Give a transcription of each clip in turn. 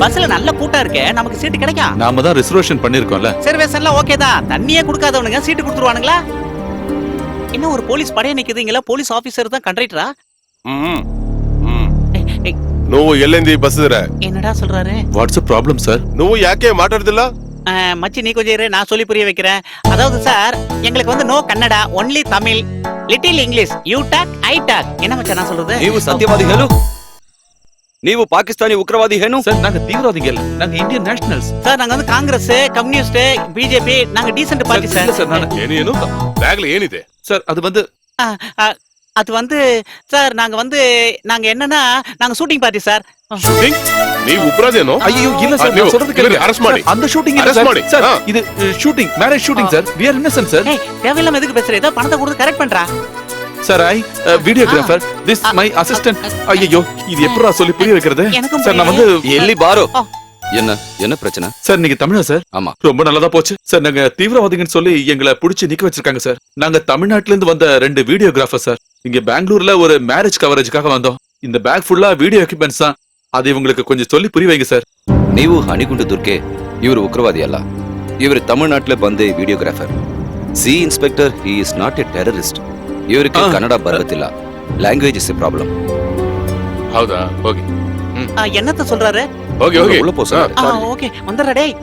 பஸ்ல நல்ல கூட்டம் இருக்கே, நமக்கு சீட்டு கிடைக்கும். நாம தான் ரிசர்வேஷன் பண்ணிருக்கோம்ல. ரிசர்வேஷன்லாம் ஓகே தான். தண்ணியே கொடுக்காதவனுங்க சீட்டு கொடுத்துருவானுங்களா? இன்னும் ஒரு போலீஸ் படையே நிக்குதுங்களா? போலீஸ் ஆபீசர் தான் கண்டக்டரா? నువ్వు ఎల్లింది బస్సు దిర. என்னடா சொல்றாரு? What's problem sir? నువ్వు యాకే మాట్లాడుతుಲ್ಲ? மச்சி நீ கொஞ்சம் இரு, நான் சொல்லி புரிய வைக்கிறேன். அதாவது சார், எங்களுக்கு வந்து no Kannada, only Tamil, little English, you talk I talk. என்ன மச்சான் நான் சொல்றது? ನೀವು ಸತ್ಯವಾದಿ ಹೇಳು. ನೀವು ಪಾಕಿಸ್ತಾನಿ ಉಗ್ರವಾದಿ ಏನು? சார் நாங்க தீவிரவாதிகள் இல்ல, நாங்க இந்தியன் நேஷனல்ஸ். சார் நாங்க வந்து காங்கிரஸ், கம்யூனிஸ்ட், பிஜேபி, நாங்க டீசென்ட் பார்ட்டி சார். சார் நான் ಏನು ಬ್ಯಾಗ್ಲಿ ಏನಿದೆ? சார் அது வந்து அது வந்து சார் நாங்க என்னன்னா நாங்க ஷூட்டிங் பார்ட்டி சார். ಶೂಟಿಂಗ್? ನೀವು ಉಗ್ರದೇನೋ? ஐயோ இல்ல சார், நான் சொல்றது கேளுங்க. ಅರೆಸ್ಟ್ ಮಾಡಿ. அந்த ஷூட்டிங் இல்ல Arrest ಮಾಡಿ. சார். இது shooting, marriage shooting sir. we are innocent sir. ஏய் தேவையில்லாம எதுக்கு பேசுற? ஏதோ பணத்தை கொடுத்து கரெக்ட் பண்றா. Sir I videographer, this my assistant. ஐயோ இது எப்பறா சொல்லி புரிய வைக்கிறது? சார் நான் வந்து ಎಲ್ಲಿ ಬಾರೋ. என்ன பிரச்சனை? சார் நீங்க தமிழா சார்? ஆமா. ரொம்ப நல்லதா போச்சு சார். நாங்க தீவிரவாதிகள்னு சொல்லி எங்களை புடிச்சு நிக்க வச்சிருக்காங்க சார். நாங்க தமிழ்நாட்டுல இருந்து வந்த 2 வீடியோகிராஃபர் சார். இங்க பெங்களூர்ல ஒரு மேரேஜ் கவரேஜ்க்காக வந்தோம். இந்த பேக் ஃபுல்லா வீடியோ எக்யூப்மெண்ட்ஸ் தான். அது இவங்களுக்கு கொஞ்சம் சொல்லி புரிய வைங்க சார். ನೀವು ಹಣಿಗುಂಡು ದುರ್ಗೆ, ಇವರು ಉಗ್ರವಾದಿ ಅಲ್ಲ. ಇವರು ತಮಿಳುನಾಟ್ಲೆ ಬಂದೆ videographer. C inspector, he is not A terrorist. ಇವರಿಗೆ ಕನ್ನಡ ಬರುತ್ತಿಲ್ಲ. Language is A problem. ಹೌದಾ? ಓಕೆ. என்னத்த சொல்றாரு? Okay okay. உள்ள போ சார். ஓகே வந்துடுறா டேய்.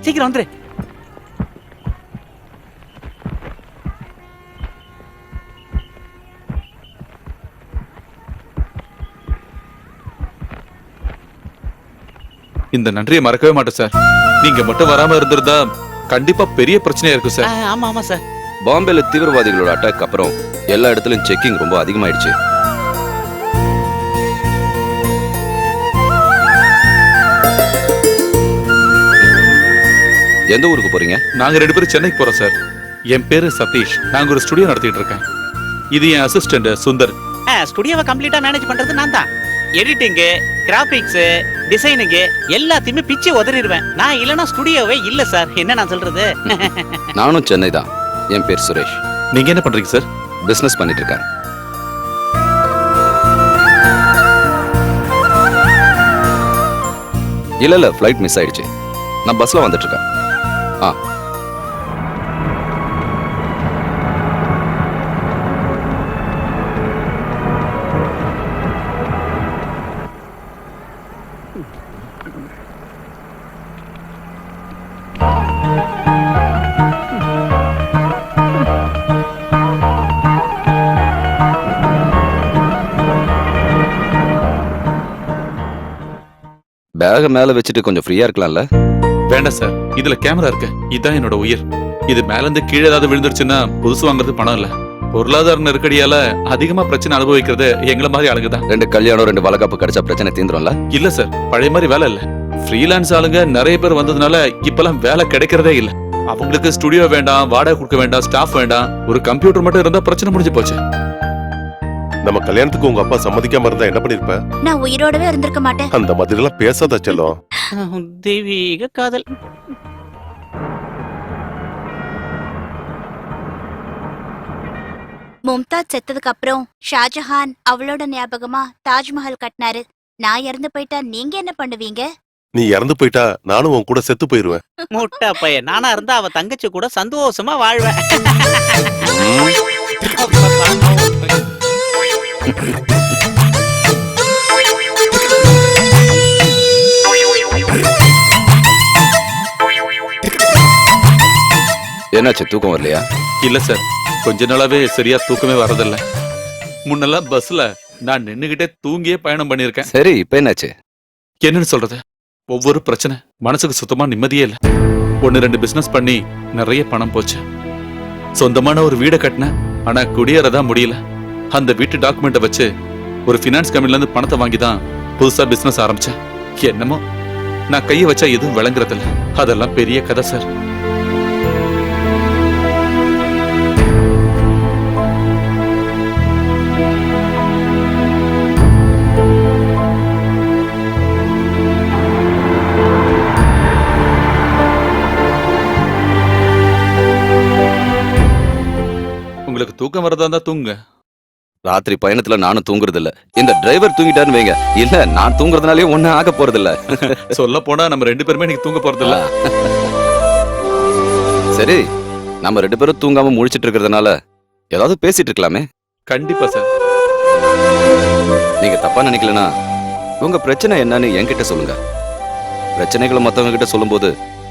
சீக்கிரம் வந்துரு. இந்த நன்றியை மறக்கவே மாட்டேன் சார். நீங்க மட்டும் வராம இருந்திருந்தா கண்டிப்பா பெரிய பிரச்சனையா இருக்கும் சார். ஆமா ஆமா சார். பாம்பேல தீவிரவாதிகளோட அட்டாக் அப்புறம் எல்லா இடத்துலயும் செக்கிங் ரொம்ப அதிகமாயிடுச்சு. எந்த ஊருக்கு போறீங்க? நாங்க 2 பேரும் சென்னைக்கு போறோம் சார். என் பேரு சதீஷ். நாங்க ஒரு ஸ்டுடியோ நடத்திட்டு இருக்கேன். இது என் அசிஸ்டன்ட் சுந்தர். ஸ்டுடியோவை கம்ப்ளீட்டா மேனேஜ் பண்றது நான் தான். எடிட்டிங், கிராபிக்ஸ், டிசைனிங் எல்லாத்தையுமே பிச்சு உதறிடுவேன். நான் இல்லனா ஸ்டுடியோவே இல்ல சார். என்ன நான் சொல்றது? நானும் சென்னை தான். என் பேர் சுரேஷ். நீங்க என்ன பண்றீங்க சார்? பிசினஸ் பண்ணிட்டு இருக்கேன். இல்ல ஃப்ளைட் மிஸ் ஆயிடுச்சு. நான் பஸ்ல வந்துட்டு இருக்கேன். பேக மேல வச்சுட்டு கொஞ்சம் ஃப்ரீயா இருக்கலாம்ல? வேண்டாம் சார், இதுல கேமரா இருக்கு. இதுதான் என்னோட உயிர். இது மேல இருந்து கீழே ஏதாவது விழுந்துருச்சுன்னா புதுசு வாங்குறது பணம் இல்ல. பொருளாதார நெருக்கடியால அதிகமா பிரச்சனை அனுபவிக்கிறது எங்களை மாதிரி ஆளுங்க தான். 2 கல்யாணம் 2 வளகாப்பு கிடைச்சா பிரச்சனை தீந்துரும்ல? இல்ல சார், பழைய மாதிரி வேலை இல்ல. ஃப்ரீலான்ஸ் ஆளுங்க நிறைய பேர் வந்ததுனால இப்பெல்லாம் வேலை கிடைக்கிறதே இல்ல. அவங்களுக்கு ஸ்டுடியோ வேண்டாம், வாடகை கொடுக்க வேண்டாம், ஸ்டாஃப் வேண்டாம். ஒரு கம்ப்யூட்டர் மட்டும் இருந்தா பிரச்சனை முடிஞ்சு போச்சு. நம்ம கல்யாணத்துக்கு உங்க அப்பா சம்மதிக்காம இருந்தா என்ன பண்ணிருப்ப? நான் உயிரோடவே இருந்திருக்க மாட்டேன். அந்த மாதிரி எல்லாம் பேசாத செல்லம். தெய்வீக காதல். மும்தாஜ் செத்ததுக்கு அப்புறம் ஷாஜஹான் அவளோட ஞாபகமா தாஜ்மஹால் கட்டினாரு. நான் இறந்து போயிட்டா நீங்க என்ன பண்ணுவீங்க? நீ இறந்து போயிட்டா நானும் உன் கூட செத்து போயிருவேன். முட்டா பையன். நானா இருந்தா அவ தங்கச்சி கூட சந்தோஷமா வாழ்வேன். என்னாச்சு, தூக்கம் வரலையா? இல்ல சார், கொஞ்ச நாளாவே சரியா தூக்கமே வரதில்ல. முன்னெல்லாம் பஸ்ல நான் நின்னுகிட்டே தூங்கியே பயணம் பண்ணிருக்கேன். சரி, இப்ப என்னாச்சு? என்னன்னு சொல்றது, ஒவ்வொரு பிரச்சனை, மனசுக்கு சுத்தமா நிம்மதியே இல்ல. 1-2 பிசினஸ் பண்ணி நிறைய பணம் போச்சு. சொந்தமான ஒரு வீடை கட்டினேன், ஆனா குடியேறதா முடியல. அந்த வீட்டு டாக்குமெண்ட்டை வச்சு ஒரு பினான்ஸ் கம்பெனில இருந்து பணத்தை வாங்கி தான் புதுசா பிசினஸ் ஆரம்பிச்சேன். என்னமோ நான் கையை வச்சா எதுவும் விளங்குறதில்ல. அதெல்லாம் பெரிய கதை சார். உங்களுக்கு தூக்கம் வரதா இருந்தா தூங்க. ராத்திரி பயணத்துல நானும் தூங்குறது இல்ல. இந்த டிரைவர் தூங்கிட்டாருன்னு வைங்க, இல்ல நான் தூங்குறதுனாலே ஒண்ணும் ஆக போறது இல்ல. சொல்ல போனா நம்ம 2 பேருமே இன்னைக்கு தூங்க போறது இல்ல. சரி, நம்ம 2 பேரும் தூங்காம முழிச்சிட்டு இருக்கிறதுனால ஏதாவது பேசிட்டு இருக்கலாமே. கண்டிப்பா சார். நீங்க தப்பா நினைக்கலனா உங்க பிரச்சனை என்னன்னு என்கிட்ட சொல்லுங்க. பிரச்சனைகளை மத்தவங்க கிட்ட சொல்லும்போது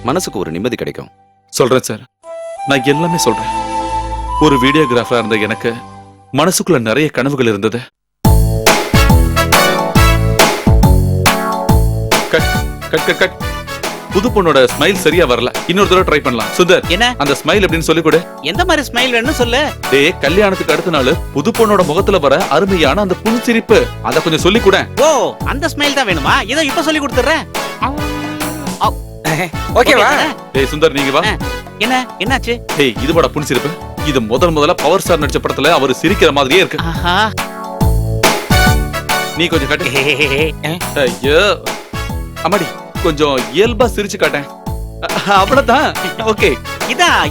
மனசுக்கு ஒரு நிம்மதி கிடைக்கும். சொல்றேன் சார், நான் எல்லாமே சொல்றேன். ஒரு வீடியோகிராஃபரா இருந்த எனக்கு மனசுக்குள்ள நிறைய கனவுகள் இருந்தது. Cut cut cut cut. புது பொண்ணோட ஸ்மைல் சரியா வரல, இன்னொரு தடவை ட்ரை பண்ணலாம். சுந்தர், என்ன அந்த ஸ்மைல் எப்படின்னு சொல்லி கொடு. எந்த மாதிரி ஸ்மைல் வேணும்னு சொல்லு. டேய், கல்யாணத்துக்கு அடுத்த நாள் புது பொண்ணோட முகத்துல வர அருமையான அந்த புன்சிரிப்பு, அத கொஞ்சம் சொல்லி கொடு. ஓ, அந்த ஸ்மைல் தான் வேணுமா? இதோ இப்ப சொல்லி கொடுத்துறேன். ஓகேவா? டேய் சுந்தர், நீங்க வா. என்ன என்னாச்சு? டேய், இதுவோட புன்சிரிப்பு. இது முதல்ல பவர் ஸ்டார் நடிச்ச படத்துல அவர் சிரிக்கிற மாதிரியே இருக்கு. ஆஹா. நீ கொஞ்சம் காட்டு. ஐயோ அம்மாடி, கொஞ்சம் இயல்பா சிரிச்சு காட்டேன். அவ்வளவுதான். ஓகே,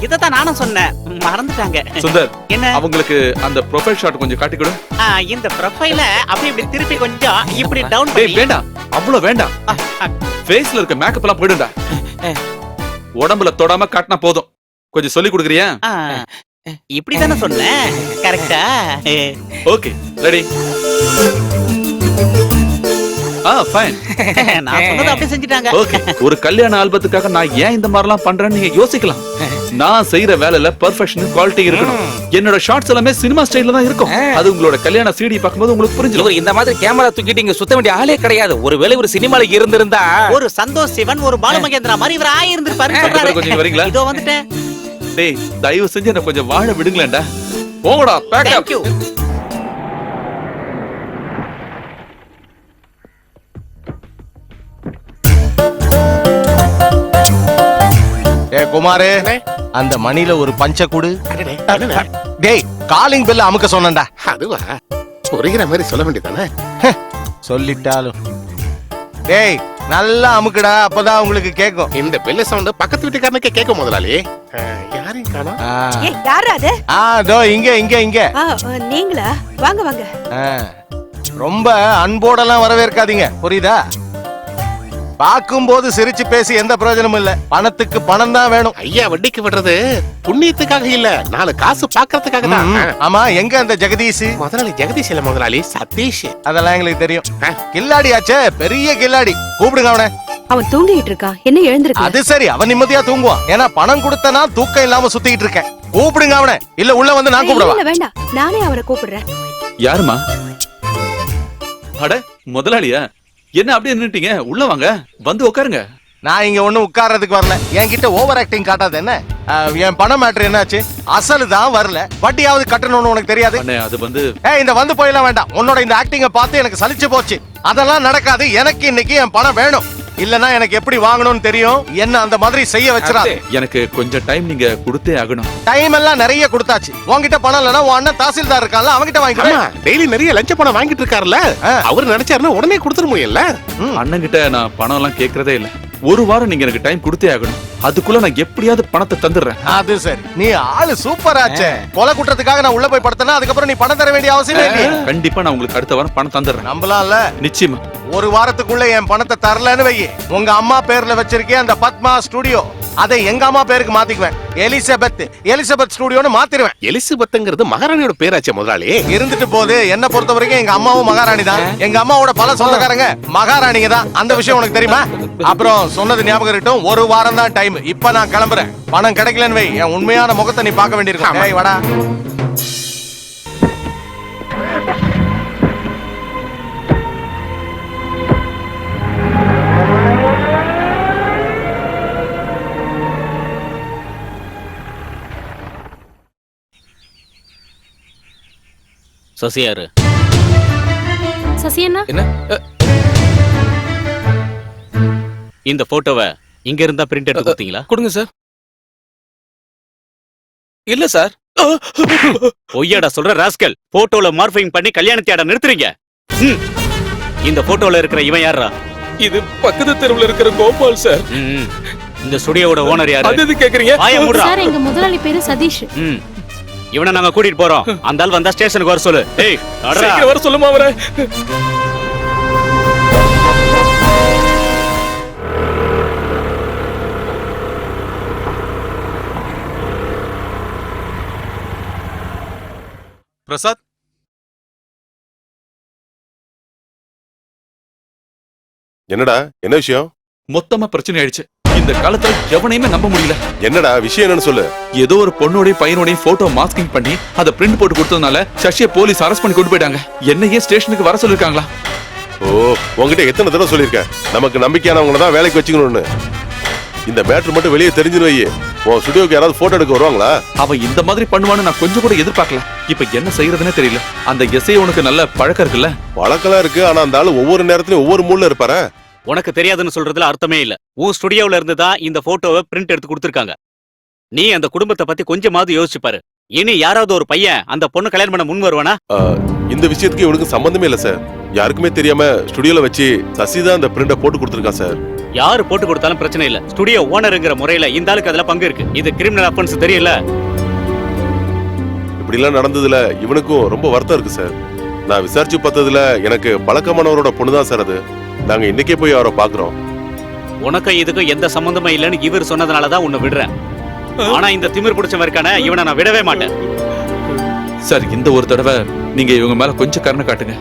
இதத்தான் நானும் சொன்னேன், மறந்துட்டாங்க. சுந்தர், என்ன? அவங்களுக்கு அந்த ப்ரொஃபைல் ஷாட் கொஞ்சம் காட்டி கொடு. இந்த ப்ரொஃபைல அப்படி இப்படி திருப்பி கொஞ்சம் இப்படி டவுன் டேய், பண்ணி. வேண்டாம், அவ்வளவு வேண்டாம். ஃபேஸ்ல இருக்க மேக்கப் எல்லாம் போயிடும்டா. உடம்புல தொடாம காட்டினா போதும். கொஞ்சம் சொல்லி கொடுக்குறியா? இப்படி தானே சொன்னேன், கரெக்டா? Okay, ready. ஃபைன். நான் சொன்னது அப்படியே செஞ்சுட்டாங்க. ஓகே, ஒரு கல்யாண ஆல்பத்துக்காக நான் ஏன் இந்த மாதிரிலாம் பண்றேன்னு நீங்க யோசிக்கலாம். நான் செய்யற வேலையில பெர்ஃபெக்ஷன், குவாலிட்டி இருக்கணும். என்னோட ஷார்ட்ஸ் எல்லாமே சினிமா ஸ்டைல்ல தான் இருக்கும். அது உங்களோட கல்யாண சிடி பார்க்கும்போது உங்களுக்கு புரிஞ்சிடும். இவர் இந்த மாதிரி கேமரா தூக்கிட்டு இங்க சுத்த வேண்டிய ஆளே கிடையாது. ஒருவேளை ஒரு சினிமால இருந்திருந்தா ஒரு சந்தோஷ் சிவன், ஒரு பாலுமகேந்திரா மாதிரி இவர் ஆயிருந்திருப்பாருன்னு சொல்றாரு. கொஞ்சம் வரீங்களா? இதோ வந்துட்டேன். டேய், தயவு செஞ்சு என்ன கொஞ்சம் வாழ விடுங்களேன்டா. போங்கடா, பேக் அப். Thank you. ஏ குமாரு, அந்த மணில ஒரு பஞ்ச கூடு. டேய், காலிங் பெல் அமுக்க சொன்னேன்டா. அதுவா புரிகிற மாதிரி சொல்ல வேண்டியதானே? சொல்லிட்டாலும். டேய், நல்லா அமுக்குடா, அப்பதான் உங்களுக்கு கேக்கும். இந்த பெல்ல சவுண்ட் பக்கத்து வீட்டுக்காரனுக்கே கேட்கும் முதலாளி. யாரையும் காணோம். ஏய், யாரா அது? தோ இங்க இங்க இங்க. நீங்களா? வாங்க வாங்க. ரொம்ப அன்போடெல்லாம் வரவேற்காதீங்க, புரியுதா? பாக்கும்போது சிரிச்சு பேசி எந்த பிரயோஜனமும் இல்ல. பணத்துக்கு பணம் தான் வேணும். ஐயா வட்டிக்கு விடுறது புண்ணியத்துக்காக இல்ல, 4 காசு பாக்குறதுக்காக தான். ஆமா, எங்க அந்த ஜெகதீஷ்? முதலாளி ஜெகதீஷ் இல்ல முதலாளி, சதீஷ். அதெல்லாம் எங்களுக்கு தெரியும். கில்லாடியாச்சே, பெரிய கில்லாடி. கூப்பிடுங்க அவனை. அவன் தூங்கிட்டு இருக்கான், என்ன எழுந்திருக்க? அது சரி, அவன் நிம்மதியா தூங்குவான். ஏன்னா பணம் கொடுத்தனா தூக்கம் இல்லாம சுத்திட்டு இருக்கேன். கூப்பிடுங்க அவனை, இல்ல உள்ள வந்து நான் கூப்பிடுவா. இல்ல வேண்டாம், நானே அவரை கூப்பிடுறேன். யாருமா? அட, முதலாளியா? என்ன அப்படியே நின்னுட்டீங்க? உள்ள வாங்க, வந்து உட்காருங்க. நான் இங்க ஒண்ணு உட்கார்றதுக்கு வரல. என்கிட்ட ஓவர் ஆக்டிங் காட்டாத என்ன? என் பணம் மேட்டர் என்னாச்சு? அசலு தான் வரல, வட்டியாவது கட்டணும்னு உனக்கு தெரியாது? அண்ணே, அது வந்து இந்த வந்து போயெல்லாம் வேண்டாம். உன்னோட இந்த ஆக்டிங்க பார்த்து எனக்கு சலிச்சு போச்சு. அதெல்லாம் நடக்காது. எனக்கு இன்னைக்கு என் பணம் வேணும். இல்லனா எனக்கு எப்படி வாங்கணும்னு தெரியும். என்ன அந்த மாதிரி செய்ய வச்சிராது. எனக்கு கொஞ்சம் டைம் நீங்க கொடுத்தே ஆகணும். டைம் எல்லாம் நிறைய கொடுத்தாச்சு. உன்கிட்ட பணம் இல்லனா உன் அண்ணன் தாசில்தார் இருக்கான்ல, அவன்கிட்ட வாங்கிக்கலாம். டெய்லி நிறைய லஞ்ச பணம் வாங்கிட்டு இருக்காருல்ல, அவரு நினைச்சாருன்னா உடனே கொடுத்துட முடியல. அண்ணன் கிட்ட நான் பணம் எல்லாம் கேக்குறதே இல்ல. ஒரு வாரம் நீங்க எனக்கு டைம் கொடுத்தே ஆகணும். அதுக்குள்ள நான் எப்படியாவது பணத்தை தந்துடுறேன். அது சரி, நீ ஆளு சூப்பர் ஆச்சே. கொலை குற்றத்துக்காக நான் உள்ள போய் படுத்தனா அதுக்கப்புறம் நீ பணம் தர வேண்டிய அவசியமே இல்லையே. கண்டிப்பா நான் உங்களுக்கு அடுத்த வாரம் பணம் தந்துடுறேன். நம்பலாம்ல? நிச்சயமா. ஒரு வாரத்துக்குள்ள என் பணத்தை தரலன்னு வை, உங்க அம்மா பேர்ல வச்சிருக்கேன் அந்த பத்மா ஸ்டுடியோ, அதை எங்க அம்மா பேருக்கு மாத்திக்குவேன். எலிசபெத் ஸ்டுடியோன்னு மாத்திருவேன். எலிசபெத்ங்கிறது மகாராணியோட பேராச்சே முதலாளி. இருந்துட்டு போது, என்ன பொறுத்த வரைக்கும் எங்க அம்மாவும் மகாராணி தான். எங்க அம்மாவோட பல சொந்தக்காரங்க மகாராணிங்க தான். அந்த விஷயம் உனக்கு தெரியுமா? அப்புறம் சொன்னது ஞாபகம் இருக்கட்டும், ஒரு வாரம் தான் டைம். இப்ப நான் கிளம்புறேன். பணம் கிடைக்கலன்னு வை, என் உண்மையான முகத்தை நீ பார்க்க வேண்டியிருக்கும். ஏய் வாடா. சசியாரு, சசி என்ன? இந்த போட்டோவை இங்க இருந்தா பிரிண்ட் எடுத்து கொடுத்தீங்களா? கொடுங்க சார். இல்ல சார். பொய்யாடா சொல்ற ராஸ்கல். போட்டோல மார்பிங் பண்ணி கல்யாணத்தையாட நிறுத்துறீங்க. இந்த போட்டோல இருக்கிற இவன் யாரா? இது பக்கத்து தெருவுல இருக்கிற கோபால் சார். இந்த ஸ்டுடியோவோட ஓனர் யாரு? அது கேக்குறீங்க? வாயை மூடுடா. சார், எங்க முதலாளி பேரு சதீஷ். இவனை நாங்க கூட்டிட்டு போறோம். அந்த ஆள் வந்தா ஸ்டேஷனுக்கு வர சொல்லு. ஏய் நடடா. சீக்கிரம் வர சொல்லுமா அவரை. பிரசாத், என்னடா என்ன விஷயம்? மொத்தமா பிரச்சனை ஆயிடுச்சு. இந்த காலத்துல எவனையுமே நம்ப முடியல. என்னடா விஷயம் என்னன்னு சொல்லு. ஏதோ ஒரு பொண்ணோட பையனோட போட்டோ மாஸ்கிங் பண்ணி அதை பிரிண்ட் போட்டு கொடுத்ததுனால சசியை போலீஸ் அரெஸ்ட் பண்ணி கொண்டு போயிட்டாங்க. என்னையே ஸ்டேஷனுக்கு வர சொல்லிருக்காங்களா? ஓ, உங்ககிட்ட எத்தனை தடவை சொல்லியிருக்கேன் நமக்கு நம்பிக்கையானவங்கள தான் வேலைக்கு வச்சுக்கணும்னு. இந்த மேட்ரு மட்டும் வெளியே தெரிஞ்சுன்னு வை, உன் ஸ்டுடியோக்கு யாராவது போட்டோ எடுக்க வருவாங்களா? அவன் இந்த மாதிரி பண்ணுவான்னு நான் கொஞ்சம் கூட எதிர்பார்க்கல. இப்ப என்ன செய்யறதுன்னே தெரியல. அந்த எஸ்ஐ உனக்கு நல்ல பழக்கம் இருக்குல்ல? பழக்கலாம் இருக்கு, ஆனா அந்த ஆளு ஒவ்வொரு நேரத்திலயும் ஒவ்வொரு மூட்ல இருப்பாரு. உனக்கு தெரியாதுன்னு சொல்றதுல அர்த்தமே இல்ல. உன் ஸ்டுடியோல இருந்து தான் இந்த போட்டோவை பிரிண்ட் எடுத்து கொடுத்திருக்காங்க. நீ அந்த குடும்பத்தை பத்தி கொஞ்சமாவது யோசிச்சு பாரு. இனி யாராவது ஒரு பையன் அந்த பொண்ணு கல்யாணம் பண்ண முன் வருவானா? இந்த விஷயத்துக்கு இவனுக்கு சம்பந்தமே இல்ல சார். யாருக்குமே தெரியாம ஸ்டுடியோல வச்சு சசி தான் அந்த பிரிண்ட போட்டு கொடுத்திருக்கான் சார். யாரு போட்டு கொடுத்தாலும் பிரச்சனை இல்ல. ஸ்டுடியோ ஓனருங்கிற முறையில இந்த ஆளுக்கு அதுல பங்கு இருக்கு. இது கிரிமினல் அஃபென்ஸ் தெரியல. இப்படி எல்லாம் நடந்ததுல இவனுக்கும் ரொம்ப வருத்தம் இருக்கு சார். நான் விசாரிச்சு பார்த்ததுல எனக்கு பழக்கமானவரோட பொண்ணுதான் சார் அது. நாங்க இன்னைக்கே போய் அவரை பாக்குறோம். உனக்கும் இதுக்கும் எந்த சம்பந்தமும் இல்லைன்னு இவர் சொன்னதுனாலதான் உன்னை விடுறேன். ஆனா இந்த திமிர் பிடிச்சவன் இருக்கானே, இவனை நான் விடவே மாட்டேன். சார், இந்த ஒரு தடவை நீங்க இவங்க மேல கொஞ்சம் கருணை காட்டுங்க.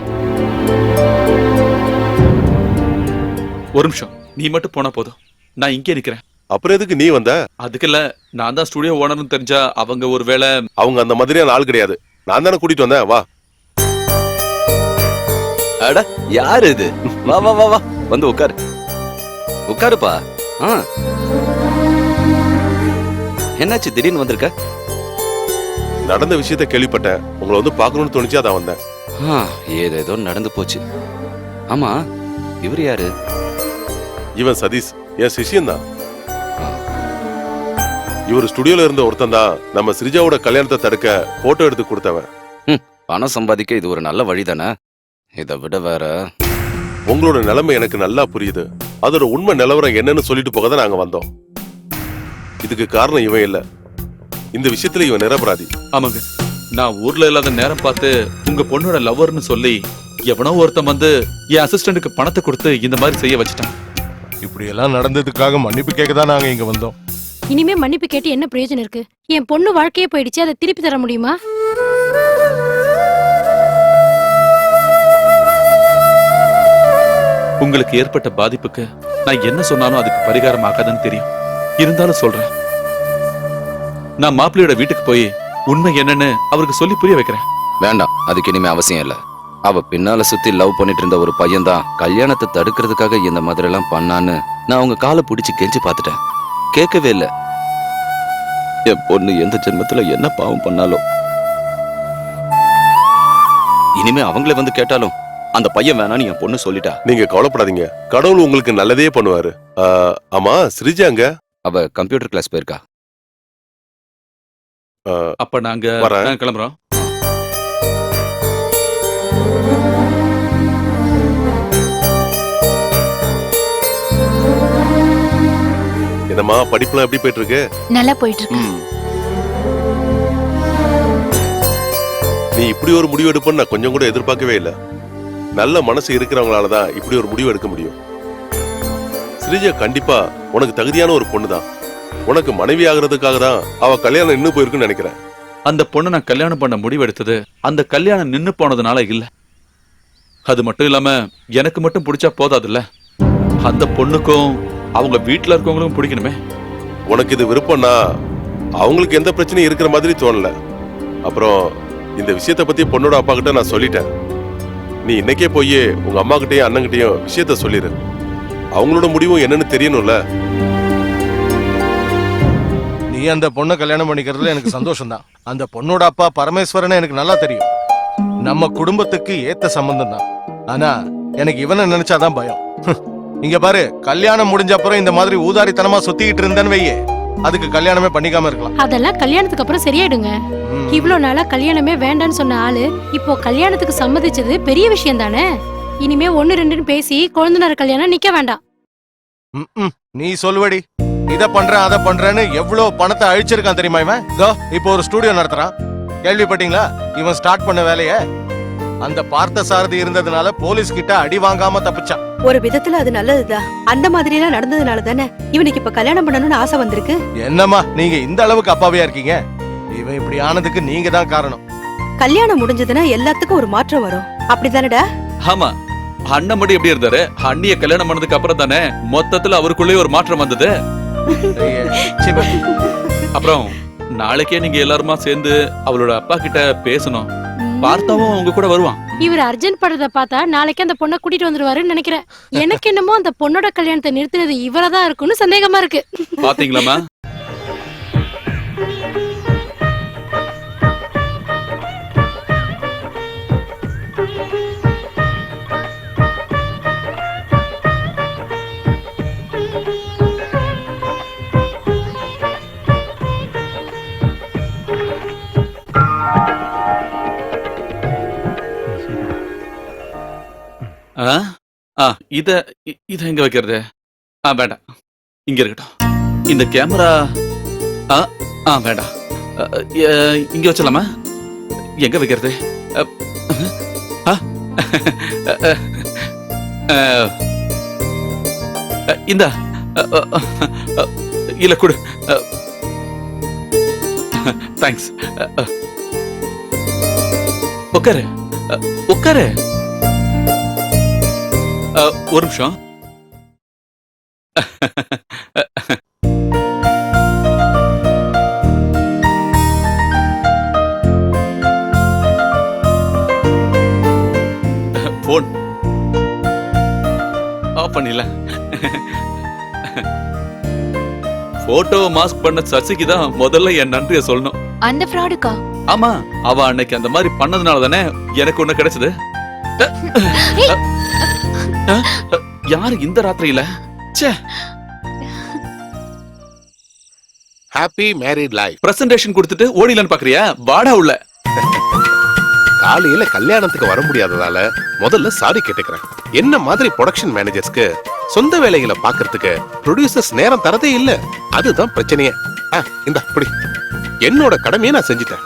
ஒரு நிமிஷம், நீ மட்டும் போனா போதும். நான் இங்கே நிக்கிறேன். அப்புறம் எதுக்கு நீ வந்த? அதுக்கு இல்ல, நான் தான் ஸ்டுடியோ ஓனர்னு தெரிஞ்சா அவங்க ஒருவேளை. அவங்க அந்த மாதிரியான ஆள் கிடையாது. நான் தானே கூட்டிட்டு வந்தேன். வா. அட யாரு இது? வா வா வா வா, வந்து உட்காரு. உட்காருப்பா. என்னாச்சு திடீர்னு வந்திருக்க? நடந்த விஷயத்த கேள்விப்பட்டேன். உங்களை வந்து பார்க்கணும்னு தோணுச்சு, அதான் வந்தேன். ஏதேதோ நடந்து போச்சு. ஆமா, இவர் யாரு? இவன் சதீஷ், என் சிஷியன் தான். இவர் ஸ்டுடியோல இருந்த ஒருத்தன் தான் நம்ம ஸ்ரிஜாவோட கல்யாணத்தை தடுக்க போட்டோ எடுத்து கொடுத்தவன். பணம் சம்பாதிக்க இது ஒரு நல்ல வழிதானே. இதை விட வேற. உங்களோட நிலைமை எனக்கு நல்லா புரியுது. அதோட உண்மை நிலவரம் என்னன்னு சொல்லிட்டு போக தான் நாங்க வந்தோம். இதுக்கு காரணம் இவன் இல்ல. இந்த விஷயத்துல இவன் நிரபராதி. ஆமாங்க, நான் ஊர்ல இல்லாத நேரம் பார்த்து உங்க பொண்ணோட லவ்வர்னு சொல்லி எவனோ ஒருத்தன் வந்து என் அசிஸ்டன்ட்டுக்கு பணத்தை கொடுத்து இந்த மாதிரி செய்ய வச்சுட்டான். இப்படி எல்லாம் நடந்ததுக்காக மன்னிப்பு கேட்க தான் நாங்க இங்க வந்தோம். இனிமே மன்னிப்பு கேட்டு என்ன பிரயோஜனம் இருக்கு? என் பொண்ணு வாழ்க்கையே போயிடுச்சு, அதை திருப்பி தர முடியுமா? உங்களுக்கு ஏற்பட்ட பாதிப்புக்கு நான் என்ன சொன்னாலும் அதுக்கு பரிகாரம் ஆகாதுன்னு தெரியும். இருந்தாலும் சொல்றேன், நான் மாப்பிள்ளையோட வீட்டுக்கு போய் உண்மை என்னன்னு அவருக்கு சொல்லி புரிய வைக்கிறேன். வேண்டாம், அதுக்கு இனிமே அவசியம் இல்ல. அவ பின்னால சுத்தி லவ் பண்ணிட்டு இருந்த ஒரு பையன் தான் கல்யாணத்தை தடுக்கிறதுக்காக இந்த மாதிரி எல்லாம் பண்ணான்னு நான் அவங்க காலை பிடிச்சு கெஞ்சி பார்த்துட்டேன். கேட்கவே இல்ல. என் பொண்ணு எந்த ஜென்மத்துல என்ன பாவம் பண்ணாலும் இனிமே அவங்களே வந்து கேட்டாலும் அந்த பையன் வேணான்னு என் பொண்ணு சொல்லிட்டா. நீங்க கவலைப்படாதீங்க, கடவுள் உங்களுக்கு நல்லதே பண்ணுவாரு. ஆமா, ஸ்ரிஜாங்க? அவ கம்ப்யூட்டர் கிளாஸ் போயிருக்கா. அப்ப நாங்க வரேன். கிளம்புறோம். என்னம்மா, படிப்புலாம் எப்படி போயிட்டு இருக்கு? நல்லா போயிட்டு இருக்கு. நீ இப்படி ஒரு முடிவு எடுப்பன்னு நான் கொஞ்சம் கூட எதிர்பார்க்கவே இல்லை. நல்ல மனசு இருக்கிறவங்களால தான் இப்படி ஒரு முடிவு எடுக்க முடியும். ஸ்ரீஜா கண்டிப்பா உனக்கு தகுதியான ஒரு பொண்ணு தான். உனக்கு மனைவி ஆகிறதுக்காக தான் அவ கல்யாணம் நின்னு போயிருக்குன்னு நினைக்கிறேன். அந்த பொண்ணை நான் கல்யாணம் பண்ண முடிவெடுத்தது அந்த கல்யாணம் நின்னு போனதுனால இல்ல. அது மட்டும் இல்லாம எனக்கு மட்டும் பிடிச்சா போதாதுல்ல, அந்த பொண்ணுக்கும் அவங்க வீட்டுல இருக்கவங்களுக்கும் பிடிக்கணுமே. உனக்கு இது விருப்பம்னா அவங்களுக்கு எந்த பிரச்சனையும் இருக்கிற மாதிரி தோணல. அப்புறம் இந்த விஷயத்த பத்தி பொண்ணோட அப்பா கிட்ட நான் சொல்லிட்டேன். நீ இன்னைக்கே போய் உங்க அம்மா கிட்டயும் அண்ணங்கிட்டயும் விஷயத்த சொல்லிடு. அவங்களோட முடிவும் என்னன்னு தெரியணும்ல. நீ அந்த பொண்ணை கல்யாணம் பண்ணிக்கிறதுல எனக்கு சந்தோஷம் தான். அந்த பொண்ணோட அப்பா பரமேஸ்வரன் எனக்கு நல்லா தெரியும். நம்ம குடும்பத்துக்கு ஏத்த சம்பந்தம் தான். ஆனா எனக்கு இவனை நினைச்சாதான் பயம். இங்க பாரு, கல்யாணம் முடிஞ்ச அப்புறம் இந்த மாதிரி ஊதாரித்தனமா சுத்திக்கிட்டு இருந்தேன்னு வையே, அதுக்கு கல்யாணமே பண்ணிக்காம இருக்கலாம். அதெல்லாம் கல்யாணத்துக்கு அப்புறம் சரியாயிடுங்க. இவ்ளோ நாளா கல்யாணமே வேண்டான்னு சொன்ன ஆளு இப்போ கல்யாணத்துக்கு சம்மதிச்சது பெரிய விஷயம் தானே. இனிமே 1-2ன்னு பேசி குழந்தைனார் கல்யாணம் நிக்க வேண்டாம். நீ சொல்லுவடி. இத பண்றேன் அதை பண்றேன்னு எவ்வளவு பணத்தை அழிச்சிருக்கான் தெரியுமா இவன். இப்போ ஒரு ஸ்டுடியோ நடத்துறான். கேள்விப்பட்டீங்களா இவன் ஸ்டார்ட் பண்ண வேலைய? அந்த பார்த்த சாரதி இருந்ததுனால போலீஸ் கிட்ட அடி வாங்காம தப்பிச்சான். ஒரு விதத்துல அது நல்லதுதான். அந்த மாதிரி எல்லாம் நடந்ததுனால தானே இவனுக்கு இப்ப கல்யாணம் பண்ணணும்னு ஆசை வந்திருக்கு. என்னம்மா நீங்க இந்த அளவுக்கு அப்பாவியா இருக்கீங்க? இவன் இப்படி ஆனதுக்கு நீங்க தான் காரணம். கல்யாணம் முடிஞ்சதுன்னா எல்லாத்துக்கும் ஒரு மாற்றம் வரும். அப்படிதானடா? ஆமா, அண்ணன் மட்டும் எப்படி இருந்தாரு? அண்ணிய கல்யாணம் பண்ணதுக்கு அப்புறம் தானே மொத்தத்துல அவருக்குள்ளே ஒரு மாற்றம் வந்தது. ஐயே, சீ, பா. அப்புறம் நாளைக்கே நீங்க எல்லாருமா சேர்ந்து அவளோட அப்பா கிட்ட பேசணும். பார்த்தாவும் உங்க கூட வருவான். இவர் அர்ஜென்ட் படுறத பார்த்தா நாளைக்கு அந்த பொண்ணை கூட்டிட்டு வந்துருவாருன்னு நினைக்கிறேன். எனக்கு என்னமோ அந்த பொண்ணோட கல்யாணத்தை நிறுத்தினது இவரதான் இருக்கும்னு சந்தேகமா இருக்கு. பாத்தீங்களாமா? ஆ? ஆ, இத எங்க வைக்கிறது? வேண்டாம், இங்க இருக்கட்டும். இந்த கேமரா வேண்டாம், இங்க வச்சலாமா? எங்க வைக்கிறது? இந்த இல்ல கொடு. தேங்க்ஸ். உட்காரு உட்காரு. ஒரு நிமிஷம். போன் ஆஃப் பண்ணிடல. போட்டோ மாஸ்க் பண்ண சசிக்கு தான் முதல்ல என் நன்றியை சொல்லணும். அந்த ஃப்ராடுக்கா? ஆமா, அவ அன்னைக்கு அந்த மாதிரி பண்ணதுனால தானே எனக்கு ஒண்ணு கிடைச்சது. யாரு இந்த ராத்திரியில? Happy married life. பிரசன்டேஷன் கொடுத்துட்டு ஓடிலான்னு பாக்குறியா? வாடா உள்ள. காலையில கல்யாணத்துக்கு வர முடியாததால முதல்ல சாரி கேட்டுக்கிறேன். என்ன மாதிரி ப்ரொடக்ஷன் மேனேஜர்ஸ்க்கு சொந்த வேலைகளை பாக்குறதுக்கு ப்ரொடியூசர்ஸ் நேரம் தரதே இல்ல. அதுதான் பிரச்சனையே. இந்த இப்படி என்னோட கடமையை நான் செஞ்சுட்டேன்.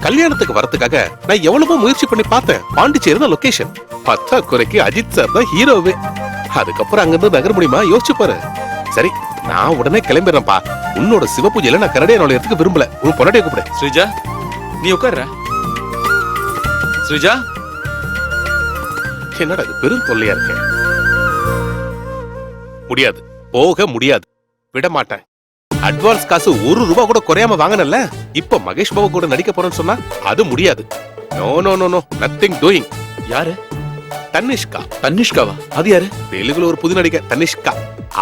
கல்யாணத்துக்கு வரதுக்காக நான் எவ்வளவோ முயற்சி பண்ணி பார்த்தேன். பாண்டிச்சேரி தான் லொகேஷன். பத்தா குறைக்கு அஜித் சார் தான் ஹீரோவே. அதுக்கப்புறம் அங்கிருந்து நகர முடியுமா? யோசிச்சு பாரு. சரி, நான் உடனே கிளம்பிடுறேன்ப்பா. உன்னோட சிவ பூஜையில நான் கரடியை நுழையறதுக்கு விரும்பல. உன் பொண்டாட்டியை கூப்பிடு. ஸ்ரீஜா, நீ உட்கார்ற. ஸ்ரீஜா, என்னடா இது பெரும் தொல்லையா இருக்கு. முடியாது, போக முடியாது, விட மாட்டேன். அட்வான்ஸ் காசு ₹1 கூட குறையாம வாங்கினல. இப்ப மகேஷ் பாபு கூட நடிக்க போறேன்னு சொன்னா அது முடியாது. No no no no, nothing doing. யாரு? தனிஷ்கா. தனிஷ்காவா? அது யாரு? தெலுங்குல ஒரு புது நடிகை தனிஷ்கா.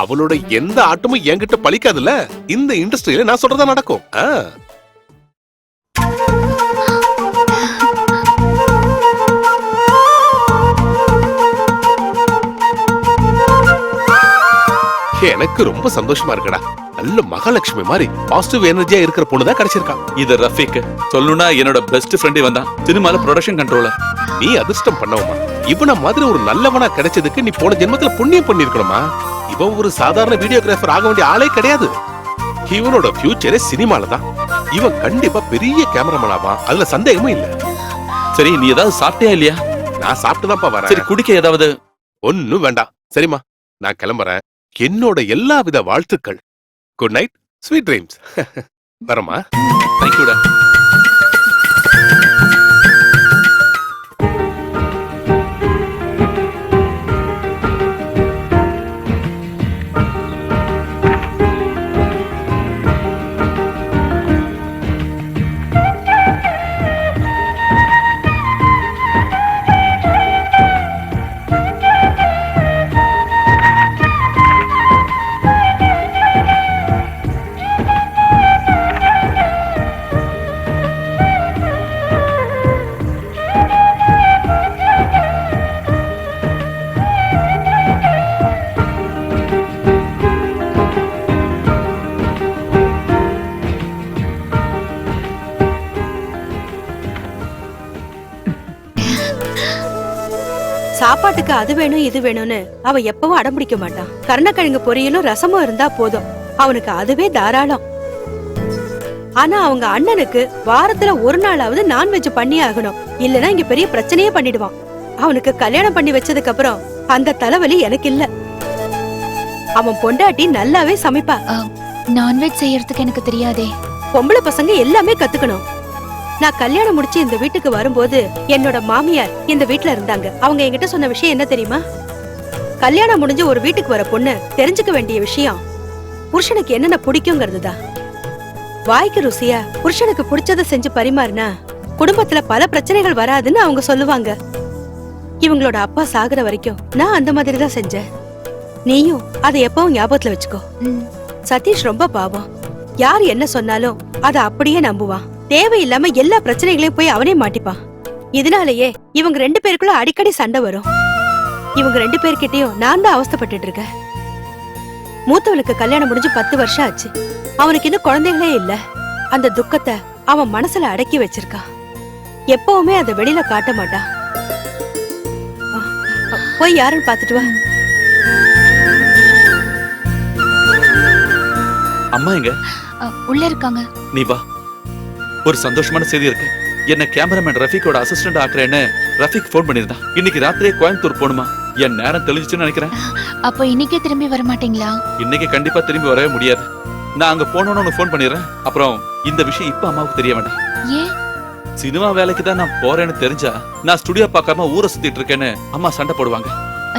அவளோட எந்த ஆட்டமும் என்கிட்ட பழிக்காதுல்ல. இந்த இண்டஸ்ட்ரியில நான் சொல்றதா நடக்கும். எனக்கு ரொம்ப சந்தோஷமா இருக்குடா. நல்ல மகாலட்சுமி மாதிரி பாசிட்டிவ் எனர்ஜியா இருக்கிற பொண்ணுதான் கிடைச்சிருக்கா. இது ரஃபீக். சொல்லணும்னா என்னோட பெஸ்ட் ஃப்ரெண்டே வந்தான். சினிமால ப்ரொடக்ஷன் கண்ட்ரோலர். நீ அதிர்ஷ்டம் பண்ணவுமா? இவன மாதிரி ஒரு நல்லவனா கிடைச்சதுக்கு நீ போன ஜென்மத்துல புண்ணியம் பண்ணிருக்கணுமா? இவன் ஒரு சாதாரண வீடியோகிராஃபர் ஆக வேண்டிய ஆளே கிடையாது. இவனோட ஃபியூச்சரே சினிமால தான். இவன் கண்டிப்பா பெரிய கேமராமேன் ஆவான், அதுல சந்தேகமும் இல்ல. சரி, நீ ஏதாவது சாப்பிட்டியா இல்லையா? நான் சாப்பிட்டுதான்ப்பா வரேன். சரி, குடிக்க ஏதாவது? ஒன்னும் வேண்டாம். சரிம்மா, நான் கிளம்புறேன். என்னோட எல்லா வித வாழ்த்துக்கள். Good night, sweet dreams. வரமா? தேங்க்யூடா. சாப்பாட்டுக்கு அது வேணும் இது வேணும்னு அவ எப்பவும் அடம்பிடிக்க மாட்டான். கருணக்கிழங்கு பொரியலும் ரசமும் இருந்தா போதும், அவனுக்கு அதுவே தாராளம். ஆனா அவங்க அண்ணனுக்கு வாரத்துல ஒரு நாளாவது நான்வெஜ் பண்ணி ஆகணும், இல்லனா இங்க பெரிய பிரச்சனையே பண்ணிடுவான். அவனுக்கு கல்யாணம் பண்ணி வச்சதுக்கு அப்புறம் அந்த தலைவலி எனக்கு இல்ல. அவன் பொண்டாட்டி நல்லாவே சமைப்பா. நான்வெஜ் செய்யறதுக்கு எனக்கு தெரியாதே. பொம்பளை பசங்க எல்லாமே கத்துக்கணும். நான் கல்யாணம் முடிச்சு இந்த வீட்டுக்கு வரும்போது என்னோட மாமியார் இந்த வீட்ல இருந்தாங்க. அவங்க என்கிட்ட சொன்ன விஷயம் என்ன தெரியுமா? கல்யாணம் முடிஞ்சு ஒரு வீட்டுக்கு வர பொண்ணு தெரிஞ்சுக்க வேண்டிய விஷயம் புருஷனுக்கு என்னென்ன பிடிக்குங்கிறதுதான். வாய்க்கு ருசியா புருஷனுக்கு பிடிச்சத செஞ்சு பரிமாறினா குடும்பத்துல பல பிரச்சனைகள் வராதுன்னு அவங்க சொல்லுவாங்க. இவங்களோட அப்பா சாகுற வரைக்கும் நான் அந்த மாதிரி தான் செஞ்சேன். நீயும் அதை எப்பவும் ஞாபகத்துல வச்சுக்கோ. சதீஷ் ரொம்ப பாவம். யார் என்ன சொன்னாலும் அதை அப்படியே நம்புவான். தேவையில்லாம எல்லா பிரச்சனைகளையும் போய் அவனே மாட்டிப்பான். இதனாலேயே இவங்க 2 பேருக்குள்ள அடிக்கடி சண்டை வரும். இவங்க 2 பேர்கிட்டயும் நான் தான் அவஸ்தைப்பட்டுட்டு இருக்கேன். மூத்தவனுக்கு கல்யாணம் முடிஞ்சு 10 வருஷம் ஆச்சு. அவனுக்கு இன்னும் குழந்தைகளே இல்ல. அந்த துக்கத்தை அவன் மனசுல அடக்கி வச்சிருக்கான். எப்பவுமே அதை வெளியில காட்ட மாட்டான். போய் யாருன்னு பாத்துட்டு வா. அம்மா எங்க? உள்ள இருக்காங்க. நீ வா. ஒரு சந்தோஷமான செய்தி இருக்கு. என்ன கேமராமேன் ரஃபீக்கோட அசிஸ்டன்ட் ஆக்குறேன்னு ரஃபீக் ஃபோன் பண்ணிருந்தான். இன்னைக்கு ராத்திரியே கோயம்புத்தூர் போணுமா. என் நேரம் தெளிஞ்சுச்சுன்னு நினைக்கிறேன். அப்போ இன்னைக்கே திரும்பி வர மாட்டீங்களா? இன்னைக்கு கண்டிப்பா திரும்பி வரவே முடியாது. நான் அங்க போனோன்னு ஃபோன் பண்ணிடுறேன். அப்புறம் இந்த விஷயம் இப்ப அம்மாவுக்கு தெரிய வேண்டாம். ஏன்? சினிமா வேலைக்கு தான் நான் போறேன்னு தெரிஞ்சா நான் ஸ்டுடியோ பார்க்காம ஊரை சுத்திட்டு இருக்கேன்னு அம்மா சண்டை போடுவாங்க.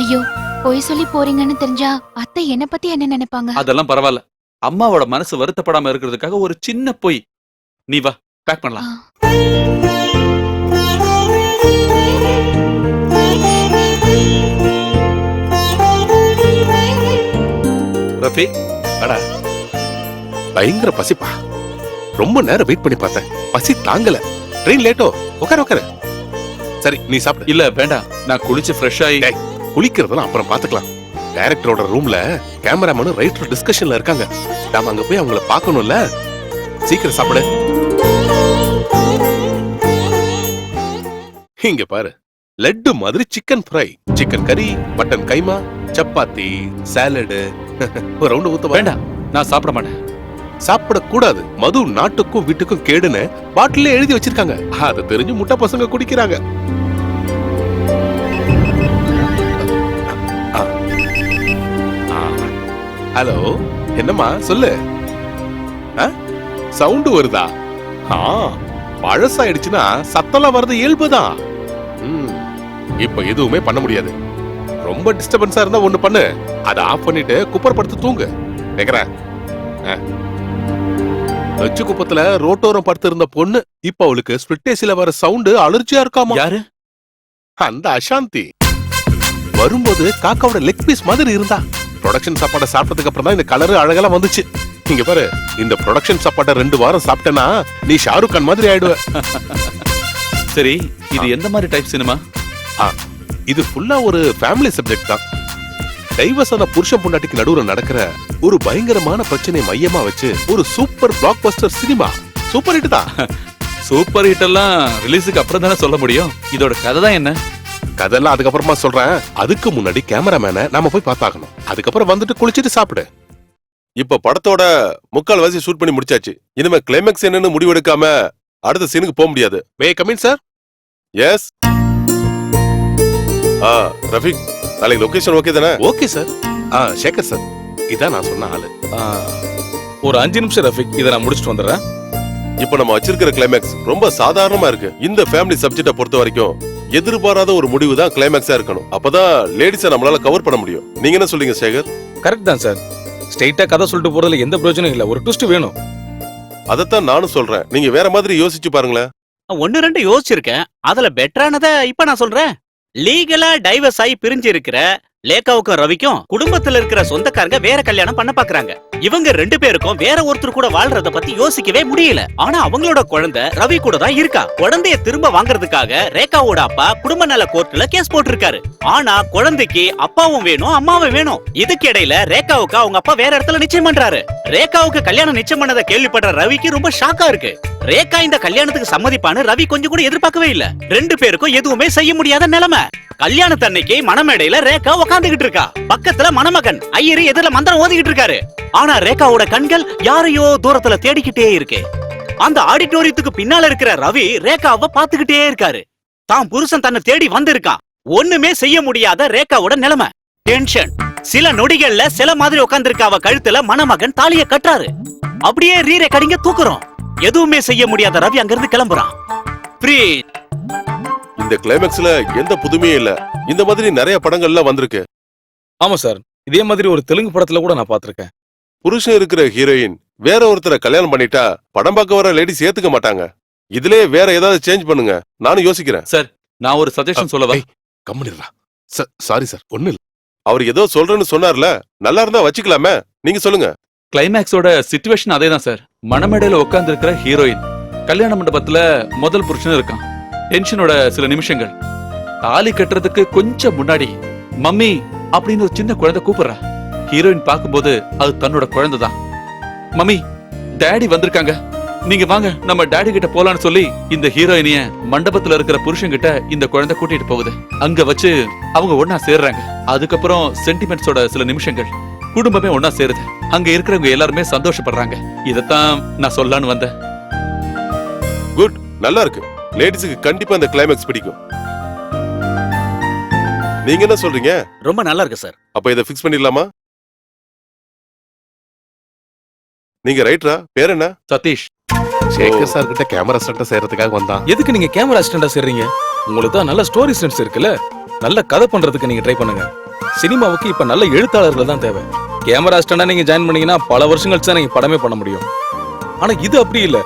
ஐயோ, பொய் சொல்லி போறீங்கன்னு தெரிஞ்சா அத்தை என்ன பத்தி என்ன நினைப்பாங்க? அதெல்லாம் பரவாயில்ல. அம்மாவோட மனசு வருத்தப்படாம இருக்கிறதுக்காக ஒரு சின்ன பொய். நீ வா, பேக் பண்ணலாம். ரஃபீக், அடா பயங்கர பசிப்பா. ரொம்ப நேரம் வெயிட் பண்ணி பார்த்தேன், பசி தாங்கல. Train Leto. உட்காரு. சரி, நீ சாப்பிடு. இல்ல வேண்டாம், நான் குளிச்சு ஃப்ரெஷ் ஆகி. குளிக்கிறதெல்லாம் அப்புறம் பாத்துக்கலாம். டைரக்டரோட ரூம்ல கேமராமேனும் ரைட்டர் டிஸ்கஷன்ல இருக்காங்க. நாம அங்க போய் அவங்கள பார்க்கணும்ல. சீக்கிரம் சாப்பிடு. இங்க பாரு, லட்டு மாதிரி சிக்கன் ஃப்ரை, சிக்கன் கறி, மட்டன் கைமா, சப்பாத்தி, சாலடு. ஒரு ரவுண்ட் ஊத்த வேண்டாம், நான் சாப்பிட மாட்டேன். சாப்பிடக்கூடாது. மது நாட்டுக்கும் வீட்டுக்கும் கேடுன்னு பாட்டிலே எழுதி வச்சிருக்காங்க. அது தெரிஞ்சு முட்டை பசங்க குடிக்கிறாங்க. ஹலோ, என்னம்மா சொல்லு. சவுண்ட் வருதா? பழசாயிடுச்சுன்னா சத்தம்லாம் வர்றது இயல்புதான். இப்ப எதுவுமே பண்ண முடியாது. ரொம்ப டிஸ்டர்பன்ஸா இருந்தா ஒண்ணு பண்ணு, அதை ஆஃப் பண்ணிட்டு குப்பர் படுத்து தூங்கு. கேக்குறேன். நச்சு குப்பத்துல ரோட்டோரம் படுத்து இருந்த பொண்ணு இப்ப அவளுக்கு ஸ்பிளிட்டேசில வர சவுண்ட் அலர்ஜியா இருக்காமா. யாரு? அந்த அசாந்தி. வரும்போது காக்காவோட லெக் பீஸ் மாதிரி இருந்தா. ப்ரொடக்ஷன் சாப்பாடை சாப்பிட்டதுக்கு அப்புறம் தான் இந்த கலரு அழகெல்லாம் வந்துச்சு. இங்க பாரு, இந்த ப்ரொடக்ஷன் சாப்பாட்டை 2 வாரம் சாப்பிட்டேன்னா நீ ஷாருக் கான் மாதிரி ஆயிடுவ. சரி, இது எந்த மாதிரி டைப் சினிமா? இது ஃபுல்லா ஒரு ஃபேமிலி சப்ஜெக்ட் தான். டைவர்ஸ் ஆன புருஷன் பொண்டாட்டிக்கு நடுவுல நடக்கிற ஒரு பயங்கரமான பிரச்சனையை மையமா வச்சு ஒரு super black Bastar cinema. Super hit தான். சூப்பர் ஹிட் எல்லாம் ரிலீஸுக்கு அப்புறம் தானே சொல்ல முடியும். இதோட கதை தான் என்ன? கதையெல்லாம் அதுக்கப்புறமா சொல்றேன். அதுக்கு முன்னாடி கேமராமேனை நாம போய் பார்த்தாகணும். அதுக்கப்புறம் வந்துட்டு குளிச்சிட்டு சாப்பிடு. இப்ப படத்தோட 3/4 ஷூட் பண்ணி முடிச்சாச்சு. இனிமே கிளைமேக்ஸ் என்னன்னு முடிவெடுக்காம அடுத்த சீனுக்கு போக முடியாது. May come in sir? Yes. Rafeeq, நாளைக்கு லொகேஷன் ஓகே தானே? Okay sir. சேகர் சார், இதான் நான் சொன்ன ஆளு. ஒரு 5 நிமிஷம் ரஃபிக், இதை நான் முடிச்சுட்டு வந்துடுறேன். இப்ப நம்ம வச்சிருக்கிற கிளைமேக்ஸ் ரொம்ப சாதாரணமா இருக்கு. இந்த ஃபேமிலி சப்ஜெக்ட பொறுத்த வரைக்கும் எதிர்பாராத ஒரு முடிவு தான் கிளைமேக்ஸா இருக்கணும். அப்பதான் லேடிஸை நம்மளால கவர் பண்ண முடியும். நீங்க என்ன சொல்றீங்க சேகர்? கரெக்ட் தான் சார். ஸ்ட்ரைட்டா கதை சொல்லிட்டு போறதுல எந்த பிரயோஜனம் இல்ல. ஒரு ட்விஸ்ட் வேணும். அதத்தான் நானும் சொல்றேன். நீங்க வேற மாதிரி யோசிச்சு பாருங்களேன். 1-2 யோசிச்சிருக்கேன். அதுல பெட்டரானத இப்ப நான் சொல்றேன். லீகலா டைவர்ஸ் ஆகி பிரிஞ்சு இருக்கிற லேகாவுக்கும் ரவிக்கும் குடும்பத்துல இருக்கிற சொந்தக்காரங்க வேற கல்யாணம் பண்ண பாக்குறாங்க. இவங்க 2 பேருக்கும் வேற ஒருத்தர் கூட வாழ்றத பத்தி யோசிக்கவே முடியல. ஆனா அவங்களோட குழந்தை ரவி கூட தான் இருக்கா. குழந்தைய திரும்ப வாங்குறதுக்காக ரேகாவோட அப்பா குடும்ப நல கோர்ட்ல கேஸ் போட்டிருக்காரு. ஆனா குழந்தைக்கு அப்பாவும் வேணும், அம்மாவும் வேணும். இதுக்கு இடையில ரேகாவுக்கு அவங்க அப்பா வேற இடத்துல நிச்சயம் பண்றாரு. ரேகாவுக்கு கல்யாணம் நிச்சயம் பண்ணதை கேள்விப்படுற ரவிக்கு ரொம்ப ஷாக்கா இருக்கு. ரேகா இந்த கல்யாணத்துக்கு சம்மதிப்பான்னு ரவி கொஞ்சம் கூட எதிர்பார்க்கவே இல்ல. 2 பேருக்கும் எதுவுமே செய்ய முடியாத நிலைமை. கல்யாணத்தன்னைக்கு மணமேடையில ரேகா உக்காந்துகிட்டு இருக்கா. பக்கத்துல மணமகன் ஐயரு எதிரில மந்திரம் ஓதிக்கிட்டு இருக்காரு. ஆனா ரேகாவோட கண்கள் யாரையோ தூரத்துல தேடிக்கிட்டே இருக்கு. அந்த ஆடிட்டோரியத்துக்கு பின்னால இருக்கிற ரவி ரேகாவை பாத்துக்கிட்டே இருக்காரு. தான் புருஷன் தன்னை தேடி வந்திருக்கான். ஒண்ணுமே செய்ய முடியாத ரேகாவோட நிலைமை. டென்ஷன். சில நொடிகள்ல சில மாதிரி உட்கார்ந்திருக்க அவ கழுத்துல மணமகன் தாலிய கட்டுறாரு. அப்படியே ரீரே கடிங்க தூக்குறோம். எதுவுமே செய்ய முடியாத ரவி அங்கிருந்து கிளம்புறான். இந்த கிளைமேக்ஸ்ல எந்த புதுமையும் இல்ல. இந்த மாதிரி நிறைய படங்கள்ல வந்திருக்கு. ஆமா சார், இதே மாதிரி ஒரு தெலுங்கு படத்துல கூட நான் பாத்திருக்கேன். புருஷன் இருக்கிற ஹீரோயின் வேற ஒருத்தரை கல்யாணம் பண்ணிட்டா படம் பார்க்க வர லேடிஸ் ஏத்துக்க மாட்டாங்க. இதுலயே வேற ஏதாவது சேஞ்ச் பண்ணுங்க. நானும் யோசிக்கிறேன். சார், நான் ஒரு சஜஷன் சொல்லவா? கம்முனிடுறா. சாரி சார், ஒண்ணு இல்ல. அவர் ஏதோ சொல்றேன்னு சொன்னார்ல, நல்லா இருந்தா வச்சுக்கலாமே. நீங்க சொல்லுங்க. கிளைமேக்ஸோட சிச்சுவேஷன் அதேதான் சார். மணமேடையில உட்கார்ந்து இருக்கிற ஹீரோயின் கல்யாண மண்டபத்துல முதல் புருஷன் இருக்கான். டென்ஷனோட சில நிமிஷங்கள். தாலி கட்டுறதுக்கு கொஞ்சம் முன்னாடி மம்மி அப்படின்னு ஒரு சின்ன குழந்தை கூப்பிடுறா. ஹீரோயின் பார்க்கும்போது அது தன்னோட குழந்தை தான். மம்மி, டாடி வந்திருக்காங்க, நீங்க வாங்க நம்ம டாடி கிட்ட போலான்னு சொல்லி இந்த ஹீரோயினிய மண்டபத்துல இருக்கிற புருஷன் கிட்ட இந்த குழந்தை கூட்டிட்டு போகுது. அங்க வச்சு அவங்க ஒன்னா சேர்றாங்க. அதுக்கப்புறம் சென்டிமெண்ட்ஸோட சில நிமிஷங்கள். குடும்பமே ஒன்னா சேருது. அங்க இருக்கிறவங்க எல்லாருமே சந்தோஷப்படுறாங்க. இதத்தான் நான் சொல்லலான்னு வந்தேன். குட், நல்லா இருக்கு. லேடிஸுக்கு கண்டிப்பா இந்த கிளைமேக்ஸ் பிடிக்கும். நீங்க என்ன சொல்றீங்க? ரொம்ப நல்லா இருக்கு சார். அப்ப இதை ஃபிக்ஸ் பண்ணிடலாமா? நீங்க ரைட்டரா? பேர் என்ன? சதீஷ். சேகர் சார் கிட்ட கேமரா செட்டை செய்யறதுக்காக வந்தான். எதுக்கு நீங்க கேமரா அசிஸ்டண்டா சேர்றீங்க? உங்களுக்கு தான் நல்ல ஸ்டோரி சென்ஸ் இருக்குல்ல. நல்ல கதை பண்றதுக்கு நீங்க ட்ரை பண்ணுங்க. சினிமாவுக்கு இப்ப நல்ல எழுத்தாளர்கள் தான் தேவை. கேமரா அசிஸ்டண்டா நீங்க ஜாயின் பண்ணீங்கன்னா பல வருஷம் கழிச்சு தான் நீங்க படமே பண்ண முடியும். ஆனா இது அப்படி இல்ல.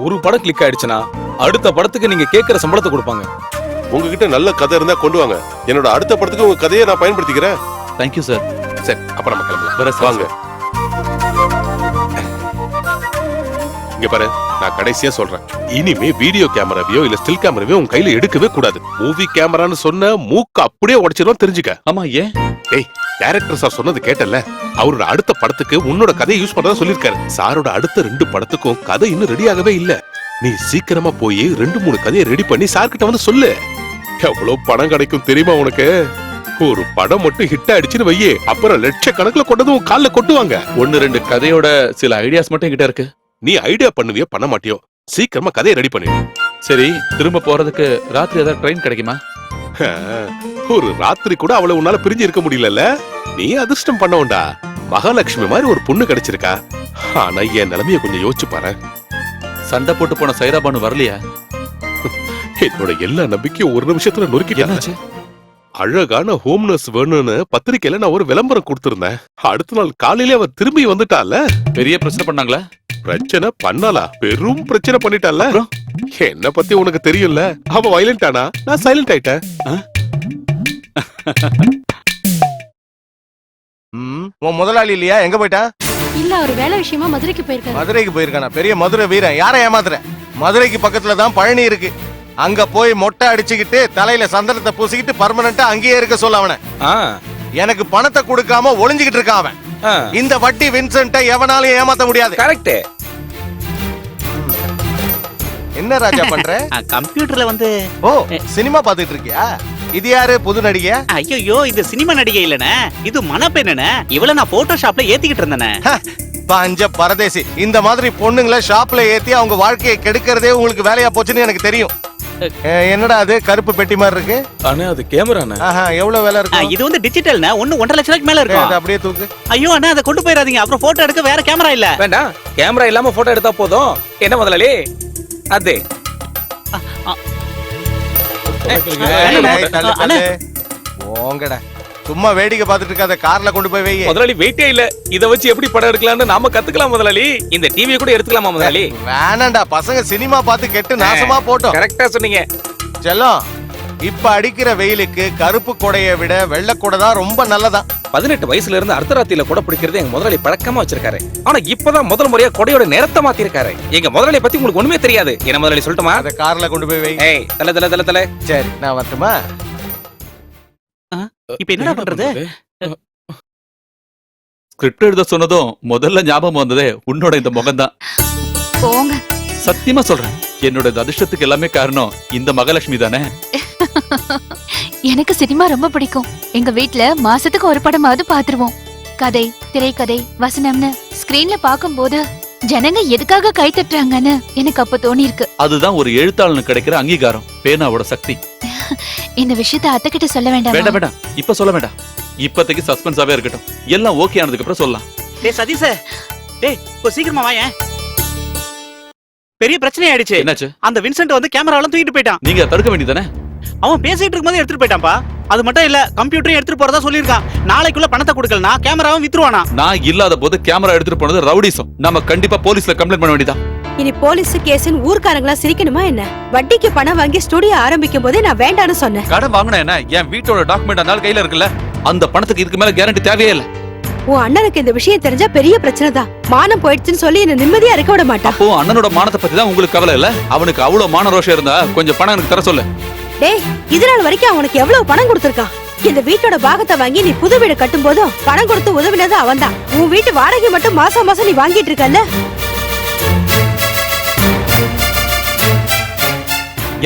ஒரு படம் கிளிக் ஆயிடுச்சுன்னா அடுத்த படத்துக்கு நீங்க கேட்கிற சம்பளத்தை கொடுப்பாங்க. உங்ககிட்ட நல்ல கதை இருந்தா கொண்டு வாங்க. என்னோட அடுத்த படத்துக்கு உங்க கதையை நான் பயன்படுத்திக்கிறேன். Thank you sir. சரி, அப்ப நம்ம கிளம்பலாம். வர வாங்க. இங்க பாரு, நான் கடைசியா சொல்றேன். இனிமே வீடியோ கேமராவையோ இல்ல ஸ்டில் கேமராவையோ உன் கையில எடுக்கவே கூடாது. மூவி கேமரான்னு சொன்ன மூக்க அப்படியே உடைச்சிரும், தெரிஞ்சுக்க. ஆமா, ஏன்? டேய், டைரக்டர் சார் சொன்னது கேட்டல. அவரோட அடுத்த படத்துக்கு உன்னோட கதையை யூஸ் பண்றதா சொல்லிருக்காரு. சாரோட அடுத்த 2 படத்துக்கும் கதை இன்னும் ரெடி ஆகவே இல்ல. நீ சீக்கிரமா போய் 2-3 கதையை ரெடி பண்ணி சார் கிட்ட வந்து சொல்லு. எவ்வளவு பணம் கிடைக்கும் தெரியுமா உனக்கு? ஒரு படம் மட்டும் ஹிட் ஆயிடுச்சுன்னு வையே, அப்புறம் லட்சக்கணக்கில் கொண்டது உன் கால்ல கொட்டுவாங்க. 1-2 கதையோட சில ஐடியாஸ் மட்டும் என்கிட்ட இருக்கு. நீ ஐடியா பண்ணுவியோ பண்ண மாட்டியோ, சீக்கிரமா கதையை ரெடி பண்ணிடு. சரி, திரும்ப போறதுக்கு ராத்திரி ஏதாவது ட்ரெயின் கிடைக்குமா? ஒரு ராத்திரி கூட அவளை உன்னால பிரிஞ்சு இருக்க முடியல. நீ அதிர்ஷ்டம் பண்ணவண்டா. மகாலட்சுமி மாதிரி ஒரு பொண்ணு கிடைச்சிருக்கா. ஆனா என் நிலைமைய கொஞ்சம் யோசிச்சு பாரு. சண்டை போட்டு போன சைராபானு வரலையா? என்னோட எல்லா நம்பிக்கையும் ஒரு நிமிஷத்துல நொறுக்கிட்டாச்சு. அழகான ஹோம் நர்ஸ் வேணும்னு பத்திரிக்கையில நான் ஒரு விளம்பரம் கொடுத்திருந்தேன். அடுத்த நாள் காலையில அவ திரும்பி வந்துட்டால. பெரிய பிரச்சனை பண்ணாங்களா? பிரச்சனை பண்ணாலா? பெரும் பிரச்சனை பண்ணிட்டால. என்ன பத்தி உனக்கு தெரியும்ல. அவ வயலண்ட் ஆனா, நான் சைலண்ட் ஆயிட்டேன். உன் முதலாளி இல்லையா? எங்க போயிட்டா? இல்ல, அவர் வேலை விஷயமா மதுரைக்கு போயிருக்காரு. மதுரைக்கு போயிருக்கானா? பெரிய மதுரை வீரன். யாரை ஏமாத்துற? மதுரைக்கு பக்கத்துல தான் பழனி இருக்கு. அங்க போய் மொட்டை அடிச்சுக்கிட்டு தலையில சந்தனத்தை பூசிக்கிட்டு பர்மனண்டா அங்கேயே இருக்க சொல்ல அவனை. எனக்கு பணத்தை கொடுக்காம ஒளிஞ்சுக்கிட்டு இருக்கான் அவன். இந்த வட்டி வின்சென்ட்டை எவனாலும் ஏமாத்த முடியாது. கரெக்ட். என்ன ராஜா பண்ற? கம்ப்யூட்டர்ல வந்து சினிமா பாத்துட்டு இருக்கியா? இது யாரு? புது நடிகை? ஐயோ, இது சினிமா நடிகை இல்லனே, இது மணப்பெண்ணே. இவள நான் போட்டோஷாப்ல ஏத்திக்கிட்டு இருந்தேனே. பஞ்ச பரதேசி. இந்த மாதிரி பொண்ணுங்களை ஷாப்ல ஏத்தி அவங்க வாழ்க்கையை கெடுக்கிறதே உங்களுக்கு வேலையா போச்சுன்னு எனக்கு தெரியும். என்னடா அது கருப்பு பெட்டி மாதிரி இருக்கு? அண்ணா, அது கேமராண்ணே. எவ்வளவு வேலை இருக்கு? இது வந்து டிஜிட்டல்னா 1.5 லட்சம் மேல இருக்கும். அப்படியே தூக்கு. ஐயோ அண்ணா, அதை கொண்டு போயிடாதீங்க. அப்புறம் போட்டோ எடுக்க வேற கேமரா இல்ல. வேண்டாம், கேமரா இல்லாம போட்டோ எடுத்தா போதும். என்ன முதலாளி? அது போங்கடா, சும்மா வேடிக்கை பார்த்துட்டு இருக்காத. கார்ல கொண்டு போய் வை. முதலாளி வெயிட்டே இல்ல. இத வச்சு எப்படி படம் எடுக்கலாம்னு நாம கத்துக்கலாம் முதலாளி. இந்த டிவியை கூட எடுத்துக்கலாமா முதலாளி? வேணாண்டா, பசங்க சினிமா பார்த்து கெட்டு நாசமா போட்டோம். கரெக்டா சொன்னீங்க. செல்லம், இப்ப அடிக்கிற வெயிலுக்கு கருப்பு கொடையை விட வெள்ளை கொடை தான் ரொம்ப நல்லதான். 18 வயசுல இருந்து அர்த்தராத்திரியில கூட பிடிக்கிறது எங்க முதலாளி பழக்கமா வச்சிருக்காரு. ஆனா இப்பதான் முதல் முறையா கொடையோட நேரத்தை மாத்தி இருக்காரு. எங்க முதலாளி பத்தி உங்களுக்கு ஒண்ணுமே தெரியாது. என்ன முதலாளி சொல்லட்டுமா? அத கார்ல கொண்டு போய் வை. ஏய், தல தல தல தல. சரி, நான் வரட்டுமா? இப்ப என்ன பண்றது? ஸ்கிரிப்ட் எழுத சொன்னதும் முதல்ல ஞாபகம் வந்ததே உன்னோட இந்த முகம்தான். போங்க. சத்தியமா சொல்றேன், என்னோட இந்த அதிர்ஷ்டத்துக்கு எல்லாமே காரணம் இந்த மகாலட்சுமி தானே. எனக்கு சினிமா ரொம்ப பிடிக்கும். எங்க வீட்ல மாசத்துக்கு ஒரு படமாவது பாத்துருவோம். கதை, திரைக்கதை, வசனம்னு ஸ்கிரீன்ல பாக்கும்போது ஜனங்க எதுக்காக கை தட்டுறாங்கன்னு எனக்கு அப்ப தோணி இருக்கு. அதுதான் ஒரு எழுத்தாளனுக்கு கிடைக்கிற அங்கீகாரம், பேனாவோட சக்தி. இந்த விஷயத்தை அத்தை கிட்ட சொல்ல வேண்டாம். வேண்டாம் வேண்டாம், இப்ப சொல்ல வேண்டாம். இப்போதைக்கு சஸ்பென்ஸாவே இருக்கட்டும். எல்லாம் ஓகே ஆனதுக்கு அப்புறம் சொல்லலாம். டேய் சதீஷ், டேய் கொஞ்சம் சீக்கிரமா வாயேன். பெரிய பிரச்சனை ஆயிடுச்சு. என்னாச்சு? அந்த வின்சென்ட் வந்து கேமராவெல்லாம் தூக்கிட்டு போயிட்டான். நீங்க தடுக்க வேண்டியதானே? அவன் பேசிட்டு இருக்கும்போது எடுத்துட்டு போயிட்டான்பா. அது மட்டும் இல்ல, கம்ப்யூட்டரையும் எடுத்துட்டு போறதா சொல்லியிருக்கான். நாளைக்குள்ள பணத்தை கொடுக்கலனா கேமராவும் வித்துருவானா. நான் இல்லாத போது கேமரா எடுத்துட்டு போனது ரவுடிசம். நம்ம கண்டிப்பா போலீஸ்ல கம்ப்ளைண்ட் பண்ண வேண்டியதா. இனி போலீஸ் கேஸ்னு ஊர்க்காரங்களா சிரிக்கணுமா என்ன? வட்டிக்கு பணம் வாங்கி ஸ்டுடியோ ஆரம்பிக்கும் போதே நான் வேண்டான்னு சொன்னேன். கடன் வாங்கினா என்ன? என் வீட்டோட டாக்குமெண்ட் அதனால கையில இருக்குல்ல. அந்த பணத்துக்கு இதுக்கு மேல கேரண்டி தேவையே இல்ல. உன் அண்ணனுக்கு இந்த விஷயம் தெரிஞ்சா பெரிய பிரச்சனை தான். மானம் போயிடுச்சுன்னு சொல்லி என்ன நிம்மதியா இருக்க விட மாட்டான். அப்போ அண்ணனோட மானத்தை பத்தி தான் உங்களுக்கு கவலை இல்ல? அவனுக்கு அவ்வளவு மான ரோஷம் இருந்தா கொஞ்சம் பணம் எனக்கு தர சொல்லு. டேய், இது நாள் வரைக்கும் அவனுக்கு எவ்வளவு பணம் கொடுத்திருக்கான்? இந்த வீட்டோட பாகத்தை வாங்கி நீ புது வீடு கட்டும் போதும் பணம் கொடுத்து உதவினது அவன்தான். உன் வீட்டு வாடகை மட்டும் மாசம் மாசம் நீ வாங்கிட்டு இருக்கல்ல.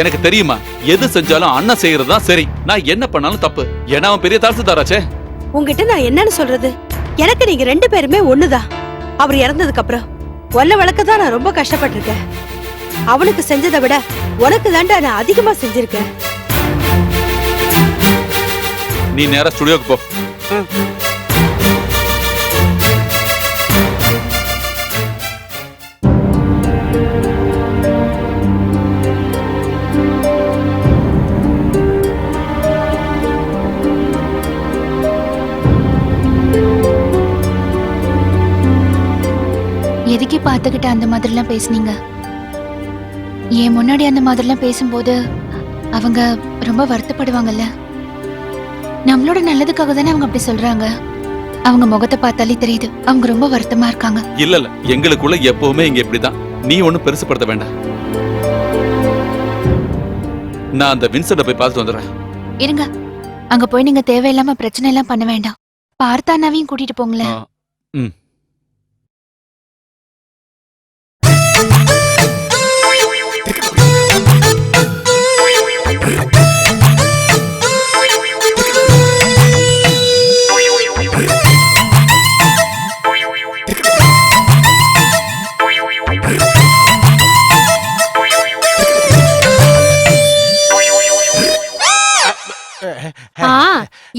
எனக்கு தெரியுமா, எது செஞ்சாலும் அண்ணன் செய்யறது தான் சரி. நான் என்ன பண்ணாலும் தப்பு. ஏன்னா அவன் பெரிய தாராச்சே. உங்ககிட்ட நான் என்னன்னு சொல்றது? எனக்கு நீங்க 2 பேருமே ஒண்ணுதான். அவர் இறந்ததுக்கு அப்புறம் ஒல்ல வழக்க தான் நான் ரொம்ப கஷ்டப்பட்டிருக்கேன். அவனுக்கு செஞ்சதை விட உனக்கு தாண்டா நான் அதிகமா செஞ்சிருக்கேன். நீ நேரா ஸ்டுடியோக்கு போ. எதுக்கு பாத்துக்கிட்ட அந்த மாதிரிலாம் பேசுனீங்க? என் முன்னாடி அந்த மாதிரிலாம் பேசும்போது அவங்க ரொம்ப வருத்தப்படுவாங்கல்ல. நம்மளோட நல்லதுக்காக தானே அவங்க அப்படி சொல்றாங்க. அவங்க முகத்தை பார்த்தாலே தெரியுது அவங்க ரொம்ப வருத்தமா இருக்காங்க. இல்ல இல்ல, எங்களுக்குள்ள எப்பவுமே இங்க இப்படிதான். நீ ஒண்ணும் பெருசுப்படுத்த வேண்டாம். நான் அந்த வின்சென்ட போய் பார்த்துட்டு வந்துடுறேன். இருங்க, அங்க போய் நீங்க தேவையில்லாம பிரச்சனை எல்லாம் பண்ண வேண்டாம். பார்த்தானாவையும் கூட்டிட்டு போங்களேன். ம்.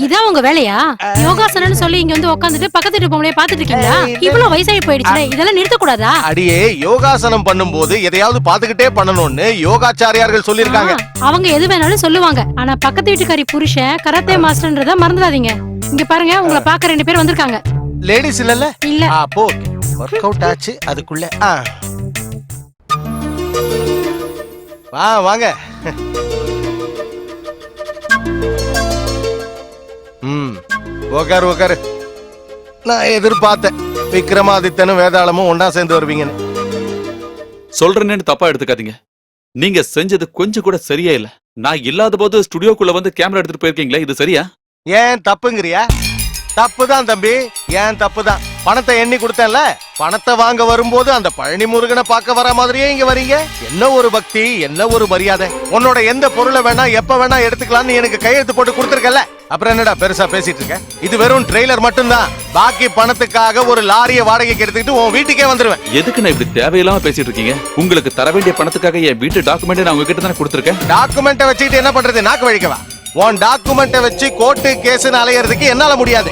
இதான் உங்க வேலையா? யோகாசனம்னு சொல்லி இங்க வந்து உட்காந்துட்டு பக்கத்து வீட்டு பொம்பளைய பாத்துட்டு இருக்கீங்களா? இவ்வளவு வயசாகி போயிடுச்சு, இதெல்லாம் நிறுத்த கூடாதா? அடியே, யோகாசனம் பண்ணும்போது எதையாவது பாத்துக்கிட்டே பண்ணணும்னு யோகாச்சாரியார்கள் சொல்லிருக்காங்க. அவங்க எது வேணாலும் சொல்லுவாங்க. ஆனா பக்கத்து வீட்டுக்காரி புருஷன் கராத்தே மாஸ்டர்ன்றத மறந்துடாதீங்க. இங்க பாருங்க, உங்களை பார்க்க 2 பேர் வந்திருக்காங்க. லேடிஸ் இல்லல்ல? இல்ல. அப்போ வொர்க் அவுட் ஆச்சு அதுக்குள்ள. வாங்க. உக்காரு. நான் எதிர்பார்த்தேன் விக்ரமாதித்தனும் வேதாளமும் ஒன்னா சேர்ந்து வருவீங்கன்னு. சொல்றேன்னு தப்பா எடுத்துக்காதீங்க. நீங்க செஞ்சது கொஞ்சம் கூட சரியா இல்ல. நான் இல்லாத போது ஸ்டுடியோக்குள்ள வந்து கேமரா எடுத்துட்டு போயிருக்கீங்களா? இது சரியா? ஏன் தப்புங்கிறியா? தப்புதான் தம்பி, ஏன் தப்புதான். பணத்தை எண்ணி கொடுத்தேன்ல, பணத்தை வாங்க வரும்போது அந்த பழனி முருகனை பார்க்க வர மாதிரியே இங்க வரீங்க. என்ன ஒரு பக்தி, என்ன ஒரு மரியாதை. உன்னோட எந்த பொருளை வேணா எப்ப வேணா எடுத்துக்கலாம்னு எனக்கு கையெழுத்து போட்டு கொடுத்துருக்கல. அப்புறம் என்னடா பெருசா பேசிட்டு இருக்க? இது வெறும் ட்ரெய்லர் மட்டும்தான். பாக்கி பணத்துக்காக ஒரு லாரிய வாடகைக்கு எடுத்துக்கிட்டு உன் வீட்டுக்கே வந்துருவேன். எதுக்கு நான் இப்படி தேவையில்லாம பேசிட்டு இருக்கீங்க? உங்களுக்கு தர வேண்டிய பணத்துக்காக என் வீட்டு டாக்குமெண்ட் நான் உங்ககிட்ட தானே கொடுத்துருக்கேன். டாக்குமெண்ட்டை வச்சுக்கிட்டு என்ன பண்றது? நாக்கு வழிக்கவா? உன் டாக்குமெண்ட்டை வச்சு கோர்ட்டு கேஸ்னு அலையறதுக்கு என்னால முடியாது.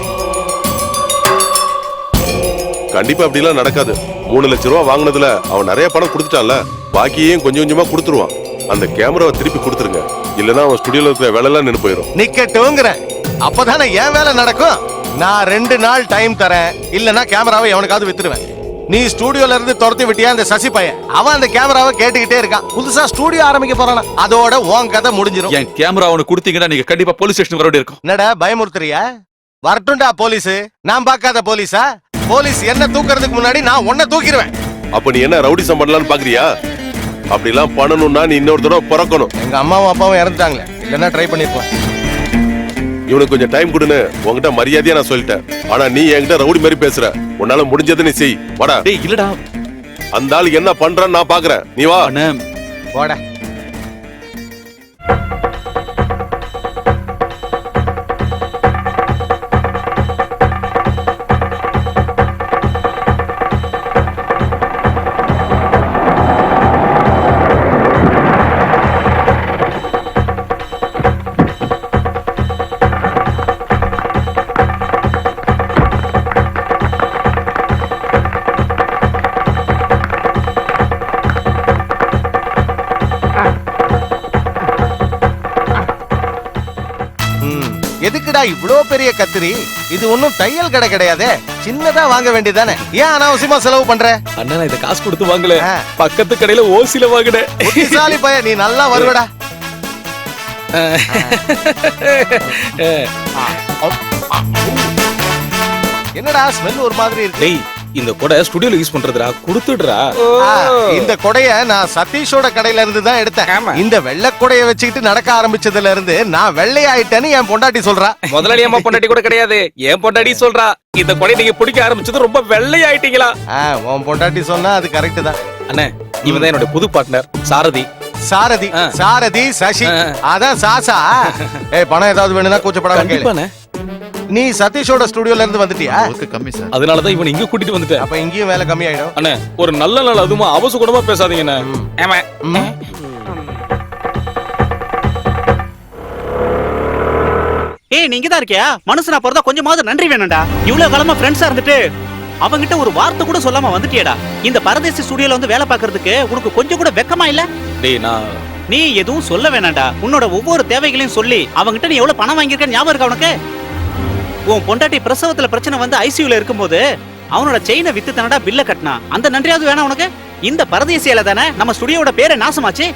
கண்டிப்பா அப்படிலாம் நடக்காது. 3 லட்சம் ரூபாய் வாங்கினதுல அவன் நிறைய பணம் கொடுத்துட்டான்ல, பாக்கியையும் கொஞ்சம் கொஞ்சமா கொடுத்துருவான். அந்த கேமராவை திருப்பி கொடுத்துருங்க, இல்லனா அவன் ஸ்டுடியோல இருக்கிற வேலை எல்லாம் நின்னு போயிடும். நிக்கட்டுங்கிறேன், அப்பதானே என் வேலை நடக்கும். நான் 2 நாள் டைம் தரேன், இல்லனா கேமராவை எவனுக்காவது வித்துருவேன். நீ ஸ்டுடியோல இருந்து துரத்தி விட்டியா அந்த சசி பையன்? அவன் அந்த கேமராவை கேட்டுக்கிட்டே இருக்கான். புதுசா ஸ்டுடியோ ஆரம்பிக்க போறானா? அதோட உன் கதை முடிஞ்சிடும். என் கேமரா அவனுக்கு கொடுத்தீங்கன்னா நீங்க கண்டிப்பா போலீஸ் ஸ்டேஷன் வர வேண்டிய இருக்கும். என்னடா பயமுறுத்துறியா? வரட்டும்டா போலீஸ். நான் பார்க்காத போலீஸா? போலீஸ் என்ன தூக்குறதுக்கு முன்னாடி நான் உன்னை தூக்கிடுவேன். அப்ப நீ என்ன ரவுடிசம் பண்ணலாம்னு பாக்குறியா? அப்படிலாம் பண்ணணும்னா நீ இன்னொரு தடவை பிறக்கணும். எங்க அம்மாவும் அப்பாவும் இறந்துட்டாங்களே, இல்லன்னா ட்ரை பண்ணிருப்பேன். இவனுக்கு கொஞ்சம் டைம் கொடுன்னு உங்ககிட்ட மரியாதையா நான் சொல்லிட்டேன். ஆனா நீ என்கிட்ட ரவுடி மாதிரி பேசுற. உன்னால முடிஞ்சதை நீ செய். வாடா. டேய் இல்லடா, அந்த ஆளு என்ன பண்றான்னு நான் பாக்குறேன். நீ வா. அண்ணே வாடா. எதுக்குடா இவ்ளோ பெரிய கத்திரி? இது ஒண்ணும் தையல் கடை கிடையாதே, சின்னதா வாங்க வேண்டியதானே. ஏன் அனாவசியமா செலவு பண்ற? அண்ணா நான் இதை காசு கொடுத்து வாங்கல, ஆ. பக்கத்து கடையில ஓசில வாங்கினேன். புத்திசாலி பையன், நீ நல்லா வருவடா. என்னடா ஸ்மெல் ஒரு மாதிரி இருக்கு? டேய் இந்த கொடை ஸ்டுடியோல யூஸ் பண்றதுடா, கொடுத்துடுறா. ஆ, இந்த கொடைய நான் சதீஷோட கடையில இருந்து தான் எடுத்தேன். ஆமா. இந்த வெள்ளை கொடைய வச்சுக்கிட்டு நடக்க ஆரம்பிச்சதுல இருந்து நான் வெள்ளையாயிட்டேன்னு என் பொண்டாட்டி சொல்றா. முதலாளி அம்மா பொண்டாட்டி கூட கிடையாது, என் பொண்டாட்டி சொல்றா. இந்த கொடை நீங்க பிடிக்க ஆரம்பிச்சது ரொம்ப வெள்ளையாயிட்டீங்களா? உன் பொண்டாட்டி சொன்னா அது கரெக்ட் தான். அண்ணே இவன் தான் என்னோட புது பார்ட்னர் சாரதி. சாரதி ஆ. சாரதி சசி, அதான் சாசா. பணம் ஏதாவது வேணும்னா கூச்சப்படாம கேளு. கண்டிப்பாண்ணே. நீ சதீஷோட ஸ்டுடியோல இருந்து வந்துட்டியா? கம்மி சார். அதனாலதான் இவன் இங்க கூட்டிட்டு வந்துட்டேன். அப்ப இங்கேயும் வேலை கம்மி ஆயிடும். அண்ணே ஒரு நல்ல நாள் அதுமா அவசகுணமா பேசாதீங்கண்ணே. ஆமா. ஏய் நீங்க தான் இருக்கியா? மனுஷனா பிறந்தா கொஞ்சமாவது நன்றி வேணும்டா. இவ்வளவு காலமா ஃப்ரெண்ட்ஸா இருந்துட்டு அவங்கிட்ட ஒரு வார்த்தை கூட சொல்லாம வந்துட்டியேடா. இந்த பரதேசி ஸ்டுடியோல வந்து வேலை பார்க்கறதுக்கு உனக்கு கொஞ்சம் கூட வெக்கமா இல்ல? டேய் நான் நீ எதுவும் சொல்ல வேணாம்டா. உன்னோட ஒவ்வொரு தேவைகளையும் சொல்லி அவங்கிட்ட நீ எவ்வளவு பணம் வாங்கியிருக்க ஞாபகம் இருக்கா உனக்கு? உன் பொண்டாட்டி பிரசவத்துல பிரச்சனை வந்து ஐசியூல இருக்கும்போது அவனோட செயினை வித்து தானடா பில்ல கட்டினா. அந்த நன்றியாவது வேணா உனக்கு? இந்த பரதேசியால தானே நம்ம ஸ்டுடியோட பேரை நாசமாச்சு.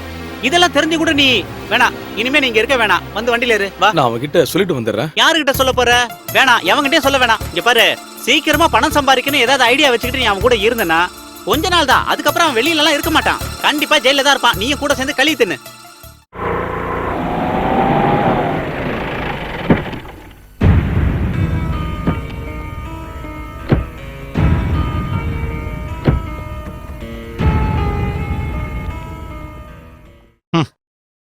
இதெல்லாம் தெரிஞ்சு கூட நீ வேணாம், இனிமே நீங்க இருக்க வேணாம், வந்து வண்டியில இரு வா. நான் அவன்கிட்ட சொல்லிட்டு வந்துடுறேன். யாருகிட்ட சொல்ல போற? வேணாம், எவங்கிட்டே சொல்ல வேணாம். இங்க பாரு, சீக்கிரமா பணம் சம்பாதிக்கணும் ஏதாவது ஐடியா வச்சுக்கிட்டு நீ அவன் கூட இருந்தனா கொஞ்ச நாள் தான், அதுக்கப்புறம் அவன் வெளியில எல்லாம் இருக்க மாட்டான். கண்டிப்பா ஜெயில தான் இருப்பான். நீயும் கூட சேர்ந்து களி தின்னு.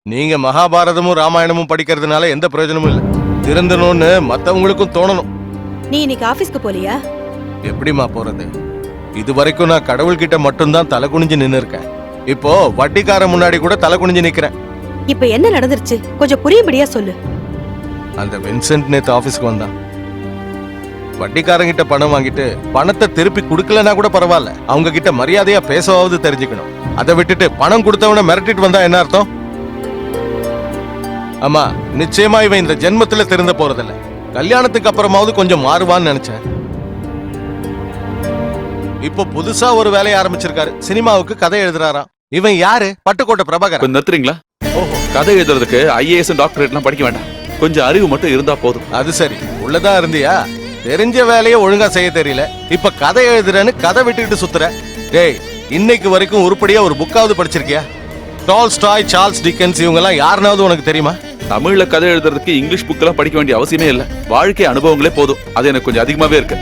நீங்க மகாபாரதமும் ராமாயணமும் படிக்கிறதுனால எந்த பிரயோஜனமும் இல்ல. திருந்தணும்னு மத்தவங்களுக்கும் தோணணும். நீ இன்னைக்கு ஆபீஸ்க்கு போலியா? எப்படிமா போறது? இது வரைக்கும் நான் கடவுள்கிட்ட மட்டும்தான் தலை குனிஞ்சு நின்னு இருக்கேன். இப்போ வட்டிக்கார முன்னாடி கூட தலை குனிஞ்சு நிக்கிறேன். இப்ப என்ன நடந்துருச்சு கொஞ்சம் புரியும்படியா சொல்லு. அந்த வின்சென்ட் நேத்து ஆபீஸ்க்கு வந்தான். வட்டிக்காரங்கிட்ட பணம் வாங்கிட்டு பணத்தை திருப்பி கொடுக்கலன்னா கூட பரவாயில்ல, அவங்க கிட்ட மரியாதையா பேசவாவது தெரிஞ்சுக்கணும். அதை விட்டுட்டு பணம் கொடுத்தவன மிரட்டிட்டு வந்தா என்ன அர்த்தம்? ஆமா, நிச்சயமா இவன் இந்த ஜென்மத்துல திருந்த போறதில்ல. கல்யாணத்துக்கு அப்புறமாவது கொஞ்சம் மாறுவான்னு நினைச்சேன். இப்போ புதுசா ஒரு வேலையை ஆரம்பிச்சிருக்காரு. சினிமாவுக்கு கதை எழுதுறாராம். இவன் யாரு? பட்டுக்கோட்டை பிரபாகர். கொஞ்சம் நிறுத்துறீங்களா? கதை எழுதுறதுக்கு ஐஏஎஸ் டாக்டரேட் எல்லாம் படிக்க வேண்டாம், கொஞ்சம் அறிவு மட்டும் இருந்தா போதும். அது சரி, உள்ளதா இருந்தியா? தெரிஞ்ச வேலையை ஒழுங்கா செய்ய தெரியல, இப்ப கதை எழுதுறேன்னு கதை விட்டுக்கிட்டு சுத்துற. டேய், இன்னைக்கு வரைக்கும் உருப்படியா ஒரு புக்காவது படிச்சிருக்கியா? டால்ஸ்டாய், சார்ல்ஸ் டிக்கன்ஸ் இவங்க எல்லாம் யாருனாவது உனக்கு தெரியுமா? தமிழ்ல கதை எழுதுறதுக்கு இங்கிலீஷ் புக் எல்லாம் படிக்க வேண்டிய அவசியமே இல்ல, வாழ்க்கை அனுபவங்களே போதும். அது எனக்கு கொஞ்சம் அதிகமாவே இருக்கு.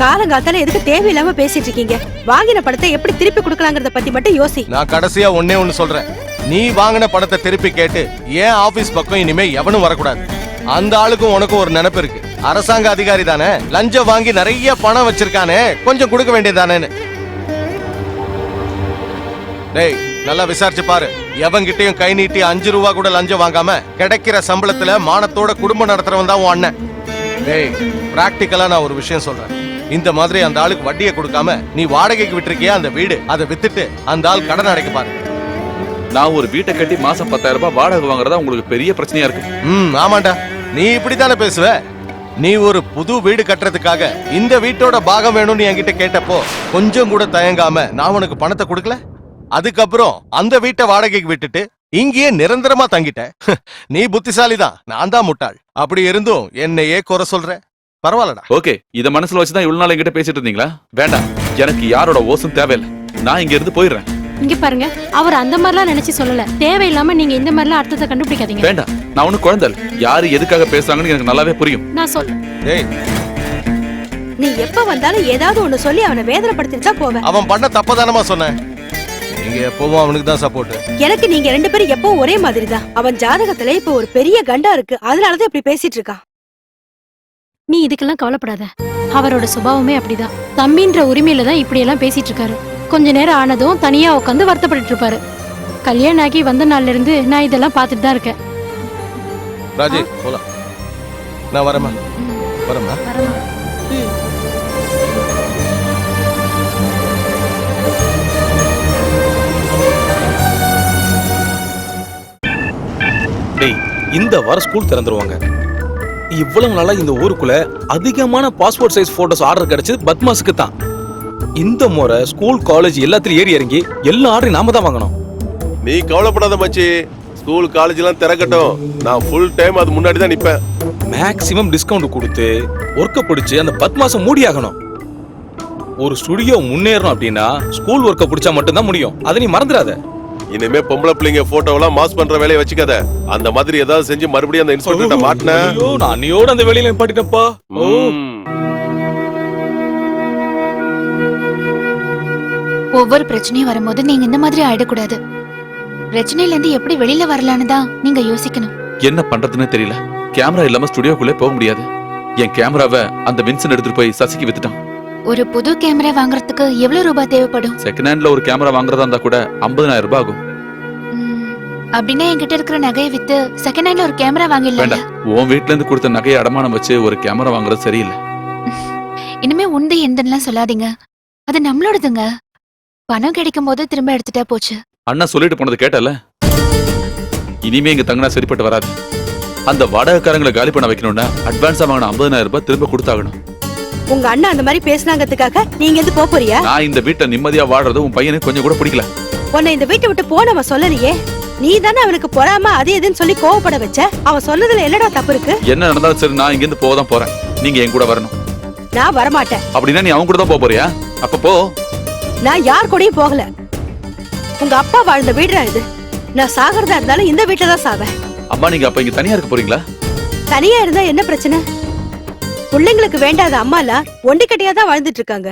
காலங்காத்தால எதுக்கு தேவையில்லாம பேசிட்டு இருக்கீங்க? வாங்கின படத்தை எப்படி திருப்பி கொடுக்கலாங்கிறத பத்தி மட்டும் யோசி. நான் கடைசியா ஒன்னே ஒன்னு சொல்றேன். நீ வாங்கின படத்தை திருப்பி கேட்டு ஏன் ஆபீஸ் பக்கம் இனிமே எவனும் வரக்கூடாது. அந்த ஆளுக்கும் உனக்கும் ஒரு நினைப்பு இருக்கு. அரசாங்க அதிகாரி தானே, லஞ்சம் வாங்கி நிறைய பணம் வச்சிருக்கானே, கொஞ்சம் கொடுக்க வேண்டியதானேன்னு. டேய், நல்லா விசாரிச்சு பாரு. எவங்கிட்டயும் கை நீட்டி 5 ரூபா கூட லஞ்சம் வாங்காம கிடைக்கிற சம்பளத்துல மானத்தோட குடும்பம் நடத்துறவன் தான் உன் அண்ணன். டேய், பிராக்டிக்கலா நான் ஒரு விஷயம் சொல்றேன். இந்த மாதிரி அந்த ஆளுக்கு வட்டியை கொடுக்காம நீ வாடகைக்கு விட்டுருக்கியா அந்த வீடு, அதை வித்துட்டு அந்த ஆள் கடன் அடைக்க பாரு. நான் ஒரு வீட்டை கட்டி மாசம் 10,000 ரூபாய் வாடகை வாங்குறதா உங்களுக்கு பெரிய பிரச்சனையா இருக்கு. ஆமாண்டா, நீ இப்படித்தானே பேசுவ. நீ ஒரு புது வீடு கட்டுறதுக்காக இந்த வீட்டோட பாகம் வேணும்னு என்கிட்ட கேட்டப்போ கொஞ்சம் கூட தயங்காம நான் உனக்கு பணத்தை கொடுக்கல. அதுக்கப்புறம் அந்த வீட்டை வாடகைக்கு விட்டுட்டு இங்கேயே நிரந்தரமா தங்கிட்ட. நீ புத்திசாலி தான், நான் தான் முட்டாள். அப்படி இருந்தும் என்னையே குறை சொல்ற. பரவாயில்லடா. ஓகே, இத மனசுல வச்சுதான் இவ்வளவு நாள் என்கிட்ட பேசிட்டு இருந்தீங்களா? வேண்டாம், எனக்கு யாரோட ஓசும் தேவையில்லை. நான் இங்க இருந்து போயிடுறேன். இங்க பாருங்க, அவர் அந்த மாதிரிலாம் நினைச்சு சொல்லல. தேவையில்லாம நீங்க இந்த மாதிரிலாம் அர்த்தத்தை கண்டுபிடிக்காதீங்க. வேண்டாம், நான் ஒண்ணு குழந்தை இல்ல. யாரு எதுக்காக பேசுறாங்கன்னு எனக்கு நல்லாவே புரியும். நான் சொல் டேய், நீ எப்ப வந்தாலும் ஏதாவது ஒண்ணு சொல்லி அவனை வேதனைப்படுத்திட்டு போவேன். அவன் பண்ண தப்பதானமா சொன்னேன். நீங்க எப்பவும் அவனுக்கு தான் சப்போர்ட். எனக்கு நீங்க 2 பேரும் எப்பவும் ஒரே மாதிரி தான். அவன் ஜாதகத்துல இப்ப ஒரு பெரிய கண்டா இருக்கு, அதனாலதான் இப்படி பேசிட்டு இருக்கான். நீ இதுக்கெல்லாம் கவலைப்படாத. அவரோட சுபாவமே அப்படிதான். தம்பின்ற உரிமையில தான் இப்படி எல்லாம் பேசிட்டு இருக்காரு. கொஞ்ச நேரம் ஆனதும் தனியா உட்காந்து வருத்தப்பட்டு இருப்பாரு. கல்யாணம் ஆகி வந்த நாள்ல இருந்து நான் இதெல்லாம் பார்த்துட்டு தான் இருக்கேன். ராஜி, போலாம். நான் வரமா வரமா. டேய் இந்த வாரம் ஸ்கூல் திறந்துருவாங்க. இவ்வளவு நாளா இந்த ஊருக்குள்ள அதிகமான பாஸ்போர்ட் சைஸ் போட்டோஸ் ஆர்டர் கிடைச்சது பத்மாஸுக்கு தான். இந்த முறை ஸ்கூல் காலேஜ் எல்லாத்துலயும் ஏறி இறங்கி எல்லா ஆர்டரையும் நாம தான் வாங்கணும். நீ கவலைப்படாத மச்சி, ஸ்கூல் காலேஜ் எல்லாம் திறக்கட்டும், நான் ஃபுல் டைம் அது முன்னாடி தான் நிப்பேன். மேக்ஸிமம் டிஸ்கவுண்ட் கொடுத்து ஒர்க்கை பிடிச்சு அந்த பத்மாசம் மூடி ஆகணும். ஒரு ஸ்டுடியோ முன்னேறணும் அப்படின்னா ஸ்கூல் ஒர்க்கை பிடிச்சா மட்டும்தான் முடியும். அதை நீ மறந்துடாத. இனிமே பொம்பளை பிள்ளைங்க போட்டோவெல்லாம் மாஸ் பண்ற வேலையை வச்சுக்காத. அந்த மாதிரி ஏதாவது செஞ்சு மறுபடியும் அந்த இன்ஸ்பெக்டர்ட்ட மாட்டின. ஐயோ, நான் அன்னையோட அந்த வேலையில பாட்டிட்டப்பா. ஒவ்வொரு பிரச்சனையும் வரும்போது நீங்க இந்த மாதிரி ஆயிடக்கூடாது. பிரச்சனையில இருந்து எப்படி வெளியில வரலான்னு தான் நீங்க யோசிக்கணும். என்ன பண்றதுன்னு தெரியல. கேமரா இல்லாம ஸ்டுடியோக்குள்ளே போக முடியாது. என் கேமராவை அந்த வின்சன் எடுத்துட்டு போய் சசிக்கு வித்துட்டான். ஒரு புது கேமரா வாங்குறதுக்கு எவ்வளவு ரூபாய் தேவைப்படும்? செகண்ட் ஹேண்ட்ல ஒரு கேமரா வாங்குறதா இருந்தா கூட 50,000 ரூபாய் ஆகும். அப்படின்னா என்கிட்ட இருக்கிற நகையை வித்து செகண்ட் ஹேண்ட்ல ஒரு கேமரா வாங்கிடலாம். வேண்டாம், உன் வீட்ல இருந்து கொடுத்த நகையை அடமானம் வச்சு ஒரு கேமரா வாங்குறது சரியில்லை. இனிமே உண்டு எந்தெல்லாம் சொல்லாதீங்க. அது நம்மளோடதுங்க. பணம் கிடைக்கும் போது திரும்ப எடுத்துட்டா போச்சு. அண்ணா சொல்லிட்டு போனது கேட்டல. இனிமே இங்க தங்கினா சரிப்பட்டு வராது. அந்த வாடகைக்காரங்களை காலி பண்ண வைக்கணும்னா அட்வான்ஸா வாங்கின 50,000 ரூபாய் திரும்ப கொடுத்தாகணும். உங்க அண்ணா அந்த மாதிரி பேசினாங்கிறதுக்காக நீங்க எந்த போறியா? நான் இந்த வீட்டை நிம்மதியா வாழ்றது உன் பையனுக்கு கொஞ்சம் கூட பிடிக்கல. உன்னை இந்த வீட்டை விட்டு போனவன் சொல்லலையே. நீ தானே அவனுக்கு பொறாம அது எதுன்னு சொல்லி கோவப்பட வச்ச. அவன் சொன்னதுல என்னடா தப்பு இருக்கு? என்ன நடந்தாலும் சரி, நான் இங்க இருந்து போக தான் போறேன். நீங்க என் கூட வரணும். நான் வரமாட்டேன். அப்படின்னா நீ அவங்க கூட தான் போறியா? அப்ப போ. நான் யார் கூடயும் போகல. உங்க அப்பா வாழ்ந்த வீடுடா இது. நான் சாகிறதா இருந்தாலும் இந்த வீட்டுல தான் சாவேன். அம்மா, நீங்க அப்ப இங்க தனியா இருக்க போறீங்களா? தனியா இருந்தா என்ன பிரச்சனை? பிள்ளைங்களுக்கு வேண்டாத அம்மாலா ஒண்டிக்கட்டியா தான் வாழ்ந்துட்டு இருக்காங்க.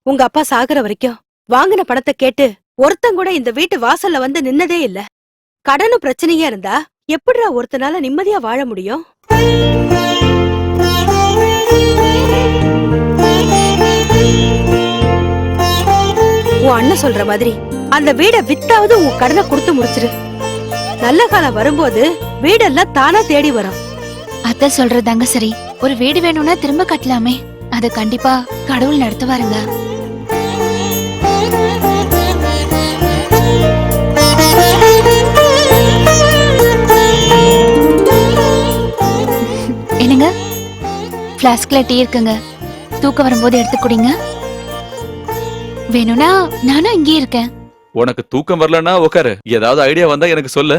உங்க அப்பா சாகுற வரைக்கும் வாங்கின பணத்தை கேட்டு ஒருத்தன் கூட இந்த வீட்டு வாசல்ல வந்து நின்னதே இல்ல. கடனும் பிரச்சனையா இருந்தா எப்படிடா ஒருத்தனால நிம்மதியா வாழ முடியும்? உன் அண்ணன் சொல்ற மாதிரி அந்த வீடை வித்தாவது உன் கடனை கொடுத்து முடிச்சிரு. நல்ல காலம் வரும்போது வீடெல்லாம் தானா தேடி வரும். அத்தை சொல்றதாங்க சரி. ஒரு வீடு வேணும்னா திரும்ப கட்டலாமே. அது கண்டிப்பா கடவுள் நடத்துவாருங்க. என்னங்க, பிளாஸ்க்ல டீ இருக்குங்க. தூக்கம் வரும்போது எடுத்து குடிங்க. வேணும்னா நானும் இங்கே இருக்கேன். உனக்கு தூக்கம் வரலன்னா உட்காரு. ஏதாவது ஐடியா வந்தா எனக்கு சொல்லு.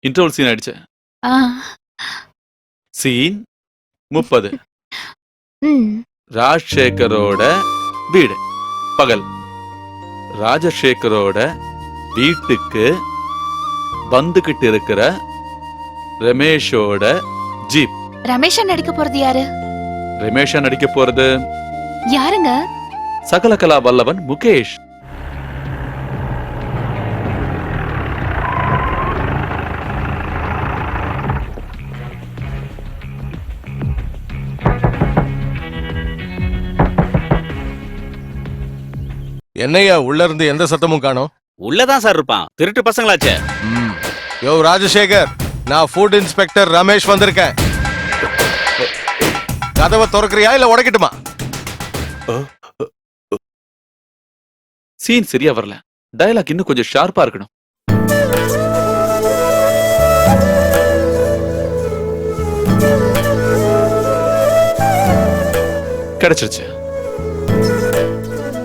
இன்டர்வல் சீன் ஆயிடுச்சு. சீன் 30. ராஜசேகரோட வீடு பகல். ராஜசேகரோட வீட்டுக்கு வந்துகிட்டு இருக்கிற ரமேஷோட ஜீப். ரமேஷா நடிக்க போறது யாரு? ரமேஷா நடிக்க போறது யாருங்க? சகலகலா வல்லவன் முகேஷ். என்னையா உள்ள இருந்து எந்த சத்தமும் காணோம்? உள்ளதான் சார் இருப்பான். திருட்டு பசங்களாச்சே. யோ ராஜசேகர், நான் ஃபுட் இன்ஸ்பெக்டர் ரமேஷ் வந்திருக்கேன். கதவை திறக்கறியா இல்ல உடைக்கட்டுமா? சீன் சரியா வரல. டயலாக் இன்னும் கொஞ்சம் ஷார்ப்பா இருக்கணும். கிடைச்சிருச்சு.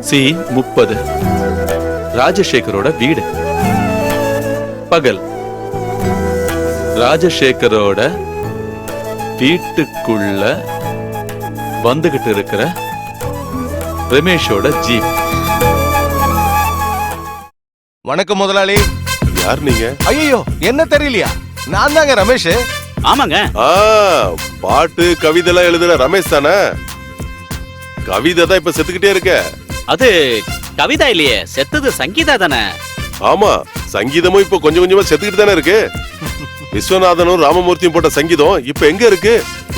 சீன் 30. ராஜசேகரோட வீடு பகல். ராஜசேகரோட வீட்டுக்குள்ள வந்துகிட்டு இருக்கிற ரமேஷோட ஜீப். வணக்கம் முதலாளி. யார் நீங்க? ஐயோ, என்ன தெரியலையா? நான் தாங்க ரமேஷ். ஆமாங்க. பாட்டு கவிதை எல்லாம் எழுதுற ரமேஷ் தானே? கவிதை தான் இப்ப செத்துக்கிட்டே இருக்க. அது கவிதா இல்லையே, செத்தது சங்கீதா தானே? ஆமா, சங்கீதமும் இப்ப கொஞ்சம் கொஞ்சமா செத்துக்கிட்டு தானே இருக்கு. விஸ்வநாதனும் ராமமூர்த்தியும் போட்ட சங்கீதம் இப்ப எங்க இருக்கு?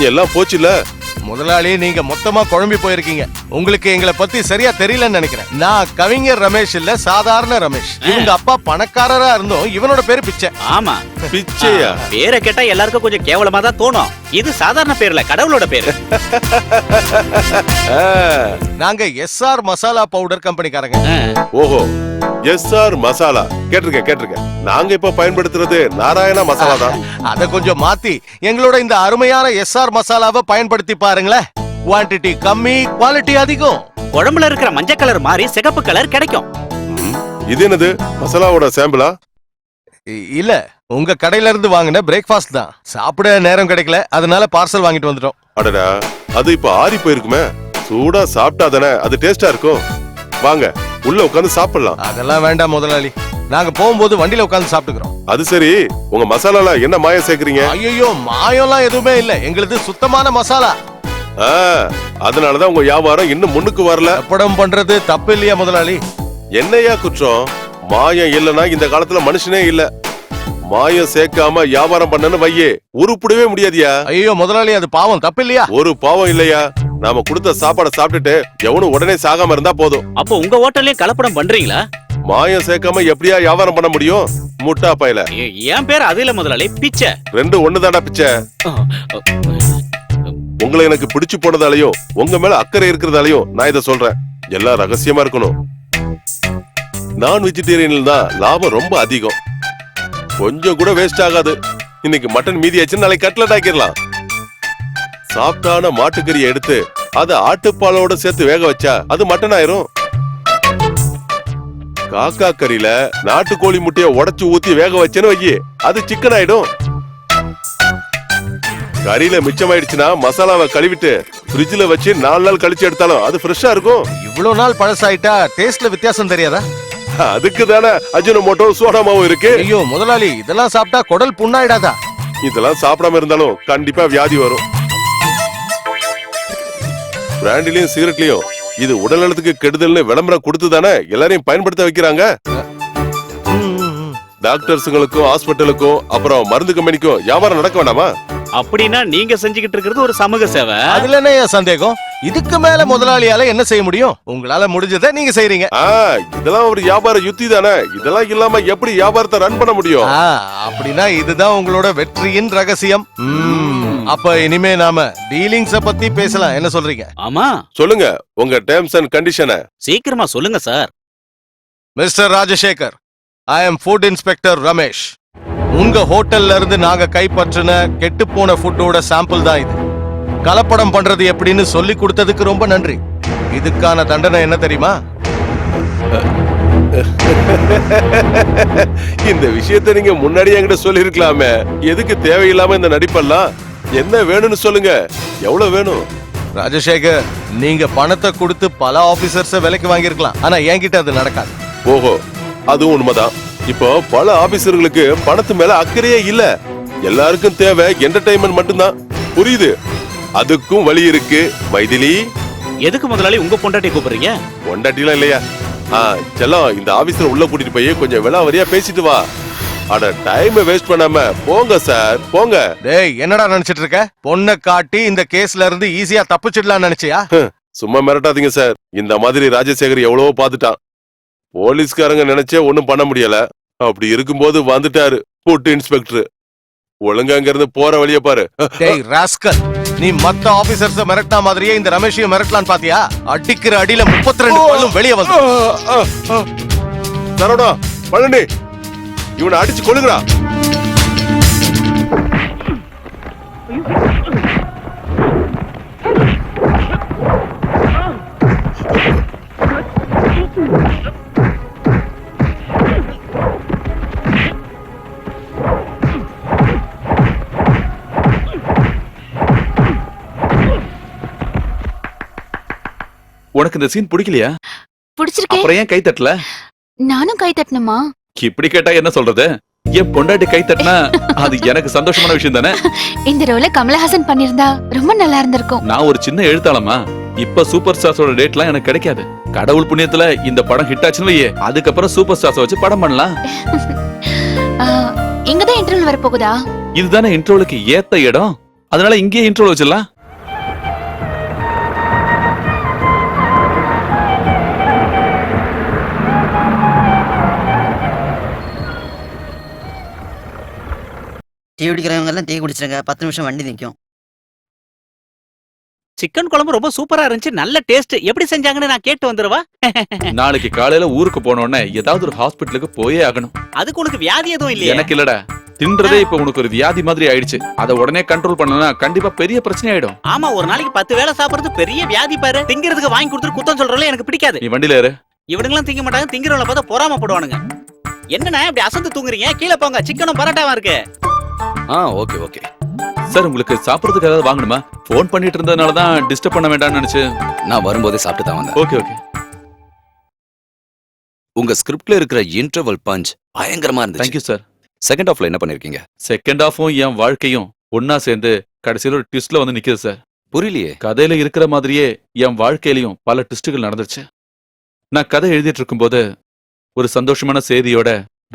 எல்லாம் போச்சுல. முதலாளி, நீங்க மொத்தமா குழம்பி போயிருக்கீங்க. உங்களுக்கு எங்களை பத்தி சரியா தெரியலன்னு நினைக்கிறேன். நான் கவிஞர் ரமேஷ் இல்ல, சாதாரண ரமேஷ். இவங்க அப்பா பணக்காரரா இருந்தோம், இவனோட பேரு பிச்சை. ஆமா, பிச்சையா? பேரை கேட்டா எல்லாருக்கும் கொஞ்சம் கேவலமா தான் தோணும். இது சாதாரண பேர்ல, கடவுளோட பேரு. நாங்க SR மசாலா பவுடர் கம்பெனிக்காரங்க. ஓஹோ, எஸ்ஆர் மசாலா கேட்டிருக்கேன் நாங்க இப்ப பயன்படுத்துறது நாராயணா மசாலா தான். அத கொஞ்சம் மாத்தி எங்களோட இந்த அருமையான எஸ்ஆர் மசாலாவை பயன்படுத்தி பாருங்களேன். குவாண்டிட்டி கம்மி, குவாலிட்டி அதிகம். குழம்புல இருக்கிற மஞ்சள் கலர் மாதிரி சிகப்பு கலர் கிடைக்கும். இது என்னது மசாலாவோட சாம்பிளா? இல்ல, உங்க கடையில இருந்து வாங்கின பிரேக்ஃபாஸ்ட் தான். சாப்பிட நேரம் கிடைக்கல, அதனால பார்சல் வாங்கிட்டு வந்துட்டோம். அடடா, அது இப்ப ஆறி போயிருக்குமே. சூடா சாப்பிட்டா தானே அது டேஸ்டா இருக்கும். வாங்க உள்ள உட்கார்ந்து சாப்பிடலாம். அதெல்லாம் வேண்டாம் முதலாளி, நாங்க போகும்போது வண்டியில உட்கார்ந்து சாப்பிட்டுக்கிறோம். அது சரி, உங்க மசாலால என்ன மாயம் சேர்க்கறீங்க? ஐயோ, மாயம்லாம் எதுவுமே இல்ல, எங்களுது சுத்தமான மசாலா. ஆ, அதனாலதான் உங்க வியாபாரம் இன்னும் முன்னுக்கு வரல. படம் பண்றது தப்பு இல்லையா முதலாளி? என்னையா குற்றம்? மாயம் இல்லனா இந்த காலத்துல மனுஷனே இல்ல. மாயம் சேர்க்காம வியாபாரம் பண்ணனு வையே, உருப்படவே முடியாதியா. ஐயோ முதலாளி, அது பாவம், தப்பு இல்லையா? ஒரு பாவம் இல்லையா. நாம கொடுத்த சாப்பாடை சாப்பிட்டுட்டு எவனும் உடனே சாகாம இருந்தா போதும். அப்போ உங்க ஹோட்டல்லயே கலப்படம் பண்றீங்களா? மாயம் சேர்க்காம எப்படியா வியாபாரம் பண்ண முடியும்? முட்டா பயல. என் பேர் அது இல்ல முதலாளி, பிச்சை. ரெண்டு ஒண்ணுதாடா பிச்சை. உங்களை எனக்கு பிடிச்சு போனதாலையும் உங்க மேல அக்கறை இருக்கிறதாலையும் நான் இதை சொல்றேன். எல்லாம் ரகசியமா இருக்கணும். நான் வெஜிடேரியன்ல தான் லாபம் ரொம்ப அதிகம். கொஞ்சம் கூட வேஸ்ட் ஆகாது. இன்னைக்கு மட்டன் மீதி ஆச்சு, நாளைக்கு கட்லட் ஆக்கிடலாம். சாப்பிட்டான மாட்டுக்கறியை எடுத்து அதை ஆட்டுப்பாலோட சேர்த்து வேக வச்சா அது மட்டன் ஆயிரும். காக்கா கறியில நாட்டுக்கோழி முட்டைய உடைச்சு ஊத்தி வேக வச்சேன்னு வையி, அது சிக்கன் ஆயிடும். கறியில மிச்சமாயிடுச்சுன்னா மசாலாவை கழுவிட்டு ஃப்ரிட்ஜ்ல வச்சு 4 நாள் கழிச்சு எடுத்தாலும் அது ஃப்ரெஷ்ஷா இருக்கும். இவ்வளவு நாள் பழசாயிட்டா டேஸ்ட்ல வித்தியாசம் தெரியாதா? அதுக்கு தானே அஜினோமோட்டோ சோடாமாவும் இருக்கு. ஐயோ முதலாளி, இதெல்லாம் சாப்பிட்டா குடல் புண்ணாயிடாதா? இதெல்லாம் சாப்பிடாம இருந்தாலும் கண்டிப்பா வியாதி வரும். பிராண்டிலையும் சிகரெட்லயும் இது உடல் நலத்துக்கு கெடுதல்னு விளம்பரம் கொடுத்து தானே எல்லாரையும் பயன்படுத்த வைக்கிறாங்க. டாக்டர்ஸுங்களுக்கும் ஹாஸ்பிட்டலுக்கும் அப்புறம் மருந்து கம்பெனிக்கும் வியாபாரம் நடக்க வேண்டாமா? அப்படின்னா நீங்க செஞ்சுக்கிட்டு இருக்கிறது ஒரு சமூக சேவை. அதுல என்ன சந்தேகம்? இதுக்கு மேல முதலாளியால என்ன செய்ய முடியும்? உங்களால முடிஞ்சதை நீங்க செய்றீங்க. இதெல்லாம் ஒரு வியாபார யுத்தி தானே. இதெல்லாம் இல்லாம எப்படி வியாபாரத்தை ரன் பண்ண முடியும்? அப்படின்னா இதுதான் உங்களோட வெற்றியின் ரகசியம். அப்ப இனிமே நாம டீலிங்ஸ பத்தி பேசலாம், என்ன சொல்றீங்க? ஆமா, சொல்லுங்க உங்க டேர்ம்ஸ் அண்ட் கண்டிஷனை. சீக்கிரமா சொல்லுங்க சார். மிஸ்டர் ராஜசேகர், ஐ அம் ஃபுட் இன்ஸ்பெக்டர் ரமேஷ். உங்க ஹோட்டல்ல இருந்து நாங்க கைப்பற்றின கெட்டுப்போன ஃபுட்டோட சாம்பிள் தான் இது. கலப்படம் பண்றது எப்படின்னு சொல்லி கொடுத்ததுக்கு ரொம்ப நன்றி. இதுக்கான தண்டனை என்ன தெரியுமா? இந்த விஷயத்தை நீங்க முன்னாடி என்கிட்ட சொல்லி இருக்கலாமே. எதுக்கு தேவையில்லாம இந்த நடிப்பெல்லாம்? என்ன வேணும்னு சொல்லுங்க. எவ்வளவு வேணும்? ராஜசேகர், நீங்க பணத்தை கொடுத்து பல ஆபீசர்ஸ விலைக்கு வாங்கியிருக்கலாம், ஆனா என்கிட்ட அது நடக்காது. ஓஹோ, அதுவும் உண்மைதான். இப்போ பல ஆபீசர்களுக்கு பணத்து மேல அக்கறையே இல்ல. எல்லாருக்கும் தேவை என்டர்டைன்மெண்ட் மட்டும்தான். புரியுது? அதுக்கும் வழி இருக்கு. மைதிலி, எதுக்கு முதலாளி உங்க பொண்டாட்டி கூப்பிடுறீங்க? பொண்டாட்டிலாம் இல்லையா? செல்லம், இந்த ஆபீஸ்ல உள்ள கூட்டிட்டு போய் கொஞ்சம் விலாவரியா பேசிட்டு வா. அட, டைம் வேஸ்ட் பண்ணாம போங்க சார், போங்க. டேய், என்னடா நினைச்சிட்டு இருக்க? பொண்ணை காட்டி இந்த கேஸ்ல இருந்து ஈஸியா தப்பிச்சிடலாம் நினைச்சியா? சும்மா மிரட்டாதீங்க சார். இந்த மாதிரி ராஜசேகர் எவ்வளவோ பாத்துட்டான். போலீஸ்காரங்க நினைச்சே ஒண்ணும் பண்ண முடியல. அப்படி இருக்கும்போது வந்துட்டாரு ஃபுட் இன்ஸ்பெக்டர். ஒழுங்கா அங்க இருந்து போற வழிய பாரு. டேய் ராஸ்கல், நீ மத்த ஆபீசர்ஸ மிரட்டா மாதிரியே இந்த ரமேஷையும் மிரட்டலான்னு பாத்தியா? அடிக்கிற அடியில 32 பல்லும் வெளியே வந்து. சரவணா, பழனி, இவனை அடிச்சு கொள்ளுங்கடா. உனக்கு இந்த சீன் பிடிக்கலையா? பிடிச்சிருக்கேன். அப்புறம் ஏன் கை தட்டல? நானும் கை தட்டணுமா? இப்படி கேட்டா என்ன சொல்றது? என் பொண்டாட்டி கை தட்டினா அது எனக்கு சந்தோஷமான விஷயம் தானே. இந்த ரோல கமலஹாசன் பண்ணிருந்தா ரொம்ப நல்லா இருந்திருக்கும். நான் ஒரு சின்ன எழுத்தாளமா, இப்ப சூப்பர் ஸ்டார்ஸோட டேட்லாம் எனக்கு கிடைக்காது. கடவுள் புண்ணியத்துல இந்த படம் ஹிட் ஆச்சுன்னு வையே, அதுக்கப்புறம் சூப்பர் ஸ்டார்ஸ் வச்சு படம் பண்ணலாம். இங்கதான் இன்டர்வல் வர போகுதா? இதுதானே இன்ட்ரோலுக்கு ஏத்த இடம், அதனால இங்கேயே இன்ட்ரோல் வச்சிடலாம். டீ குடிக்கிறவங்க எல்லாம் டீ குடிச்சிருங்க, 10 நிமிஷம் வண்டி நிற்கும். சிக்கன் குழம்பு ரொம்ப சூப்பரா இருந்துச்சு, நல்ல டேஸ்ட். எப்படி செஞ்சாங்கன்னு நான் கேட்டு வந்துருவா. நாளைக்கு காலையில ஊருக்கு போனோடனே ஏதாவது ஒரு ஹாஸ்பிட்டலுக்கு போயே ஆகணும். அதுக்கு உனக்கு வியாதி எதுவும் இல்லையா? எனக்கு இல்லடா, தின்றதே இப்ப உனக்கு ஒரு வியாதி மாதிரி ஆயிடுச்சு. அதை உடனே கண்ட்ரோல் பண்ணனா கண்டிப்பா பெரிய பிரச்சனை ஆயிடும். ஆமா, ஒரு நாளைக்கு 10 வேளை சாப்பிடுறது பெரிய வியாதி பாரு. திங்கிறதுக்கு வாங்கி கொடுத்துட்டு குத்தம் சொல்றதுல எனக்கு பிடிக்காது. நீ வண்டியில ஏறு. இவனுங்களாம் திங்க மாட்டாங்க, திங்கிறவங்கள பார்த்தா பொறாமப்படுவானுங்க. என்னண்ணா இப்படி அசந்து தூங்குறீங்க? கீழே போங்க, சிக்கனும் பரோட்டாவா இருக்கு. Okay okay. சார், உங்களுக்கு சாப்பிடறதுக்கு ஏதாவது வாங்கணுமா? போன் பண்ணிட்டு இருந்ததுனால தான் டிஸ்டர்ப் பண்ண வேண்டாம்னு நினைச்சு. நான் வரும்போதே சாப்பிட்டு தான் வந்தேன். Okay okay. உங்க ஸ்கிரிப்ட்ல இருக்கிற இன்டர்வல் பஞ்ச் பயங்கரமா இருந்துச்சு. Thank you sir. செகண்ட் ஹாஃப்ல என்ன பண்ணிருக்கீங்க? செகண்ட் ஹாஃபும் என் வாழ்க்கையும் ஒன்னா சேர்ந்து கடைசியில ஒரு ட்விஸ்ட்ல வந்து நிக்குது சார். புரியலையே. கதையில இருக்கிற மாதிரியே என் வாழ்க்கையிலயும் பல ட்விஸ்டுகள் நடந்துச்சு. நான் கதை எழுதிட்டு இருக்கும்போது ஒரு சந்தோஷமான செய்தியோட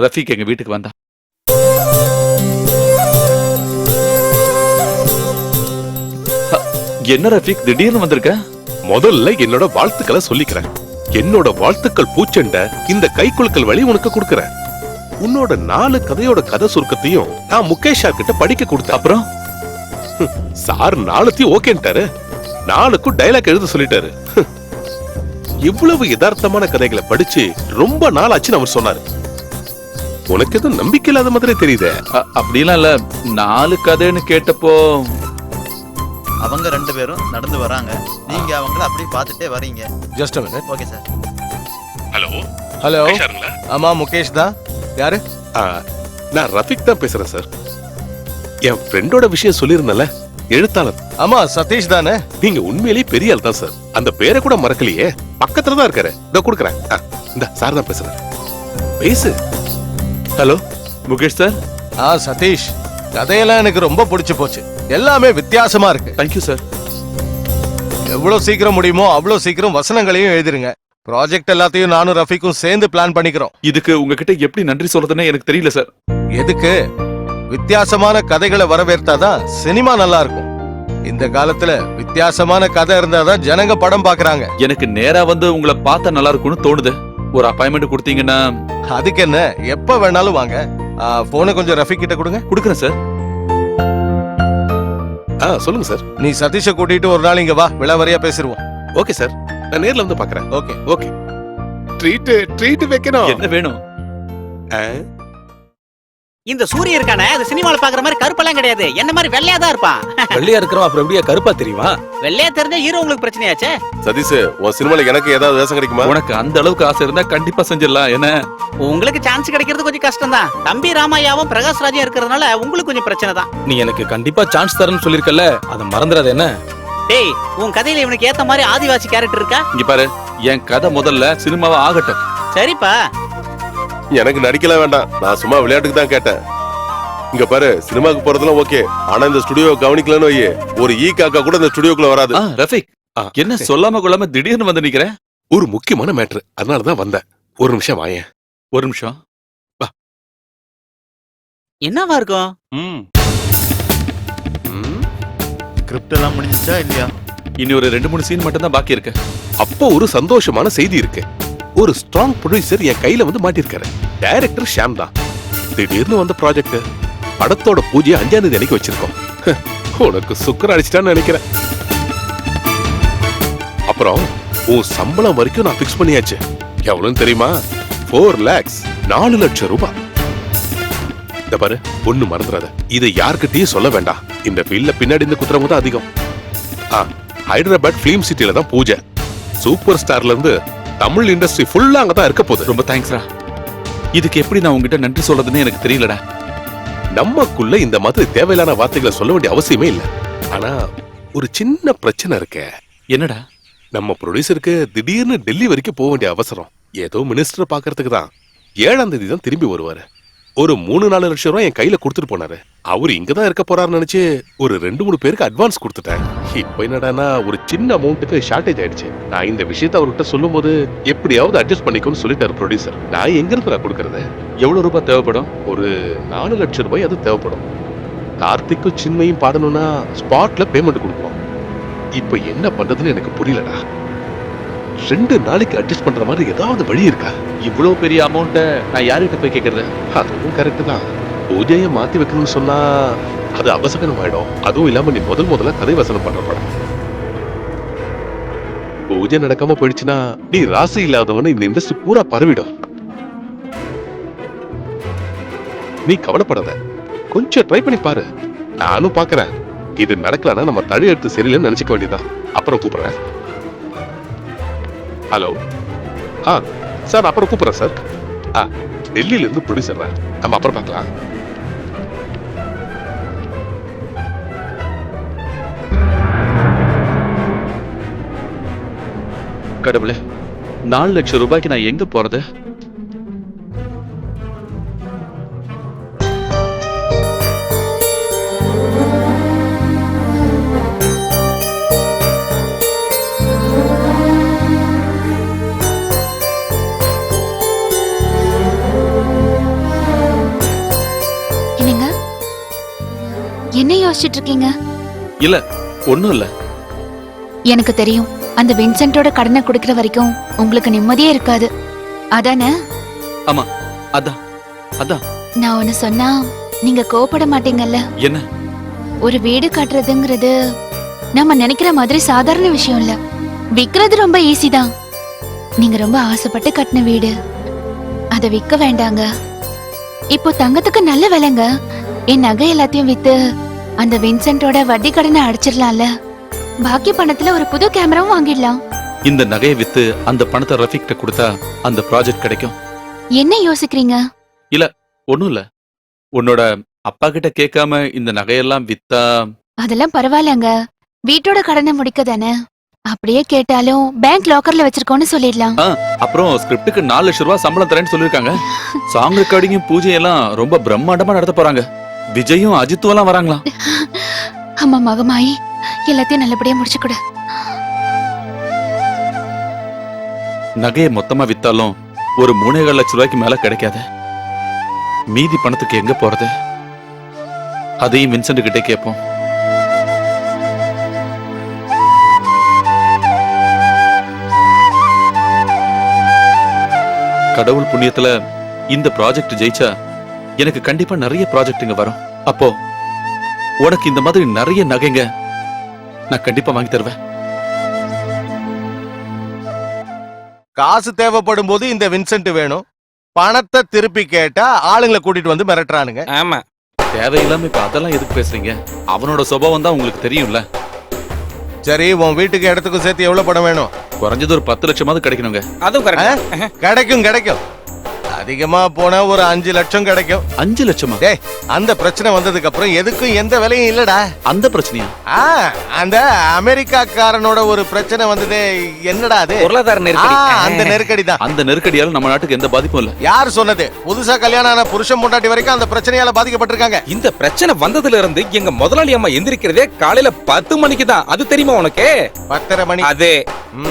ரஃபீக் எங்க வீட்டுக்கு வந்தான். என்ன ரஃபீக் திடீர்னு வந்திருக்க? முதல்ல என்னோட வாழ்த்துக்களை சொல்லிக்கிறேன். என்னோட வாழ்த்துக்கள் பூச்செண்ட இந்த கைக்குலுக்கல் வழி உனக்கு கொடுக்கறேன். உன்னோட 4 கதையோட கதை சுருக்கத்தையும் நான் முகேஷ் சார் கிட்ட படிக்க கொடுத்தேன். அப்புறம் சார் 4த்தையும் ஓகேன்ட்டாரு. 4க்கும் டைலாக் எழுத சொல்லிட்டாரு. இவ்வளவு யதார்த்தமான கதைகளை படிச்சு ரொம்ப நாள் ஆச்சுன்னு அவர் சொன்னாரு. உனக்கு எதுவும் நம்பிக்கை இல்லாத மாதிரி தெரியுதே. அப்படிலாம் இல்ல, 4 கதைன்னு கேட்டப்போ அவங்க 2 பேரும் நடந்து வராங்க, நீங்க அவங்கள அப்படியே பார்த்துட்டே வரீங்க. Just a minute. Okay sir. Hello hello. சாருங்களா? ஆமா, முகேஷ் தான். யாரு? நான் ரஃபீக் தான் பேசுறேன் சார். என் ஃப்ரெண்டோட விஷயம் சொல்லிருந்தல, எழுத்தாளர். ஆமா, சதீஷ் தானே? நீங்க உண்மையிலேயே பெரிய ஆள் தான் சார். அந்த பேரை கூட மறக்கலையே. பக்கத்துல தான் இருக்காரு. இதோ கொடுக்குறேன். இந்த சார் தான் பேசுறேன். பேசு. Hello Mukesh sir. சதீஷ், கதையெல்லாம் எனக்கு ரொம்ப பிடிச்சு போச்சு. எல்லாமே வித்தியாசமா இருக்கு. Thank you sir. எவ்வளவு சீக்கிரம் முடியுமோ அவ்வளவு சீக்கிரம் வசனங்களையும் எழுதிருங்க. ப்ராஜெக்ட் எல்லாத்தையும் நானும் ரஃபீக்கும் சேர்ந்து பிளான் பண்ணிக்கிறோம். இதுக்கு உங்ககிட்ட எப்படி நன்றி சொல்றதுன்னு எனக்கு தெரியல சார். எதுக்கு? வித்தியாசமான கதைகளை வரவேற்றாதான் சினிமா நல்லா இருக்கும். இந்த காலத்துல வித்தியாசமான கதை இருந்தாதான் ஜனங்க படம் பாக்குறாங்க. எனக்கு நேரா வந்து உங்களை பார்த்தா நல்லா இருக்கும்னு தோணுது. ஒரு அப்பாயின்மெண்ட் கொடுத்தீங்கன்னா? அதுக்கு என்ன, எப்ப வேணாலும் வாங்க. போனை கொஞ்சம் ரஃபீக் கிட்ட கொடுங்க. கொடுக்குறேன் சார். சொல்லுங்க சார். நீ சதீஷை கூட்டிட்டு ஒரு நாள் இங்க வா, விளவரியா பேசிடுவோம். ஓகே சார், நான் நேர்ல வந்து பாக்குறேன். Okay okay. ட்ரீட் வைக்கணும். என்ன வேணும்? இந்த சூரிய இருக்கானே, அது சினிமால பாக்குற மாதிரி கருப்பெல்லாம் கிடையாது. என்ன மாதிரி வெள்ளையா தான் இருப்பான். வெள்ளையா இருக்கிறோம், அப்புறம் எப்படியா கருப்பா தெரியுமா? வெள்ளையா தெரிஞ்சா ஹீரோ உங்களுக்கு பிரச்சனையாச்சே. சதீஷ், உன் சினிமால எனக்கு ஏதாவது வேஷம் கிடைக்குமா? உனக்கு அந்த அளவுக்கு ஆசை இருந்தா கண்டிப்பா செஞ்சிடலாம். என்ன உங்களுக்கு சான்ஸ் கிடைக்கிறது கொஞ்சம் கஷ்டம் தான். தம்பி ராமையாவும் பிரகாஷ் ராஜும் இருக்கிறதுனால உங்களுக்கு கொஞ்சம் பிரச்சனை தான். நீ எனக்கு கண்டிப்பா சான்ஸ் தரேன்னு சொல்லிருக்கல, அதை மறந்துடாத. என்ன டேய், உன் கதையில இவனுக்கு ஏத்த மாதிரி ஆதிவாசி கேரக்டர் இருக்கா? இங்க பாரு, என் கதை முதல்ல சினிமாவா ஆகட்டும். சரிப்பா. எனக்கு நடிக்கலாம் வேண்டாம், நான் சும்மா விளையாட்டுக்கு தான் கேட்டேன். இங்க பாரு, சினிமாக்கு போறதுலாம் ஓகே, ஆனா இந்த ஸ்டுடியோ கவனிக்கலன்னு வையே, ஒரு ஈ காக்கா கூட இந்த ஸ்டுடியோக்குள்ள வராது. ரஃபீக், என்ன சொல்லாம கொள்ளாம திடீர்னு வந்து நிக்கிறேன்? ஒரு முக்கியமான மேட்ரு, அதனாலதான் வந்தேன். ஒரு நிமிஷம் வாயேன். ஒரு நிமிஷம். என்னவா இருக்கும்? ஸ்கிரிப்ட் எல்லாம் முடிஞ்சிச்சா இல்லையா? இனி ஒரு 2-3 சீன் மட்டும் தான் பாக்கி இருக்கு. அப்போ ஒரு சந்தோஷமான செய்தி இருக்கு. ஒரு ஸ்ட்ராங் ப்ரொடியூசர் என் கையில வந்து மாட்டிருக்காரு. டைரக்டர் ஷாம் தான். திடீர்னு வந்த ப்ராஜெக்ட். படத்தோட பூஜையை 5ஆம் தேதி அன்னைக்கு வச்சிருக்கோம். உனக்கு சுக்கர் அடிச்சிட்டான்னு நினைக்கிறேன். அப்புறம் உன் சம்பளம் வரைக்கும் நான் பிக்ஸ் பண்ணியாச்சு. எவ்வளவுன்னு தெரியுமா? 4 lakhs, 4 லட்சம் ரூபாய். இந்த பாரு, ஒண்ணு மறந்துடாத, இதை யார்கிட்டயும் சொல்ல வேண்டாம். இந்த ஃபீல்ட்ல பின்னாடி இந்த குத்துறவங்க தான் அதிகம். ஹைதராபாத் பிலிம் சிட்டில தான் பூஜை. சூப்பர் ஸ்டார்ல இருந்து தமிழ் இண்டஸ்ட்ரி ஃபுல்லா அங்கதான் இருக்க போகுது. ரொம்ப தேங்க்ஸ்ரா. இதுக்கு எப்படி நான் உங்ககிட்ட நன்றி சொல்றதுன்னு எனக்கு தெரியலடா. நமக்குள்ள இந்த மாதிரி தேவையில்லான வார்த்தைகளை சொல்ல வேண்டிய அவசியமே இல்ல. ஆனா ஒரு சின்ன பிரச்சனை இருக்கு. என்னடா? நம்ம ப்ரொடியூசருக்கு திடீர்னு டெல்லி வரைக்கும் போக வேண்டிய அவசரம். ஏதோ மினிஸ்டர் பாக்குறதுக்கு தான். 7ஆம் தேதி தான் திரும்பி வருவாரு. ஒரு 3-4 லட்சம் ரூபாய் என் கையில கொடுத்துட்டு போனாரு. அவரு இங்கதான் இருக்க போறாருன்னு நினைச்சு ஒரு 2-3 பேருக்கு அட்வான்ஸ் கொடுத்துட்டேன். இப்ப என்னடானா ஒரு சின்ன அமௌண்ட்டுக்கு ஷார்டேஜ் ஆயிடுச்சு. நான் இந்த விஷயத்த அவர்கிட்ட சொல்லும் போது எப்படியாவது அட்ஜஸ்ட் பண்ணிக்கோன்னு சொல்லிட்டாரு ப்ரொடியூசர். நான் எங்க இருந்து நான் கொடுக்கறது? எவ்வளவு ரூபாய் தேவைப்படும்? ஒரு 4 லட்சம் ரூபாய் அது தேவைப்படும். கார்த்திக்கும் சின்மையும் பாடணும்னா ஸ்பாட்ல பேமெண்ட் கொடுப்போம். இப்ப என்ன பண்றதுன்னு எனக்கு புரியலடா. 2 நாளைக்கு அட்ஜஸ்ட் பண்ற மாதிரி ஏதாவது வழி இருக்கா? இவ்வளவு பெரிய அமௌண்ட்ட நான் யார்கிட்ட போய் கேக்குறது? அதுவும் கரெக்ட் தான். பூஜையை மாத்தி வைக்கணும்னு சொன்னா அது அவசரம் ஆயிடும். அதுவும் இல்லாம நீ முதல்ல கதை வசனம் பண்ற படம். பூஜை நடக்காம போயிடுச்சுன்னா நீ ராசி இல்லாதவன இந்த இண்டஸ்ட்ரி பூரா பரவிடும். நீ கவலைப்படாத, கொஞ்சம் ட்ரை பண்ணி பாரு. நானும் பாக்குறேன். இது நடக்கலன்னா நம்ம தழி எடுத்து சரியில்லைன்னு நினைச்சுக்க வேண்டியதான். அப்புறம் கூப்பிடுறேன். ஹலோ, சார் அப்புறம் கூப்பிடுறேன் சார். டெல்லியில இருந்து ப்ரொடியூசர், நம்ம அப்புறம் பார்க்கலாம். கடவுளே, 4 லட்சம் ரூபாய்க்கு நான் எங்க போறது? என்னங்க என்ன யோசிச்சுட்டு இருக்கீங்க? இல்ல, ஒண்ணும் இல்ல. எனக்கு தெரியும், அந்த வின்சென்ட்டோட கடனை கொடுக்கிற வரைக்கும் உங்களுக்கு நிம்மதியே இருக்காது. அதானே? ஆமா, அதான் அதான். நான் ஒன்னு சொன்னா நீங்க கோபப்பட மாட்டீங்கல்ல? என்ன? ஒரு வீடு கட்டுறதுங்கிறது நம்ம நினைக்கிற மாதிரி சாதாரண விஷயம் இல்ல. விக்கிறது ரொம்ப ஈஸி தான். நீங்க ரொம்ப ஆசைப்பட்டு கட்டின வீடு, அதை விற்க வேண்டாங்க. இப்போ தங்கத்துக்கு நல்ல விலைங்க. என் நகை எல்லாத்தையும் வித்து அந்த வின்சென்ட்டோட வட்டி கடனை அடைச்சிடலாம்ல. பாக்கி பணத்துல ஒரு புது கேமராவும் வாங்கிடலாம். இந்த நகையை வித்து அந்த பணத்தை ரஃபிக்கிட்ட கொடுத்தா அந்த ப்ராஜெக்ட் கிடைக்கும். என்ன யோசிக்கிறீங்க? இல்ல, ஒண்ணும் இல்ல. உன்னோட அப்பா கிட்ட கேட்காம இந்த நகையெல்லாம் வித்தா? அதெல்லாம் பரவாயில்லங்க, வீட்டோட கடனை முடிக்க தானே. அப்படியே கேட்டாலும் பேங்க் லாக்கர்ல வச்சிருக்கோன்னு சொல்லிடலாம். அப்புறம் ஸ்கிரிப்டுக்கு 4 லட்சம் ரூபாய் சம்பளம் தரேன்னு சொல்லிருக்காங்க. சாங் ரெக்கார்டிங்கும் பூஜையெல்லாம் ரொம்ப பிரம்மாண்டமா நடத்த போறாங்க. விஜயும் அஜித்தும் எல்லாம் வராங்களாம். அம்மா மகமாயி, எல்லாத்தையும் நல்லபடியா முடிச்சு கொடு. நகையை மொத்தமா வித்தாலும் ஒரு 3.25 லட்சம் ரூபாய்க்கு மேல கிடைக்காது. மீதி பணத்துக்கு எங்க போறது? அதையும் வின்சென்ட் கிட்டே கேட்போம். கடவுள் புண்ணியத்துல இந்த ப்ராஜெக்ட் ஜெயிச்சா எனக்கு கண்டிப்பா நிறைய ப்ராஜெக்ட்டுங்க வரும். அப்போ உனக்கு இந்த மாதிரி நிறைய நகைங்க நான் கண்டிப்பா வாங்கி தருவேன். காசு தேவைப்படும் போது இந்த வின்சென்ட் வேணும், பணத்தை திருப்பி கேட்டா ஆளுங்களை கூட்டிட்டு வந்து மிரட்டுறானுங்க. ஆமா, தேவையில்லாம இப்ப அதெல்லாம் எதுக்கு பேசுறீங்க? அவனோட சுபாவம் தான் உங்களுக்கு தெரியும்ல. சரி, உன் வீட்டுக்கு இடத்துக்கும் சேர்த்து எவ்வளவு பணம் வேணும்? குறைஞ்சது ஒரு 10 லட்சமாவது கிடைக்கணுங்க. அதுவும் கரெக்ட். கிடைக்கும். அதிகமா போனா ஒரு 5 லட்சம் கிடைக்கும். 5 லட்சமா? டேய், அந்த பிரச்சனை வந்ததுக்கு அப்புறம் எதுக்கும் எந்த விலையும் இல்லடா. அந்த பிரச்சனையா? அந்த அமெரிக்காக்காரனோட ஒரு பிரச்சனை வந்ததே, என்னடா அது? பொருளாதார நெருக்கடி. அந்த நெருக்கடி தான். அந்த நெருக்கடியால நம்ம நாட்டுக்கு எந்த பாதிப்பும் இல்ல. யார் சொன்னது? புதுசா கல்யாணம் ஆன புருஷன் பொண்டாட்டி வரைக்கும் அந்த பிரச்சனையால பாதிக்கப்பட்டிருக்காங்க. இந்த பிரச்சனை வந்ததுல இருந்து எங்க முதலாளி அம்மா எந்திரிக்கிறதே காலையில 10 மணிக்கு தான். அது தெரியுமா உனக்கு? 10:30 மணி. அது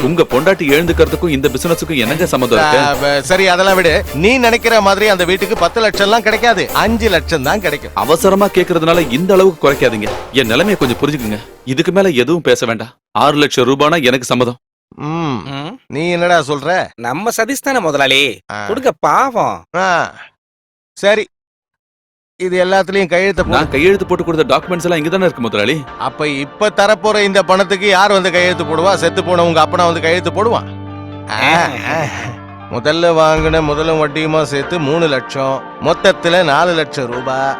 உங்க பொண்டாட்டி எழுந்துக்கிறதுக்கும் இந்த பிசினஸுக்கும் என்னங்க சம்மந்தம் இருக்கு? சரி, அதெல்லாம் விடு. நீ நினைக்கிற மாதிரி அந்த வீட்டுக்கு 10 லட்சம் எல்லாம் கிடைக்காது, 5 லட்சம் தான் கிடைக்கும். அவசரமா கேக்குறதுனால இந்த அளவுக்கு குறைக்காதீங்க. என் நிலைமையை கொஞ்சம் புரிஞ்சுக்குங்க. இதுக்கு மேல எதுவும் பேச வேண்டாம். 6 லட்சம் ரூபானா எனக்கு சம்மதம். நீ என்னடா சொல்ற? நம்ம சதீஷ் தானே முதலாளி, கொடுங்க பாவம். சரி, இது எல்லாத்துலயும் கையெழுத்து போடு. நான் கையெழுத்து போட்டு கொடுத்த டாக்குமெண்ட்ஸ் எல்லாம் இங்க தானே இருக்கு முதலாளி. அப்ப இப்ப தரப்போற இந்த பணத்துக்கு யார் வந்து கையெழுத்து போடுவா? செத்து போன உங்க அப்பனா வந்து கையெழுத்து போடுவான். முதல்ல வாங்கின முதலும் வட்டியுமா சேர்த்து 3 லட்சம், மொத்தத்துல 4 லட்சம் ரூபாய்.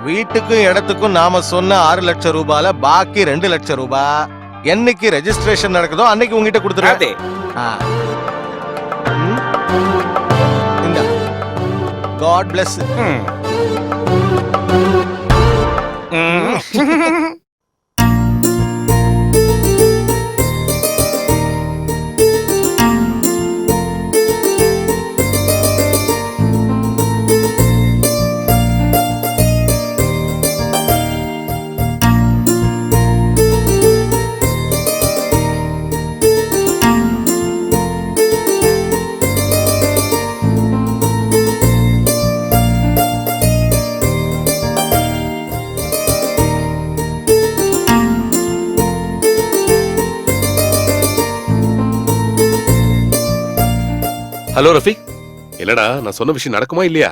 வீட்டுக்கும் இடத்துக்கும் நாம சொன்ன 6 லட்சம் ரூபாயில பாக்கி 2 லட்சம் ரூபாய் என்னைக்கு ரெஜிஸ்ட்ரேஷன் நடக்குதோ அன்னைக்கு உங்ககிட்ட கொடுத்துருவாங்க. God bless. ஹலோ ரஃபிக். என்னடா, நான் சொன்ன விஷயம் நடக்குமா இல்லையா?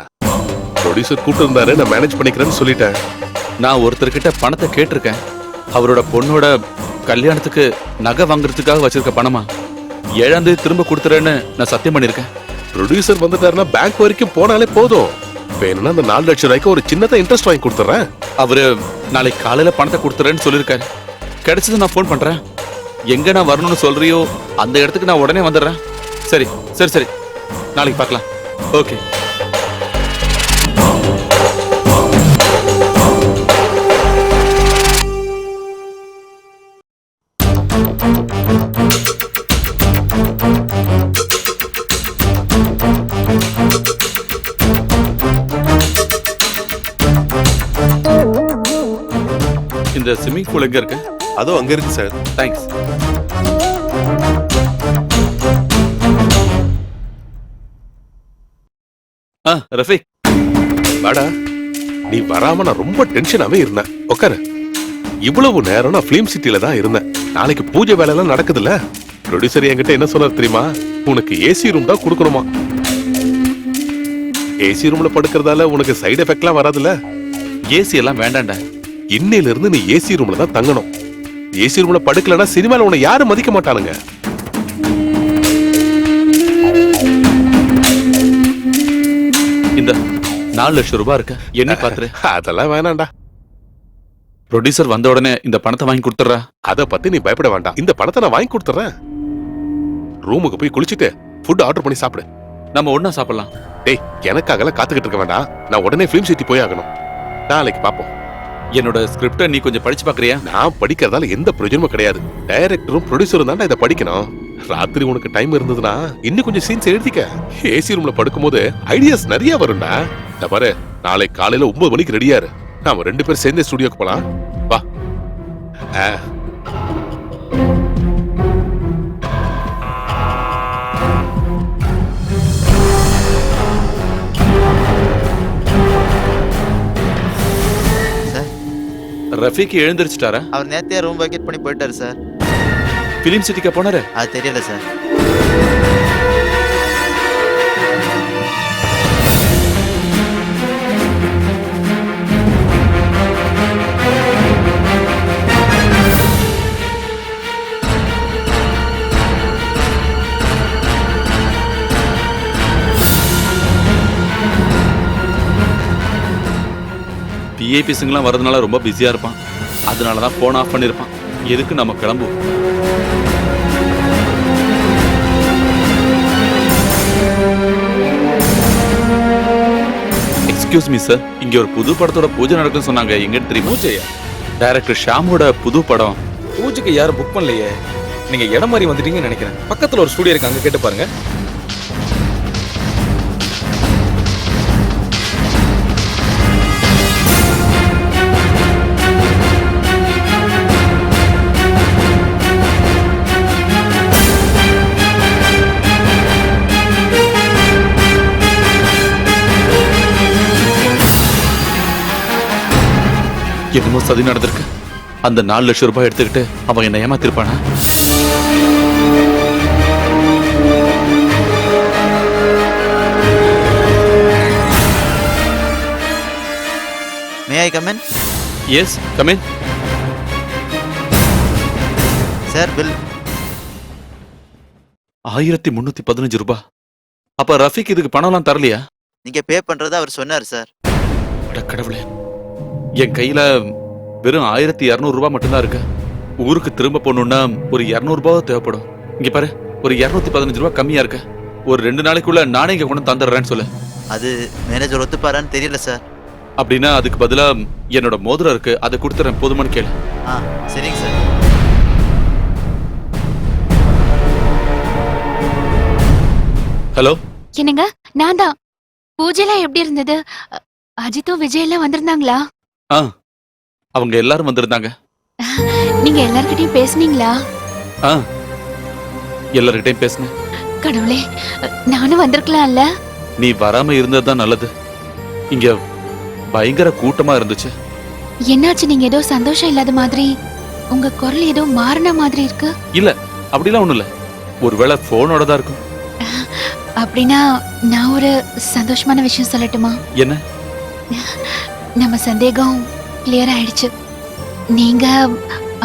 ப்ரொடியூசர் கூப்பிட்டு இருந்தாரு, நான் மேனேஜ் பண்ணிக்கிறேன்னு சொல்லிட்டேன். நான் ஒருத்தர்கிட்ட பணத்தை கேட்டிருக்கேன். அவரோட பொண்ணோட கல்யாணத்துக்கு நகை வாங்குறதுக்காக வச்சிருக்க பணமா? 7ஆம் தேதி திரும்ப கொடுத்துறேன்னு நான் சத்தியம் பண்ணிருக்கேன். ப்ரொடியூசர் வந்துட்டாருன்னா பேங்க் வரைக்கும் போனாலே போதும். வேணும்னா அந்த 4 லட்சம் ரூபாய்க்கு ஒரு சின்னதா இன்ட்ரெஸ்ட் வாங்கி கொடுத்துறேன். அவரு நாளைக்கு காலையில பணத்தை கொடுத்துறேன்னு சொல்லிருக்காரு. கிடைச்சது நான் ஃபோன் பண்றேன். எங்க நான் வரணும்னு சொல்றியோ அந்த இடத்துக்கு நான் உடனே வந்துடுறேன். சரி சரி சரி, நாளைக்கு பார்க்கலாம். ஓகே. இந்த ஸ்விம்மிங் பூல் எங்க இருக்கு? அதோ அங்க இருக்கு சார். தேங்க்ஸ். ரஃபீக், வாடா. நீ வராம நான் ரொம்ப டென்ஷனாவே இருந்தேன். உட்காரு. இவ்வளவு நேரம் நான் பிலிம் சிட்டில தான் இருந்தேன். நாளைக்கு பூஜை வேலை எல்லாம் நடக்குதுல்ல. ப்ரொடியூசர் என்கிட்ட என்ன சொன்னார் தெரியுமா? உனக்கு ஏசி ரூம் தான் கொடுக்கணுமா. ஏசி ரூம்ல படுக்கிறதால உனக்கு சைடு எஃபெக்ட்லாம் வராதுல்ல. ஏசி எல்லாம் வேண்டாம்டா. இன்னையில இருந்து நீ ஏசி ரூம்ல தான் தங்கணும். ஏசி ரூம்ல படுக்கலன்னா சினிமால உன்னை யாரும் மதிக்க மாட்டானுங்க. இந்த 4 லட்சம் ரூபாய் இருக்கு, என்ன பாத்துரு. அதெல்லாம் வேணாம்டா. ப்ரொடியூசர் வந்த உடனே இந்த பணத்தை வாங்கி கொடுத்துறா. அத பத்தி நீ பயப்பட வேண்டாம். இந்த பணத்தை நான் வாங்கி கொடுத்துறேன். ரூமுக்கு போய் குளிச்சுட்டு ஃபுட் ஆர்டர் பண்ணி சாப்பிடு. நம்ம ஒண்ணா சாப்பிடலாம். டேய், எனக்காகலாம் காத்துக்கிட்டு இருக்க வேண்டாம். நான் உடனே ஃபிலிம் சிட்டி போய் ஆகணும். நாளைக்கு பாப்போம். என்னோட ஸ்கிரிப்ட நீ கொஞ்சம் படிச்சு பாக்குறியா? நான் படிக்கிறதால எந்த பிரயோஜனமும் கிடையாது. டைரக்டரும் ப்ரொடியூசரும் தான்டா இதை படிக்கணும். ராத்திரி உனக்கு டைம் இருந்ததுன்னா இன்னும் கொஞ்சம் சீன்ஸ் எழுதிக்க. ஏசி ரூம்ல படுக்கும்போது ஐடியாஸ் நிறைய வரும்டா. இந்த பாரு, நாளை காலையில 9 மணிக்கு ரெடியா இரு. நாம 2 பேரும் சேர்ந்து ஸ்டுடியோக்கு போலாம். வா. ரஃபீக் எழுந்திருச்சுட்டாரா? அவர் நேத்தே ரூம் வெக்கேட் பண்ணி போயிட்டாரு சார். பிலிம் சிட்டிக்கு போனாரு? அது தெரியல சார். பிஐபிஸுங்கெல்லாம் வரதுனால ரொம்ப பிஸியா இருப்பான். அதனாலதான் போன் ஆஃப் பண்ணிருப்பான். எதுக்கு நம்ம கிளம்புவோம். எக்ஸ்கியூஸ் மீ சார், இங்க ஒரு புது படத்தோட பூஜை நடக்குன்னு சொன்னாங்க. எங்கன்னு தெரியுமா? பூஜையா? டைரக்டர் ஷாமோட புது படம். பூஜைக்கு யாரும் புக் பண்ணலையே. நீங்க இடம் மாதிரி வந்துட்டீங்கன்னு நினைக்கிறேன். பக்கத்துல ஒரு ஸ்டுடியோ இருக்கு, அங்க கேட்டு பாருங்க. என்னமோ சதி நடந்திருக்கு. அந்த 4 லட்சம் ரூபாய் எடுத்துக்கிட்டு அவன் என்ன ஏமாத்திருப்பானா? May I come in? Yes, come in. Sir, bill 1315 ரூபாய். அப்ப ரஃபீக் இதுக்கு பணம்லாம் தரலையா? நீங்க பே பண்றதா அவர் சொன்னார் சார். கடவுளே, என் கையில வெறும் 1200 ரூபாய் மட்டும்தான் இருக்கு. ஊருக்கு திரும்ப போகணும்னா ஒரு 200 ரூபாய் தேவைப்படும். இங்க பாரு, ஒரு 215 ரூபாய் கம்மியா இருக்கு. ஒரு 2 நாளைக்குள்ள நானே இங்க கொண்டு தந்துடுறேன்னு சொல்லு. அது மேனேஜர் ஒத்துப்பாரான்னு தெரியல சார். அப்படின்னா அதுக்கு பதிலா என்னோட மோதிரம் இருக்கு, அதை கொடுத்துறேன், போதுமான்னு கேளு. சரிங்க சார். ஹலோ. என்னங்க, நான் தான். பூஜைலாம் எப்படி இருந்தது? அஜித்தும் விஜய் எல்லாம் வந்திருந்தாங்களா? அவங்க எல்லாரும் வந்திருந்தாங்க. நீங்க எல்லார்கிட்டயும் பேசுனீங்களா? எல்லார்கிட்டயும் பேசுனேன். கடவுளே, நானும் வந்திருக்கலாம்ல. நீ வராம இருந்ததுதான் நல்லது. இங்க பயங்கர கூட்டமா இருந்துச்சு. என்னாச்சு? நீங்க ஏதோ சந்தோஷம் இல்லாத மாதிரி, உங்க குரல் ஏதோ மாறின மாதிரி இருக்கு. இல்ல, அப்படிலாம் ஒண்ணும் இல்ல. ஒருவேளை போனோட தான் இருக்கும். அப்படின்னா நான் ஒரு சந்தோஷமான விஷயம் சொல்லட்டுமா? என்ன? நம்ம சந்தேகம் கிளியர் ஆயிடுச்சு. நீங்க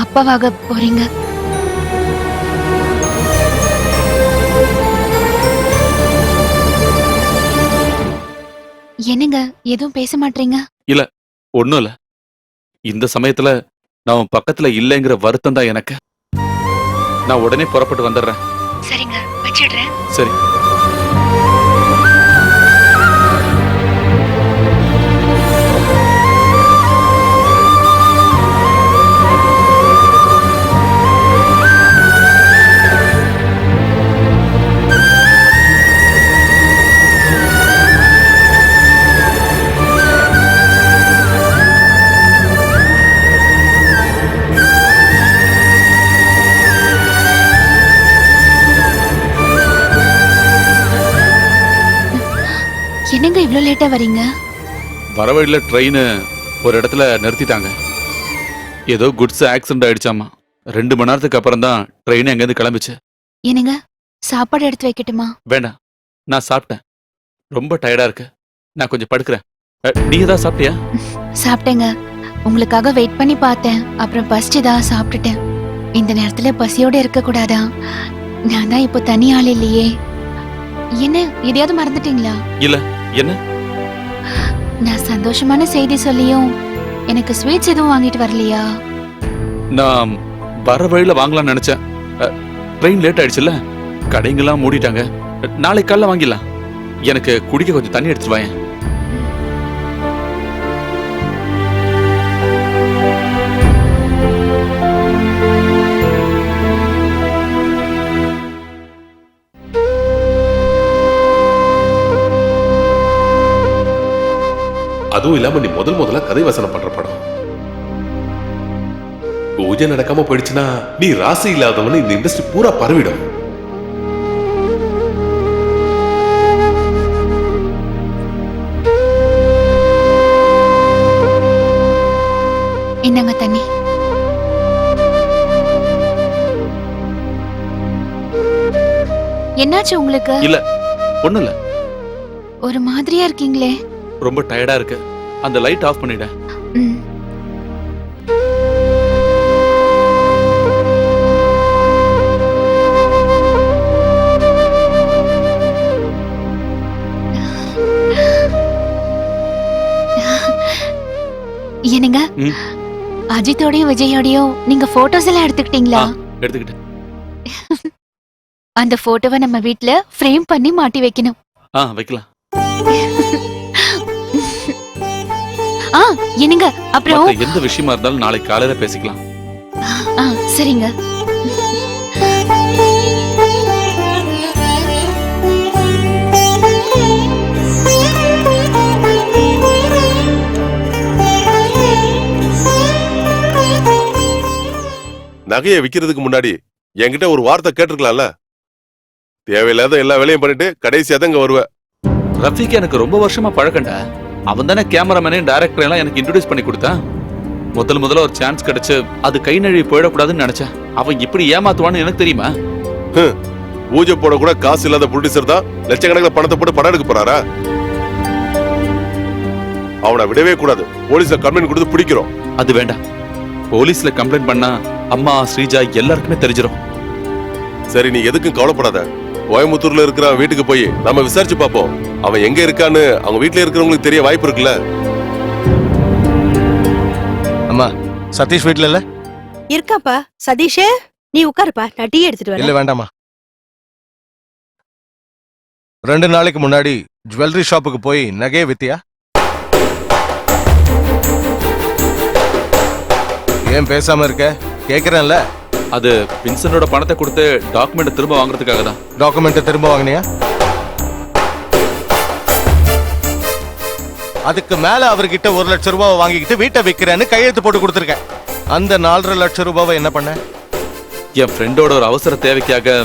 அப்பாவாக போறீங்க. என்னங்க எதுவும் பேச மாட்டீங்க? ஒண்ணும் இல்ல. இந்த சமயத்துல நான் உன் பக்கத்துல இல்லைங்கிற வருத்தம் தான் எனக்கு. நான் உடனே புறப்பட்டு வந்துடுறேன். சரிங்க, வச்சிடுறேன். சரி. என்னங்க இவ்ளோ லேட்டா வரீங்க? வர வழியில ட்ரெயின் ஒரு இடத்துல நிறுத்திட்டாங்க. ஏதோ குட்ஸ் ஆக்சிடென்ட் ஆயிடுச்சாமா. 2 மணி நேரத்துக்கு அப்புறம் தான் ட்ரெயின் எங்கேருந்து கிளம்பிச்சு. என்னங்க சாப்பாடு எடுத்து வைக்கட்டுமா? வேண்டாம், நான் சாப்பிட்டேன். ரொம்ப டயர்டா இருக்கு. நான் கொஞ்சம் படுக்கிறேன். நீ ஏதாவது சாப்பிட்டியா? சாப்பிட்டேங்க. உங்களுக்காக வெயிட் பண்ணி பார்த்தேன். அப்புறம் பசிச்சுதா சாப்பிட்டுட்டேன். இந்த நேரத்துல பசியோட இருக்க கூடாதா? நான் தான் இப்போ தனி ஆள் இல்லையே. என்ன எதையாவது மறந்துட்டீங்களா? இல்ல. என்ன? நான் சந்தோஷமான செய்தி சொல்லியும் எனக்கு ஸ்வீட்ஸ் எதுவும் வாங்கிட்டு வரலையா? நான் வர வழியில வாங்கலாம்னு நினைச்சேன். ட்ரெயின் லேட் ஆயிடுச்சுல்ல, கடைங்கெல்லாம் மூடிட்டாங்க. நாளைக்கு காலைல வாங்கிடலாம். எனக்கு குடிக்க கொஞ்சம் தண்ணி எடுத்துட்டு வாயேன். அதுவும் இல்லாம நீ முதல்ல கதை வசனம் பண்ற படம். பூஜை நடக்காம போயிடுச்சுன்னா நீ ராசி இல்லாதவனு இந்த இண்டஸ்ட்ரி பூரா பரவிடும். என்னங்க தண்ணி? என்னாச்சு உங்களுக்கு? இல்ல, ஒண்ணும் இல்ல. ஒரு மாதிரியா இருக்கீங்களே. ரொம்ப டயர்டா இருக்கு. அந்த லைட் ஆஃப் பண்ணிட. ம். என்னங்க ம். அஜித்தோடயும் விஜயோடயும் நீங்க போட்டோஸ் எல்லாம் எடுத்துக்கிட்டீங்களா? எடுத்துக்கிட்டேன். அந்த போட்டோவை நம்ம வீட்ல ஃப்ரேம் பண்ணி மாட்டி வைக்கணும். வைக்கலாம். என்னங்க அப்புறம் மத்த எந்த விஷயமா இருந்தாலும் நாளைக்கு காலையில பேசிக்கலாம். சரிங்க. நகையை விக்கிறதுக்கு முன்னாடி என்கிட்ட ஒரு வார்த்தை கேட்டிருக்கலாம்ல. தேவையில்லாத எல்லா வேலையும் பண்ணிட்டு கடைசியா தான் இங்க வருவ. ரஃபீக் எனக்கு ரொம்ப வருஷமா பழக்கண்டா. அவன் தானே கேமராமேனே டைரக்டர் எல்லாம் எனக்கு இன்ட்ரோடியூஸ் பண்ணி கொடுத்தான். முதல்ல ஒரு சான்ஸ் கிடைச்சு அது கை நழுவி போயிடக்கூடாதுன்னு நினைச்சேன். அவன் இப்படி ஏமாத்துவான்னு எனக்கு தெரியுமா? பூஜை போட கூட காசு இல்லாத ப்ரொடியூசர் தான் லட்சக்கணக்கில் பணத்தை போட்டு படம் எடுக்க போறாரா? அவனை விடவே கூடாது. போலீஸ்ல கம்ப்ளைண்ட் கொடுத்து பிடிக்கிறோம். அது வேண்டாம். போலீஸ்ல கம்ப்ளைண்ட் பண்ணா அம்மா ஸ்ரீஜா எல்லாருக்குமே தெரிஞ்சிடும். சரி, நீ எதுக்கும் கவலைப்படாத. கோயம்புத்தூர்ல இருக்கிற வீட்டுக்கு போய் நம்ம விசாரிச்சு பாப்போம். அவன் எங்க இருக்கான்னு அவங்க வீட்டுல இருக்கிறவங்களுக்கு தெரிய வாய்ப்பு இருக்குல்ல. அம்மா, சதீஷ் வீட்ல இல்ல? இருக்காப்பா. சதீஷ், நீ உட்காருப்பா, நான் டீ எடுத்துட்டு வரேன். இல்ல வேண்டாமா. 2 நாளைக்கு முன்னாடி ஜுவல்லரி ஷாப்புக்கு போய் நகையை வித்தியா? ஏன் பேசாம இருக்க? கேக்குறேன்ல. அது வின்சென்டோட பணத்தை கொடுத்து டாக்குமெண்ட் திரும்ப வாங்குறதுக்காக தான். டாக்குமெண்ட் திரும்ப வாங்கினியா? அதுக்கு மேல அவர்கிட்ட 1 லட்சம் ரூபாய் வாங்கிக்கிட்டு வீட்டை விக்கிறேன்னு கையெழுத்து போட்டு கொடுத்துருக்கேன். அந்த 4.5 லட்சம் ரூபாவை என்ன பண்ண? என் ஃப்ரெண்டோட ஒரு அவசர தேவைக்காக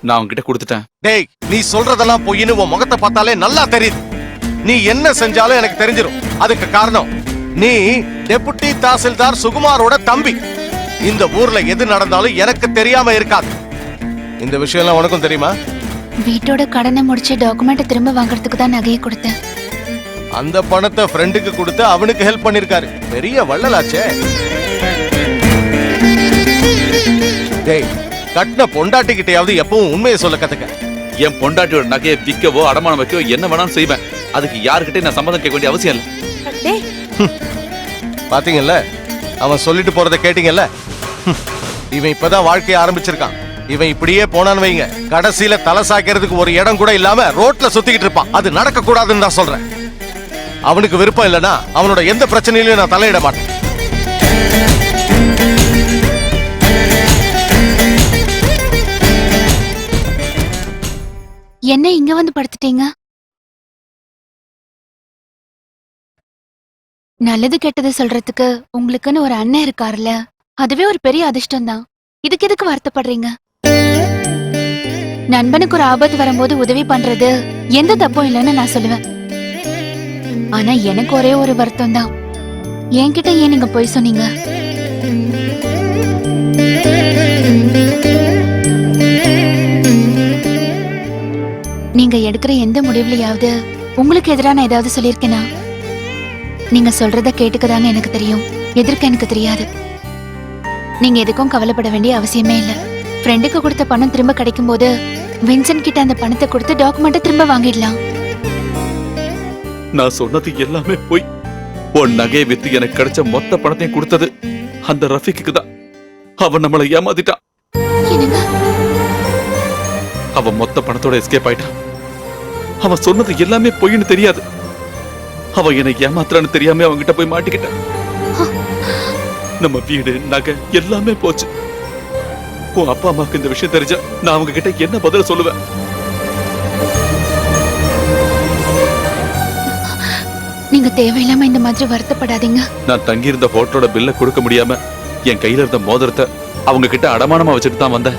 நான் அவன்கிட்ட கொடுத்துட்டேன். டேய், நீ சொல்றதெல்லாம் பொய்ன்னு உன் முகத்தை பார்த்தாலே நல்லா தெரியுது. நீ என்ன செஞ்சாலும் எனக்கு தெரிஞ்சிடும். அதுக்கு காரணம் நீ டெபுட்டி தாசில்தார் சுகுமாரோட தம்பி. இந்த ஊர்ல எது நடந்தாலும் எனக்கு தெரியாம இருக்காது. இந்த விஷயம் எல்லாம் உனக்கும் தெரியுமா? வீட்டோட கடனை முடிச்சு டாக்குமெண்ட் திரும்ப வாங்குறதுக்கு தான் நகையை கொடுத்தேன். அந்த பணத்தை ஃப்ரெண்டுக்கு கொடுத்து அவனுக்கு ஹெல்ப் பண்ணிருக்காரு. பெரிய வள்ளலாச்சே. டேய், கட்டின பொண்டாட்டிக்கிட்டையாவது எப்பவும் உண்மையை சொல்ல கத்துக்க. என் பொண்டாட்டியோட நகையை விற்கவோ அடமானம் வைக்கவோ என்ன வேணாலும் செய்வேன். அதுக்கு யாருக்கிட்டே நான் சம்மதம் கேட்க வேண்டிய அவசியம் இல்ல. டேய் பாத்தீங்கல்ல, அவன் சொல்லிட்டு போறத கேட்டீங்கல்ல. இவன் இப்பதான் வாழ்க்கைய ஆரம்பிச்சிருக்கான். இவன் இப்படியே போனான்னு வைங்க, கடைசியில தலை சாய்க்கிறதுக்கு ஒரு இடம் கூட இல்லாம ரோட்ல சுத்திக்கிட்டு இருப்பான். அது நடக்க கூடாதுன்னு தான் சொல்றேன். அவனுக்கு விருப்பம் இல்லைன்னா அவனோட எந்த பிரச்சனையிலும் நான் தலையிட மாட்டேன். என்ன இங்க வந்து படுத்துட்டீங்க? நல்லது கெட்டது சொல்றதுக்கு உங்களுக்குன்னு ஒரு அண்ணன் இருக்காருல்ல, அதுவே ஒரு பெரிய அதிர்ஷ்டம் தான். இதுக்கு எதுக்கு வருத்தப்படுறீங்க? நண்பனுக்கு ஒரு ஆபத்து வரும்போது உதவி பண்றது எந்த தப்பும் இல்லைன்னு நான் சொல்லுவேன். ஆனா எனக்கு ஒரே ஒரு வருத்தம் தான், என்கிட்ட ஏன் நீங்க போய் சொன்னீங்க? நீங்க எடுக்கிற எந்த முடிவுலயாவது உங்களுக்கு எதிரான நான் ஏதாவது சொல்லியிருக்கேனா? நீங்க சொல்றத கேட்டுக்கதாங்க எனக்கு தெரியும், எதிர்க்க எனக்கு தெரியாது. நீங்க எதுக்கும் கவலைப்பட வேண்டிய அவசியமே இல்ல. ஃப்ரெண்டுக்கு கொடுத்த பணம் திரும்ப கிடைக்கும் போது வின்சென்ட் கிட்ட அந்த பணத்தை கொடுத்து டாக்குமெண்ட்டை திரும்ப வாங்கிடலாம். நான் சொன்னது எல்லாமே போய். உன் நகையை வித்து எனக்கு கிடைச்ச மொத்த பணத்தையும் கொடுத்தது அந்த ரஃபிக்கு தான். அவன் நம்மளை ஏமாத்திட்டான். என்னங்க? அவன் மொத்த பணத்தோட எஸ்கேப் ஆயிட்டான். அவன் சொன்னது எல்லாமே பொய்ன்னு தெரியாது. அவன் என்னை ஏமாத்துறான்னு தெரியாம அவன்கிட்ட போய் மாட்டிக்கிட்டான். நம்ம வீடு நகை எல்லாமே போச்சு. உன் அப்பா அம்மாக்கு இந்த விஷயம் தெரிஞ்சா நான் அவங்க கிட்ட என்ன பதில சொல்லுவேன்? நீங்க தேவையில்லாம இந்த மாதிரி வருத்தப்படாதீங்க. நான் தங்கியிருந்த ஹோட்டலோட பில்ல கொடுக்க முடியாம என் கையில இருந்த மோதிரத்தை அவங்க கிட்ட அடமானமா வச்சுட்டு தான் வந்தேன்.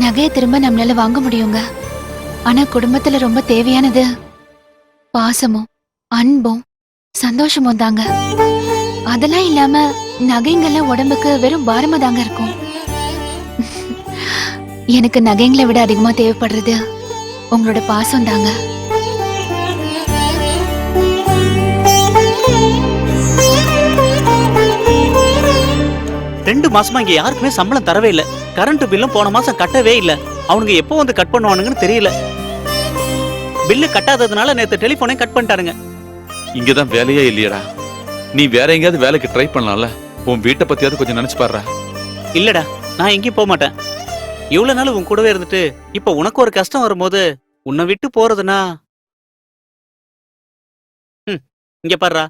நகையை திரும்ப நம்மளால வாங்க முடியுங்க. ஆனா குடும்பத்துல ரொம்ப தேவையானது பாசமும் அன்பும் சந்தோஷமும் தாங்க. அதெல்லாம் இல்லாம நகைங்கெல்லாம் உடம்புக்கு வெறும் பாரமா தாங்க இருக்கும். எனக்கு நகைங்களை விட அதிகமா தேவைப்படுறது உங்களோட பாசம் தாங்க. ரெண்டு மாசமா இங்க யாருக்குமே சம்பளம் தரவே இல்ல. கரண்ட் பில்லும் போன மாசம் கட்டவே இல்ல. அவனுங்க எப்போ வந்து கட் பண்ணுவானுங்கன்னு தெரியல. பில்லு கட்டாததுனால நேத்து டெலிபோனே கட் பண்ணிட்டாருங்க. இங்கதான் வேலையே இல்லையடா. நீ வேற எங்கேயாவது வேலைக்கு ட்ரை பண்ணலாம்ல. உன் வீட்டை பத்தியாவது கொஞ்சம் நினைச்சு பாடுறா. இல்லடா, நான் எங்கேயும் போக மாட்டேன். இவ்வளவு நாள் உன் கூடவே இருந்துட்டு இப்ப உனக்கு ஒரு கஷ்டம் வரும்போது உன்னை விட்டு போறதுனா இங்க பாருடா,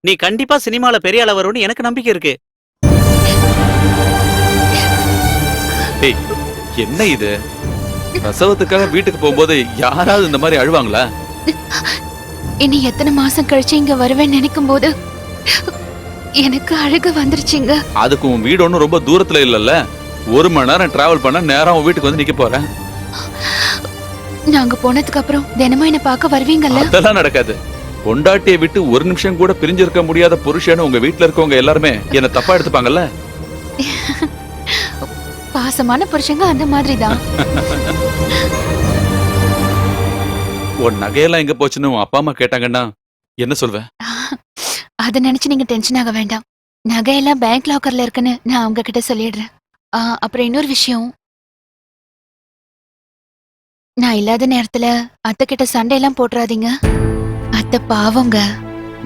நீ கண்டிப்பா சினிமால பெரிய ஆள வரும்னு எனக்கு நம்பிக்கை இருக்கு. ஏய், என்ன இது? பிரசவத்துக்காக வீட்டுக்கு போகும்போது யாராவது இந்த மாதிரி அழுவாங்களா? இனி எத்தனை மாசம் கழிச்சு இங்க வருவேன்னு நினைக்கும் போது எனக்கு அழுக வந்துருச்சுங்க. அதுக்கு உன் வீடு ஒன்னும் ரொம்ப தூரத்துல இல்லல்ல. 1 மணி நேரம் டிராவல் பண்ண நேரம் உன் வீட்டுக்கு வந்து நிக்க போறேன். நாங்க போனதுக்கு அப்புறம் தினமும் என்ன பார்க்க வருவீங்கல்ல? அதெல்லாம் நடக்காது. பொண்டாட்டியை விட்டு ஒரு நிமிஷம் கூட பிரிஞ்சிருக்க முடியாத புருஷன்னு உங்க வீட்டுல இருக்கவங்க எல்லாருமே என்ன தப்பா எடுத்துப்பாங்கல்ல. பாசமான புருஷங்க அந்த மாதிரி தான். உன் நகையெல்லாம் எங்க போச்சுன்னு உன் அப்பா அம்மா கேட்டாங்கன்னா என்ன சொல்வேன்? அத நினைச்சு நீங்க டென்ஷன் ஆக வேண்டாம். நகையெல்லாம் பேங்க் லாக்கர்ல இருக்குன்னு நான் அவங்க கிட்ட சொல்லிடுறேன். அப்புறம் இன்னொரு விஷயம், நான் இல்லாத நேரத்துல அத்தை கிட்ட சண்டையெல்லாம் போட்டுறாதீங்க. அத்தை பாவங்க.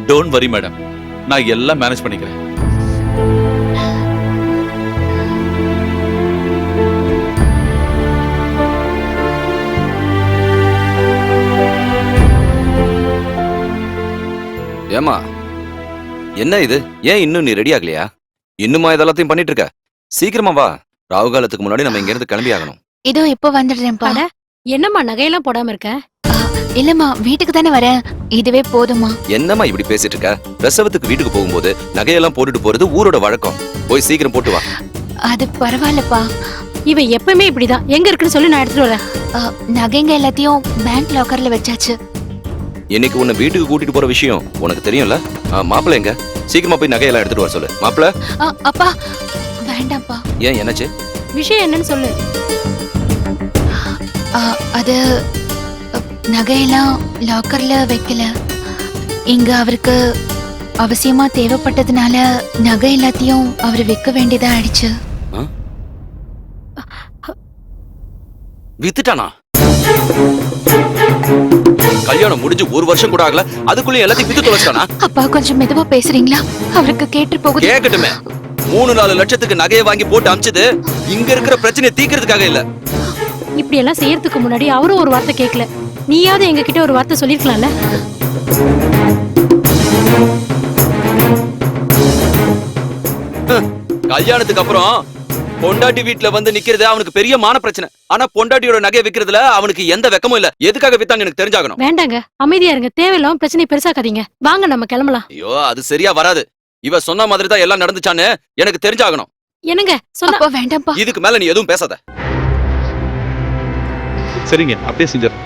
டோன்ட் வரி மேடம், நான் எல்லாம் மேனேஜ் பண்ணிக்கிறேன். ஏமா என்ன இது? ஏன் இன்னும் நீ ரெடி ஆகலையா? இன்னுமா இதெல்லாத்தையும் பண்ணிட்டு இருக்க? சீக்கிரமா வா, ராகு காலத்துக்கு முன்னாடி நம்ம இங்க இருந்து கிளம்பி ஆகணும். இதோ இப்போ வந்துடுறேன்ப்பா. அட, என்னம்மா நகையெல்லாம் போடாம இருக்க? இல்லம்மா, வீட்டுக்கு தானே வரேன், இதுவே போதுமா? என்னம்மா இப்படி பேசிட்டு இருக்க? பிரசவத்துக்கு வீட்டுக்கு போகும்போது நகையெல்லாம் போட்டுட்டு போறது ஊரோட வழக்கம். போய் சீக்கிரம் போட்டு வா. அது பரவாயில்லப்பா. இவ எப்பவுமே இப்படிதான். எங்க இருக்குன்னு சொல்லி நான் எடுத்துட்டு வரேன். நகைங்க எல்லாத்தையும் பேங்க் லாக்கர்ல வச்சாச்சு. இன்னைக்கு உன்னை வீட்டுக்கு கூட்டிட்டு போற விஷயம் உனக்கு தெரியும்ல? மாப்பிள்ள எங்க? சீக்கிரமா போய் நகையெல்லாம் எடுத்துட்டு வர சொல்லு. மாப்பிள்ள. அப்பா வேண்டாம்ப்பா. ஏன், என்னாச்சு? விஷயம் என்னன்னு சொல்லு. அது நகையெல்லாம் லாக்கர்ல வைக்கல. இங்க அவருக்கு அவசியமா தேவைப்பட்டதுனால நகை எல்லாத்தையும் அவர் விற்க வேண்டியதா ஆயிடுச்சு. வித்துட்டானா? கல்யாணம் முடிஞ்சு 1 வருஷம் கூட ஆகல, அதுக்குள்ளே எல்லாத்தையும் வித்து தொலைச்சிட்டானா? அப்பா கொஞ்சம் மெதுவா பேசுறீங்களா? அவருக்கு கேட்டு போகுது. கேட்கட்டுமே. 3-4 லட்சத்துக்கு நகையை வாங்கி போட்டு அமிச்சது இங்க இருக்கிற பிரச்சனையை தீக்கிறதுக்காக இல்ல. இப்படி எல்லாம் செய்யறதுக்கு முன்னாடி அவரும் ஒரு வார்த்தை கேட்கல. நீயாவது எங்க கிட்ட ஒரு வார்த்தை சொல்லிருக்கலாம்ல. கல்யாணத்துக்கு அப்புறம் பொண்டாட்டி வீட்டுல வந்து நிக்கிறது அவனுக்கு பெரிய மான பிரச்சனை. ஆனா பொண்டாட்டியோட நகையை விக்கிறதுல அவனுக்கு எந்த வெக்கமும் இல்ல. எதுக்காக வித்தாங்க எனக்கு தெரிஞ்சாகணும். வேண்டாங்க, அமைதியா இருங்க. தேவையில்லாம பிரச்சனையை பெருசாக்காதீங்க. வாங்க நம்ம கிளம்பலாம். ஐயோ, அது சரியா வராது. இவ சொன்ன மாதிரி தான் எல்லாம் நடந்துச்சான்னு எனக்கு தெரிஞ்சாகணும். என்னங்க சொன்னா? அப்பா வேண்டாம்ப்பா. இதுக்கு மேல நீ எதுவும் பேசாத. சரிங்க, அப்படியே செஞ்சிடறேன்.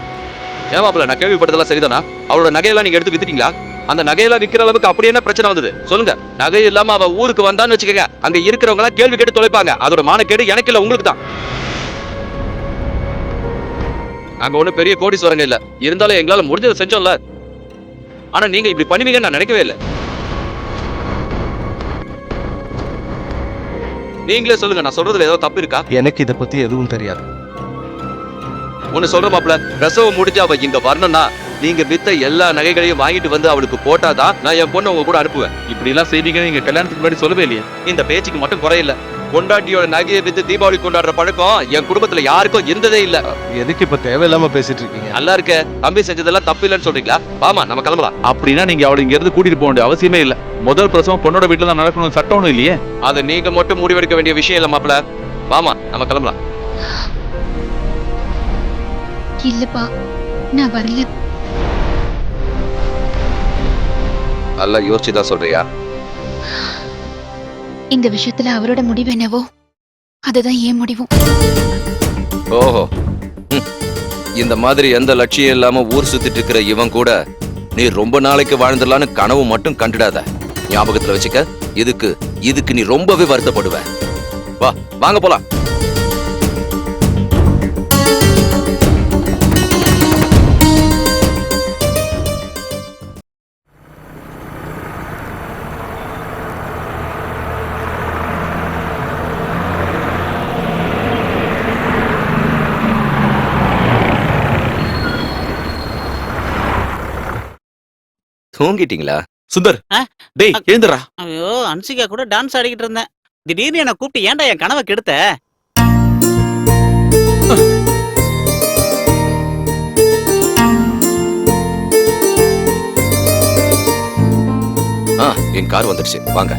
ஏன் மாப்பிள்ள, நான் கேள்விப்பட்டதெல்லாம் சரிதானா? அவளோட நகையெல்லாம் நீங்க எடுத்து வித்துட்டீங்களா? அந்த நகையெல்லாம் விக்கிற அளவுக்கு அப்படி என்ன பிரச்சனை வந்தது சொல்லுங்க. நகை இல்லாம அவ ஊருக்கு வந்தான்னு வச்சுக்கங்க, அங்க இருக்கிறவங்க எல்லாம் கேள்வி கேட்டு தொலைப்பாங்க. அதோட மானக்கேடு எனக்கு இல்ல, உங்களுக்கு தான். அங்க ஒண்ணு பெரிய கோடீஸ்வரங்க இல்ல, இருந்தாலும் எங்களால முடிஞ்சதை செஞ்சோம்ல. ஆனா நீங்க இப்படி பண்ணுவீங்கன்னு நான் நினைக்கவே இல்லை. நீங்களே சொல்லுங்க, நான் சொல்றதுல ஏதோ தப்பு இருக்கா? எனக்கு இத பத்தி எதுவும் தெரியாது. ஒண்ணு சொல்ற மாப்பிள்ள, பிரசவம் முடிஞ்சு அவ இங்க வரணும்னா நீங்க வித்த எல்லா நகைகளையும் வாங்கிட்டு வந்து அவளுக்கு போட்டாதான் நான் என் பொண்ணு உங்க கூட அனுப்புவேன். இப்படி எல்லாம் செய்வீங்க நீங்க கல்யாணத்துக்கு முன்னாடி சொல்லவே இல்லையே. இந்த பேச்சுக்கு மட்டும் குறையில்ல. பொண்டாட்டியோட நகையை வித்து தீபாவளி கொண்டாடுற பழக்கம் என் குடும்பத்துல யாருக்கும் இருந்ததே இல்ல. எதுக்கு இப்ப தேவையில்லாம பேசிட்டு இருக்கீங்க? நல்லா இருக்க, தம்பி செஞ்சதெல்லாம் தப்பு இல்லைன்னு சொல்றீங்களா? வாமா நம்ம கிளம்பலாம். அப்படின்னா நீங்க அவளை இங்க இருந்து கூட்டிட்டு போக வேண்டிய அவசியமே இல்ல. முதல் பிரசவம் பொண்ணோட வீட்டுல தான் நடக்கணும், சட்டம் ஒண்ணும் இல்லையே. அதை நீங்க மட்டும் முடிவெடுக்க வேண்டிய விஷயம் இல்ல மாப்பிள்ள. வாமா நம்ம கிளம்பலாம். இல்லப்பா, நான் வரல. நல்லா யோசிச்சுதான் சொல்றியா? இந்த விஷயத்துல அவரோட முடிவு என்னவோ அதுதான் ஏன் முடிவும். ஓஹோ, இந்த மாதிரி எந்த லட்சியம் இல்லாம ஊர் சுத்திட்டு இருக்கிற இவன் கூட நீ ரொம்ப நாளைக்கு வாழ்ந்துடலான்னு கனவு மட்டும் கண்டுடாத. ஞாபகத்துல வச்சுக்க. இதுக்கு நீ ரொம்பவே வருத்தப்படுவ. வா, வாங்க போலாம். தூங்கிட்டீங்களா? சுந்தர், ஆ? டேய் எழுந்துடா. ஐயோ, அன்சிகா கூட டான்ஸ் ஆடிக்கிட்டு இருந்தேன். திடீர்னு என்ன கூப்பிட்டு ஏன்டா என் கனவை கெடுத்த? என் கார் வந்துடுச்சு, வாங்க.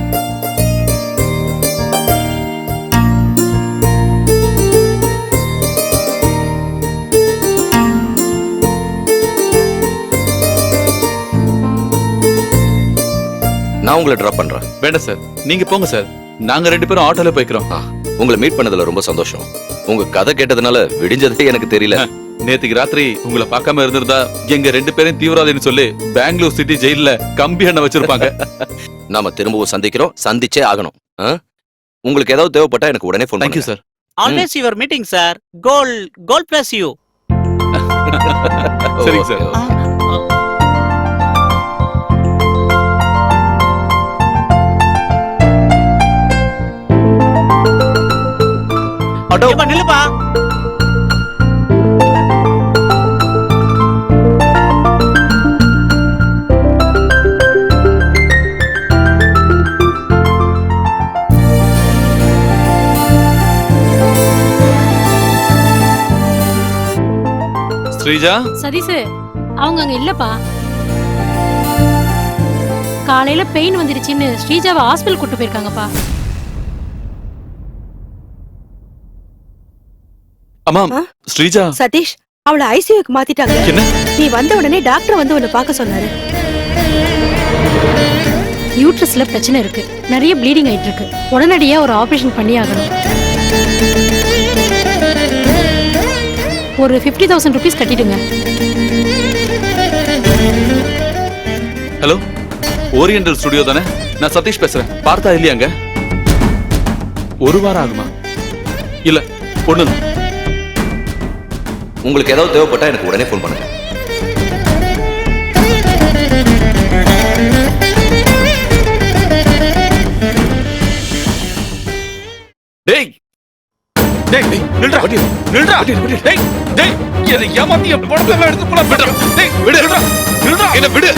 நான் உங்களை டிராப் பண்றேன். வேண்டாம் சார், நீங்க போங்க சார். நாங்க 2 பேரும் ஆட்டோல போய்க்கிறோம். உங்களை மீட் பண்ணதுல ரொம்ப சந்தோஷம். உங்க கதை கேட்டதுனால விடிஞ்சதே எனக்கு தெரியல. நேத்துக்கு ராத்திரி உங்களை பார்க்காம இருந்திருந்தா எங்க 2 பேரும் தீவிரவாதின்னு சொல்லி பெங்களூர் சிட்டி ஜெயில கம்பி எண்ணெய் வச்சிருப்பாங்க. நாம திரும்பவும் சந்திக்கிறோம், சந்திச்சே ஆகணும். உங்களுக்கு ஏதாவது தேவைப்பட்டா எனக்கு உடனே ஃபோன் தேங்க்யூ பண்ணுங்க. Sir. Always your meeting sir. Goal bless you. சரிங்க சார். ஏப்பா, நில்லுப்பா. ஸ்ரீஜா, சதீஷ், அவங்க அங்க இல்லப்பா. காலையில பெயின் வந்துருச்சுன்னு ஸ்ரீஜாவை ஹாஸ்பிடல் கூட்டு போயிருக்காங்கப்பா. அம்மா ஸ்ரீஜா. சதீஷ், அவளை ஐசியூக்கு மாத்திட்டாங்க. என்ன? நீ வந்த உடனே டாக்டர் வந்து உன்னை பார்க்க சொன்னாரு. யூட்ரஸ்ல பிரச்சனை இருக்கு, நிறைய ப்ளீடிங் ஆயிட்டு இருக்கு. உடனடியா ஒரு ஆபரேஷன் பண்ணி ஆகணும். ஒரு 50,000 rupees கட்டிடுங்க. ஹலோ, ஓரியண்டல் ஸ்டுடியோ தானே? நான் சதீஷ் பேசுறேன். பார்த்தா இல்லையாங்க? 1 வாரம் ஆகுமா? இல்ல, ஒண்ணு. உங்களுக்கு ஏதாவது தேவைப்பட்டா எனக்கு உடனே ஃபோன் பண்ணுங்க. டேய், டேய் நில்றா நில்றா டேய் டேய் என்ன ஏமாத்தி என் பணத்தை எடுத்து போடா டேய் நில்றா நில்றா என்ன விடு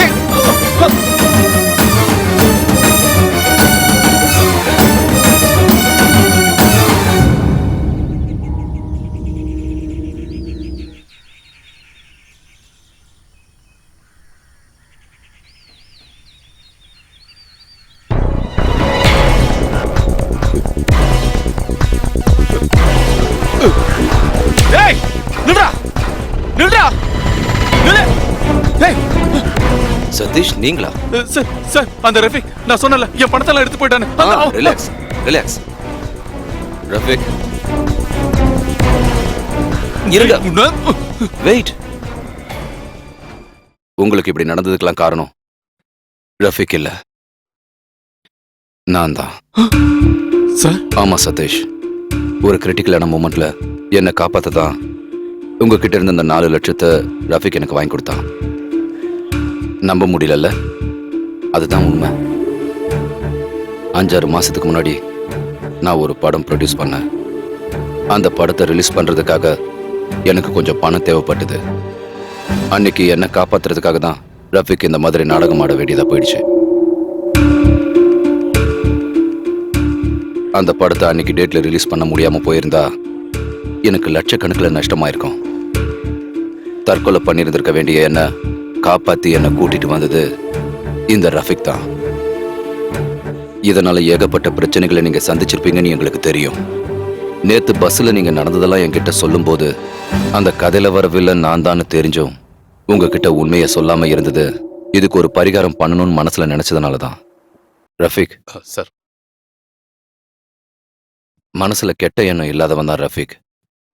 டேய் நில்றா நில்றா நில்லு டேய் சதீஷ் நீங்களா? சார் சார் அந்த ரஃபிக் நான் சொன்னல என் பணத்தெல்லாம் எடுத்து போயிட்டானே. Relax relax. ரஃபிக் இருங்க. வெயிட். உங்களுக்கு இப்படி நடந்ததுக்கெல்லாம் காரணம் ரஃபிக் இல்ல, நான் தான். சார் ஆமா சதீஷ், ஒரு கிரிட்டிக்கலான மூமெண்ட்ல என்னை காப்பாத்த தான் உங்ககிட்ட இருந்த அந்த 4 லட்சத்தை ரஃபிக் எனக்கு வாங்கி கொடுத்தான். நம்ப முடியல, அதுதான் உண்மை. 5-6 மாசத்துக்கு முன்னாடி நான் ஒரு படம் ப்ரொடியூஸ் பண்ணேன். அந்த படத்தை ரிலீஸ் பண்றதுக்காக எனக்கு கொஞ்சம் பணம் தேவைப்பட்டது. அன்னைக்கு என்னை காப்பாத்துறதுக்காக தான் ரஃபிக் இந்த மாதிரி நாடகம் ஆட வேண்டியதா போயிடுச்சு. அந்த படத்தை அன்னைக்கு டேட்ல ரிலீஸ் பண்ண முடியாம போயிருந்தா எனக்கு லட்சக்கணக்கில் நஷ்டமாயிருக்கும். தற்கொலை பண்ணியிருந்திருக்க வேண்டிய என்ன காப்பாத்தி என்ன கூட்டிட்டு வந்தது இந்த ரஃபிக் தான். இதனால ஏகப்பட்ட பிரச்சனைகளை நீங்க சந்திச்சிருப்பீங்கன்னு எங்களுக்கு தெரியும். நேத்து பஸ்ல நீங்க நடந்ததெல்லாம் என்கிட்ட சொல்லும் போது அந்த கதையில வரவில்லை நான் தான் தெரிஞ்சும் உங்ககிட்ட உண்மையை சொல்லாம இருந்தது இதுக்கு ஒரு பரிகாரம் பண்ணணும்னு மனசுல நினைச்சதுனாலதான். ரஃபிக் சார், மனசுல கெட்ட எண்ணம் இல்லாதவன் தான் ரஃபிக்.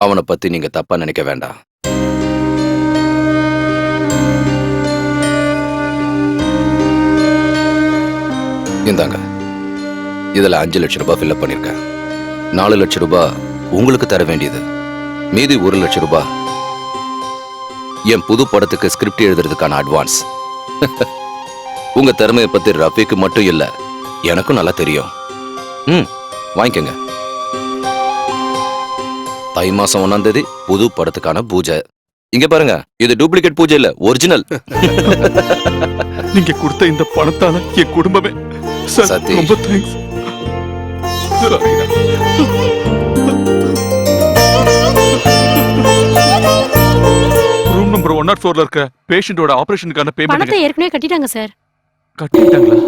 அவனை பத்தி நீங்க தப்பா நினைக்க வேண்டாம். இந்தாங்க, இதுல 5 லட்சம் ரூபாய் ஃபில்அப் பண்ணிருக்கேன். 4 லட்சம் ரூபாய் உங்களுக்கு தர வேண்டியது, மீதி 1 லட்சம் ரூபாய் என் புது படத்துக்கு ஸ்கிரிப்ட் எழுதுறதுக்கான அட்வான்ஸ். உங்க திறமையை பத்தி ரஃபிக்கு மட்டும் இல்ல, எனக்கும் நல்லா தெரியும். வாங்கிக்கங்க. தை மாசம் 1ஆம் தேதி புது படத்துக்கான பூஜை. இங்க பாருங்க, இது டூப்ளிகேட் பூஜை இல்ல, ஒரிஜினல். நீங்க கொடுத்த இந்த பணத்தால என் குடும்பமே. சார் சதீஷ். ரொம்ப தேங்க்ஸ். ரூம் நம்பர் 104ல இருக்க பேஷண்டோட ஆபரேஷனுக்கான பேமெண்ட் பணத்தை ஏற்கனவே கட்டிட்டாங்க சார். கட்டிட்டாங்களா?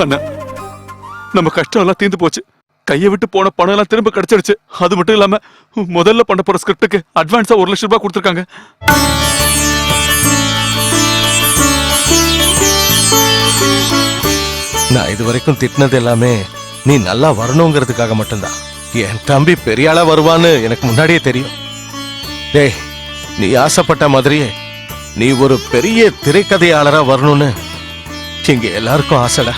அண்ணா, நம்ம கஷ்டம் எல்லாம் தீர்ந்து போச்சு. கையை விட்டு போன பணம் எல்லாம் திரும்ப கிடைச்சிருச்சு. அது மட்டும் இல்லாம முதல்ல பண்ண போற ஸ்கிரிப்டுக்கு அட்வான்ஸா 1 லட்சம் ரூபாய் கொடுத்திருக்காங்க. நான் இது வரைக்கும் திட்டினது எல்லாமே நீ நல்லா வரணுங்கிறதுக்காக மட்டும்தான். என் தம்பி பெரிய ஆளா வருவான்னு எனக்கு முன்னாடியே தெரியும். டேய், நீ ஆசைப்பட்ட மாதிரியே நீ ஒரு பெரிய திரைக்கதையாளரா வரணும்னு இங்க எல்லாருக்கும் ஆசைடா.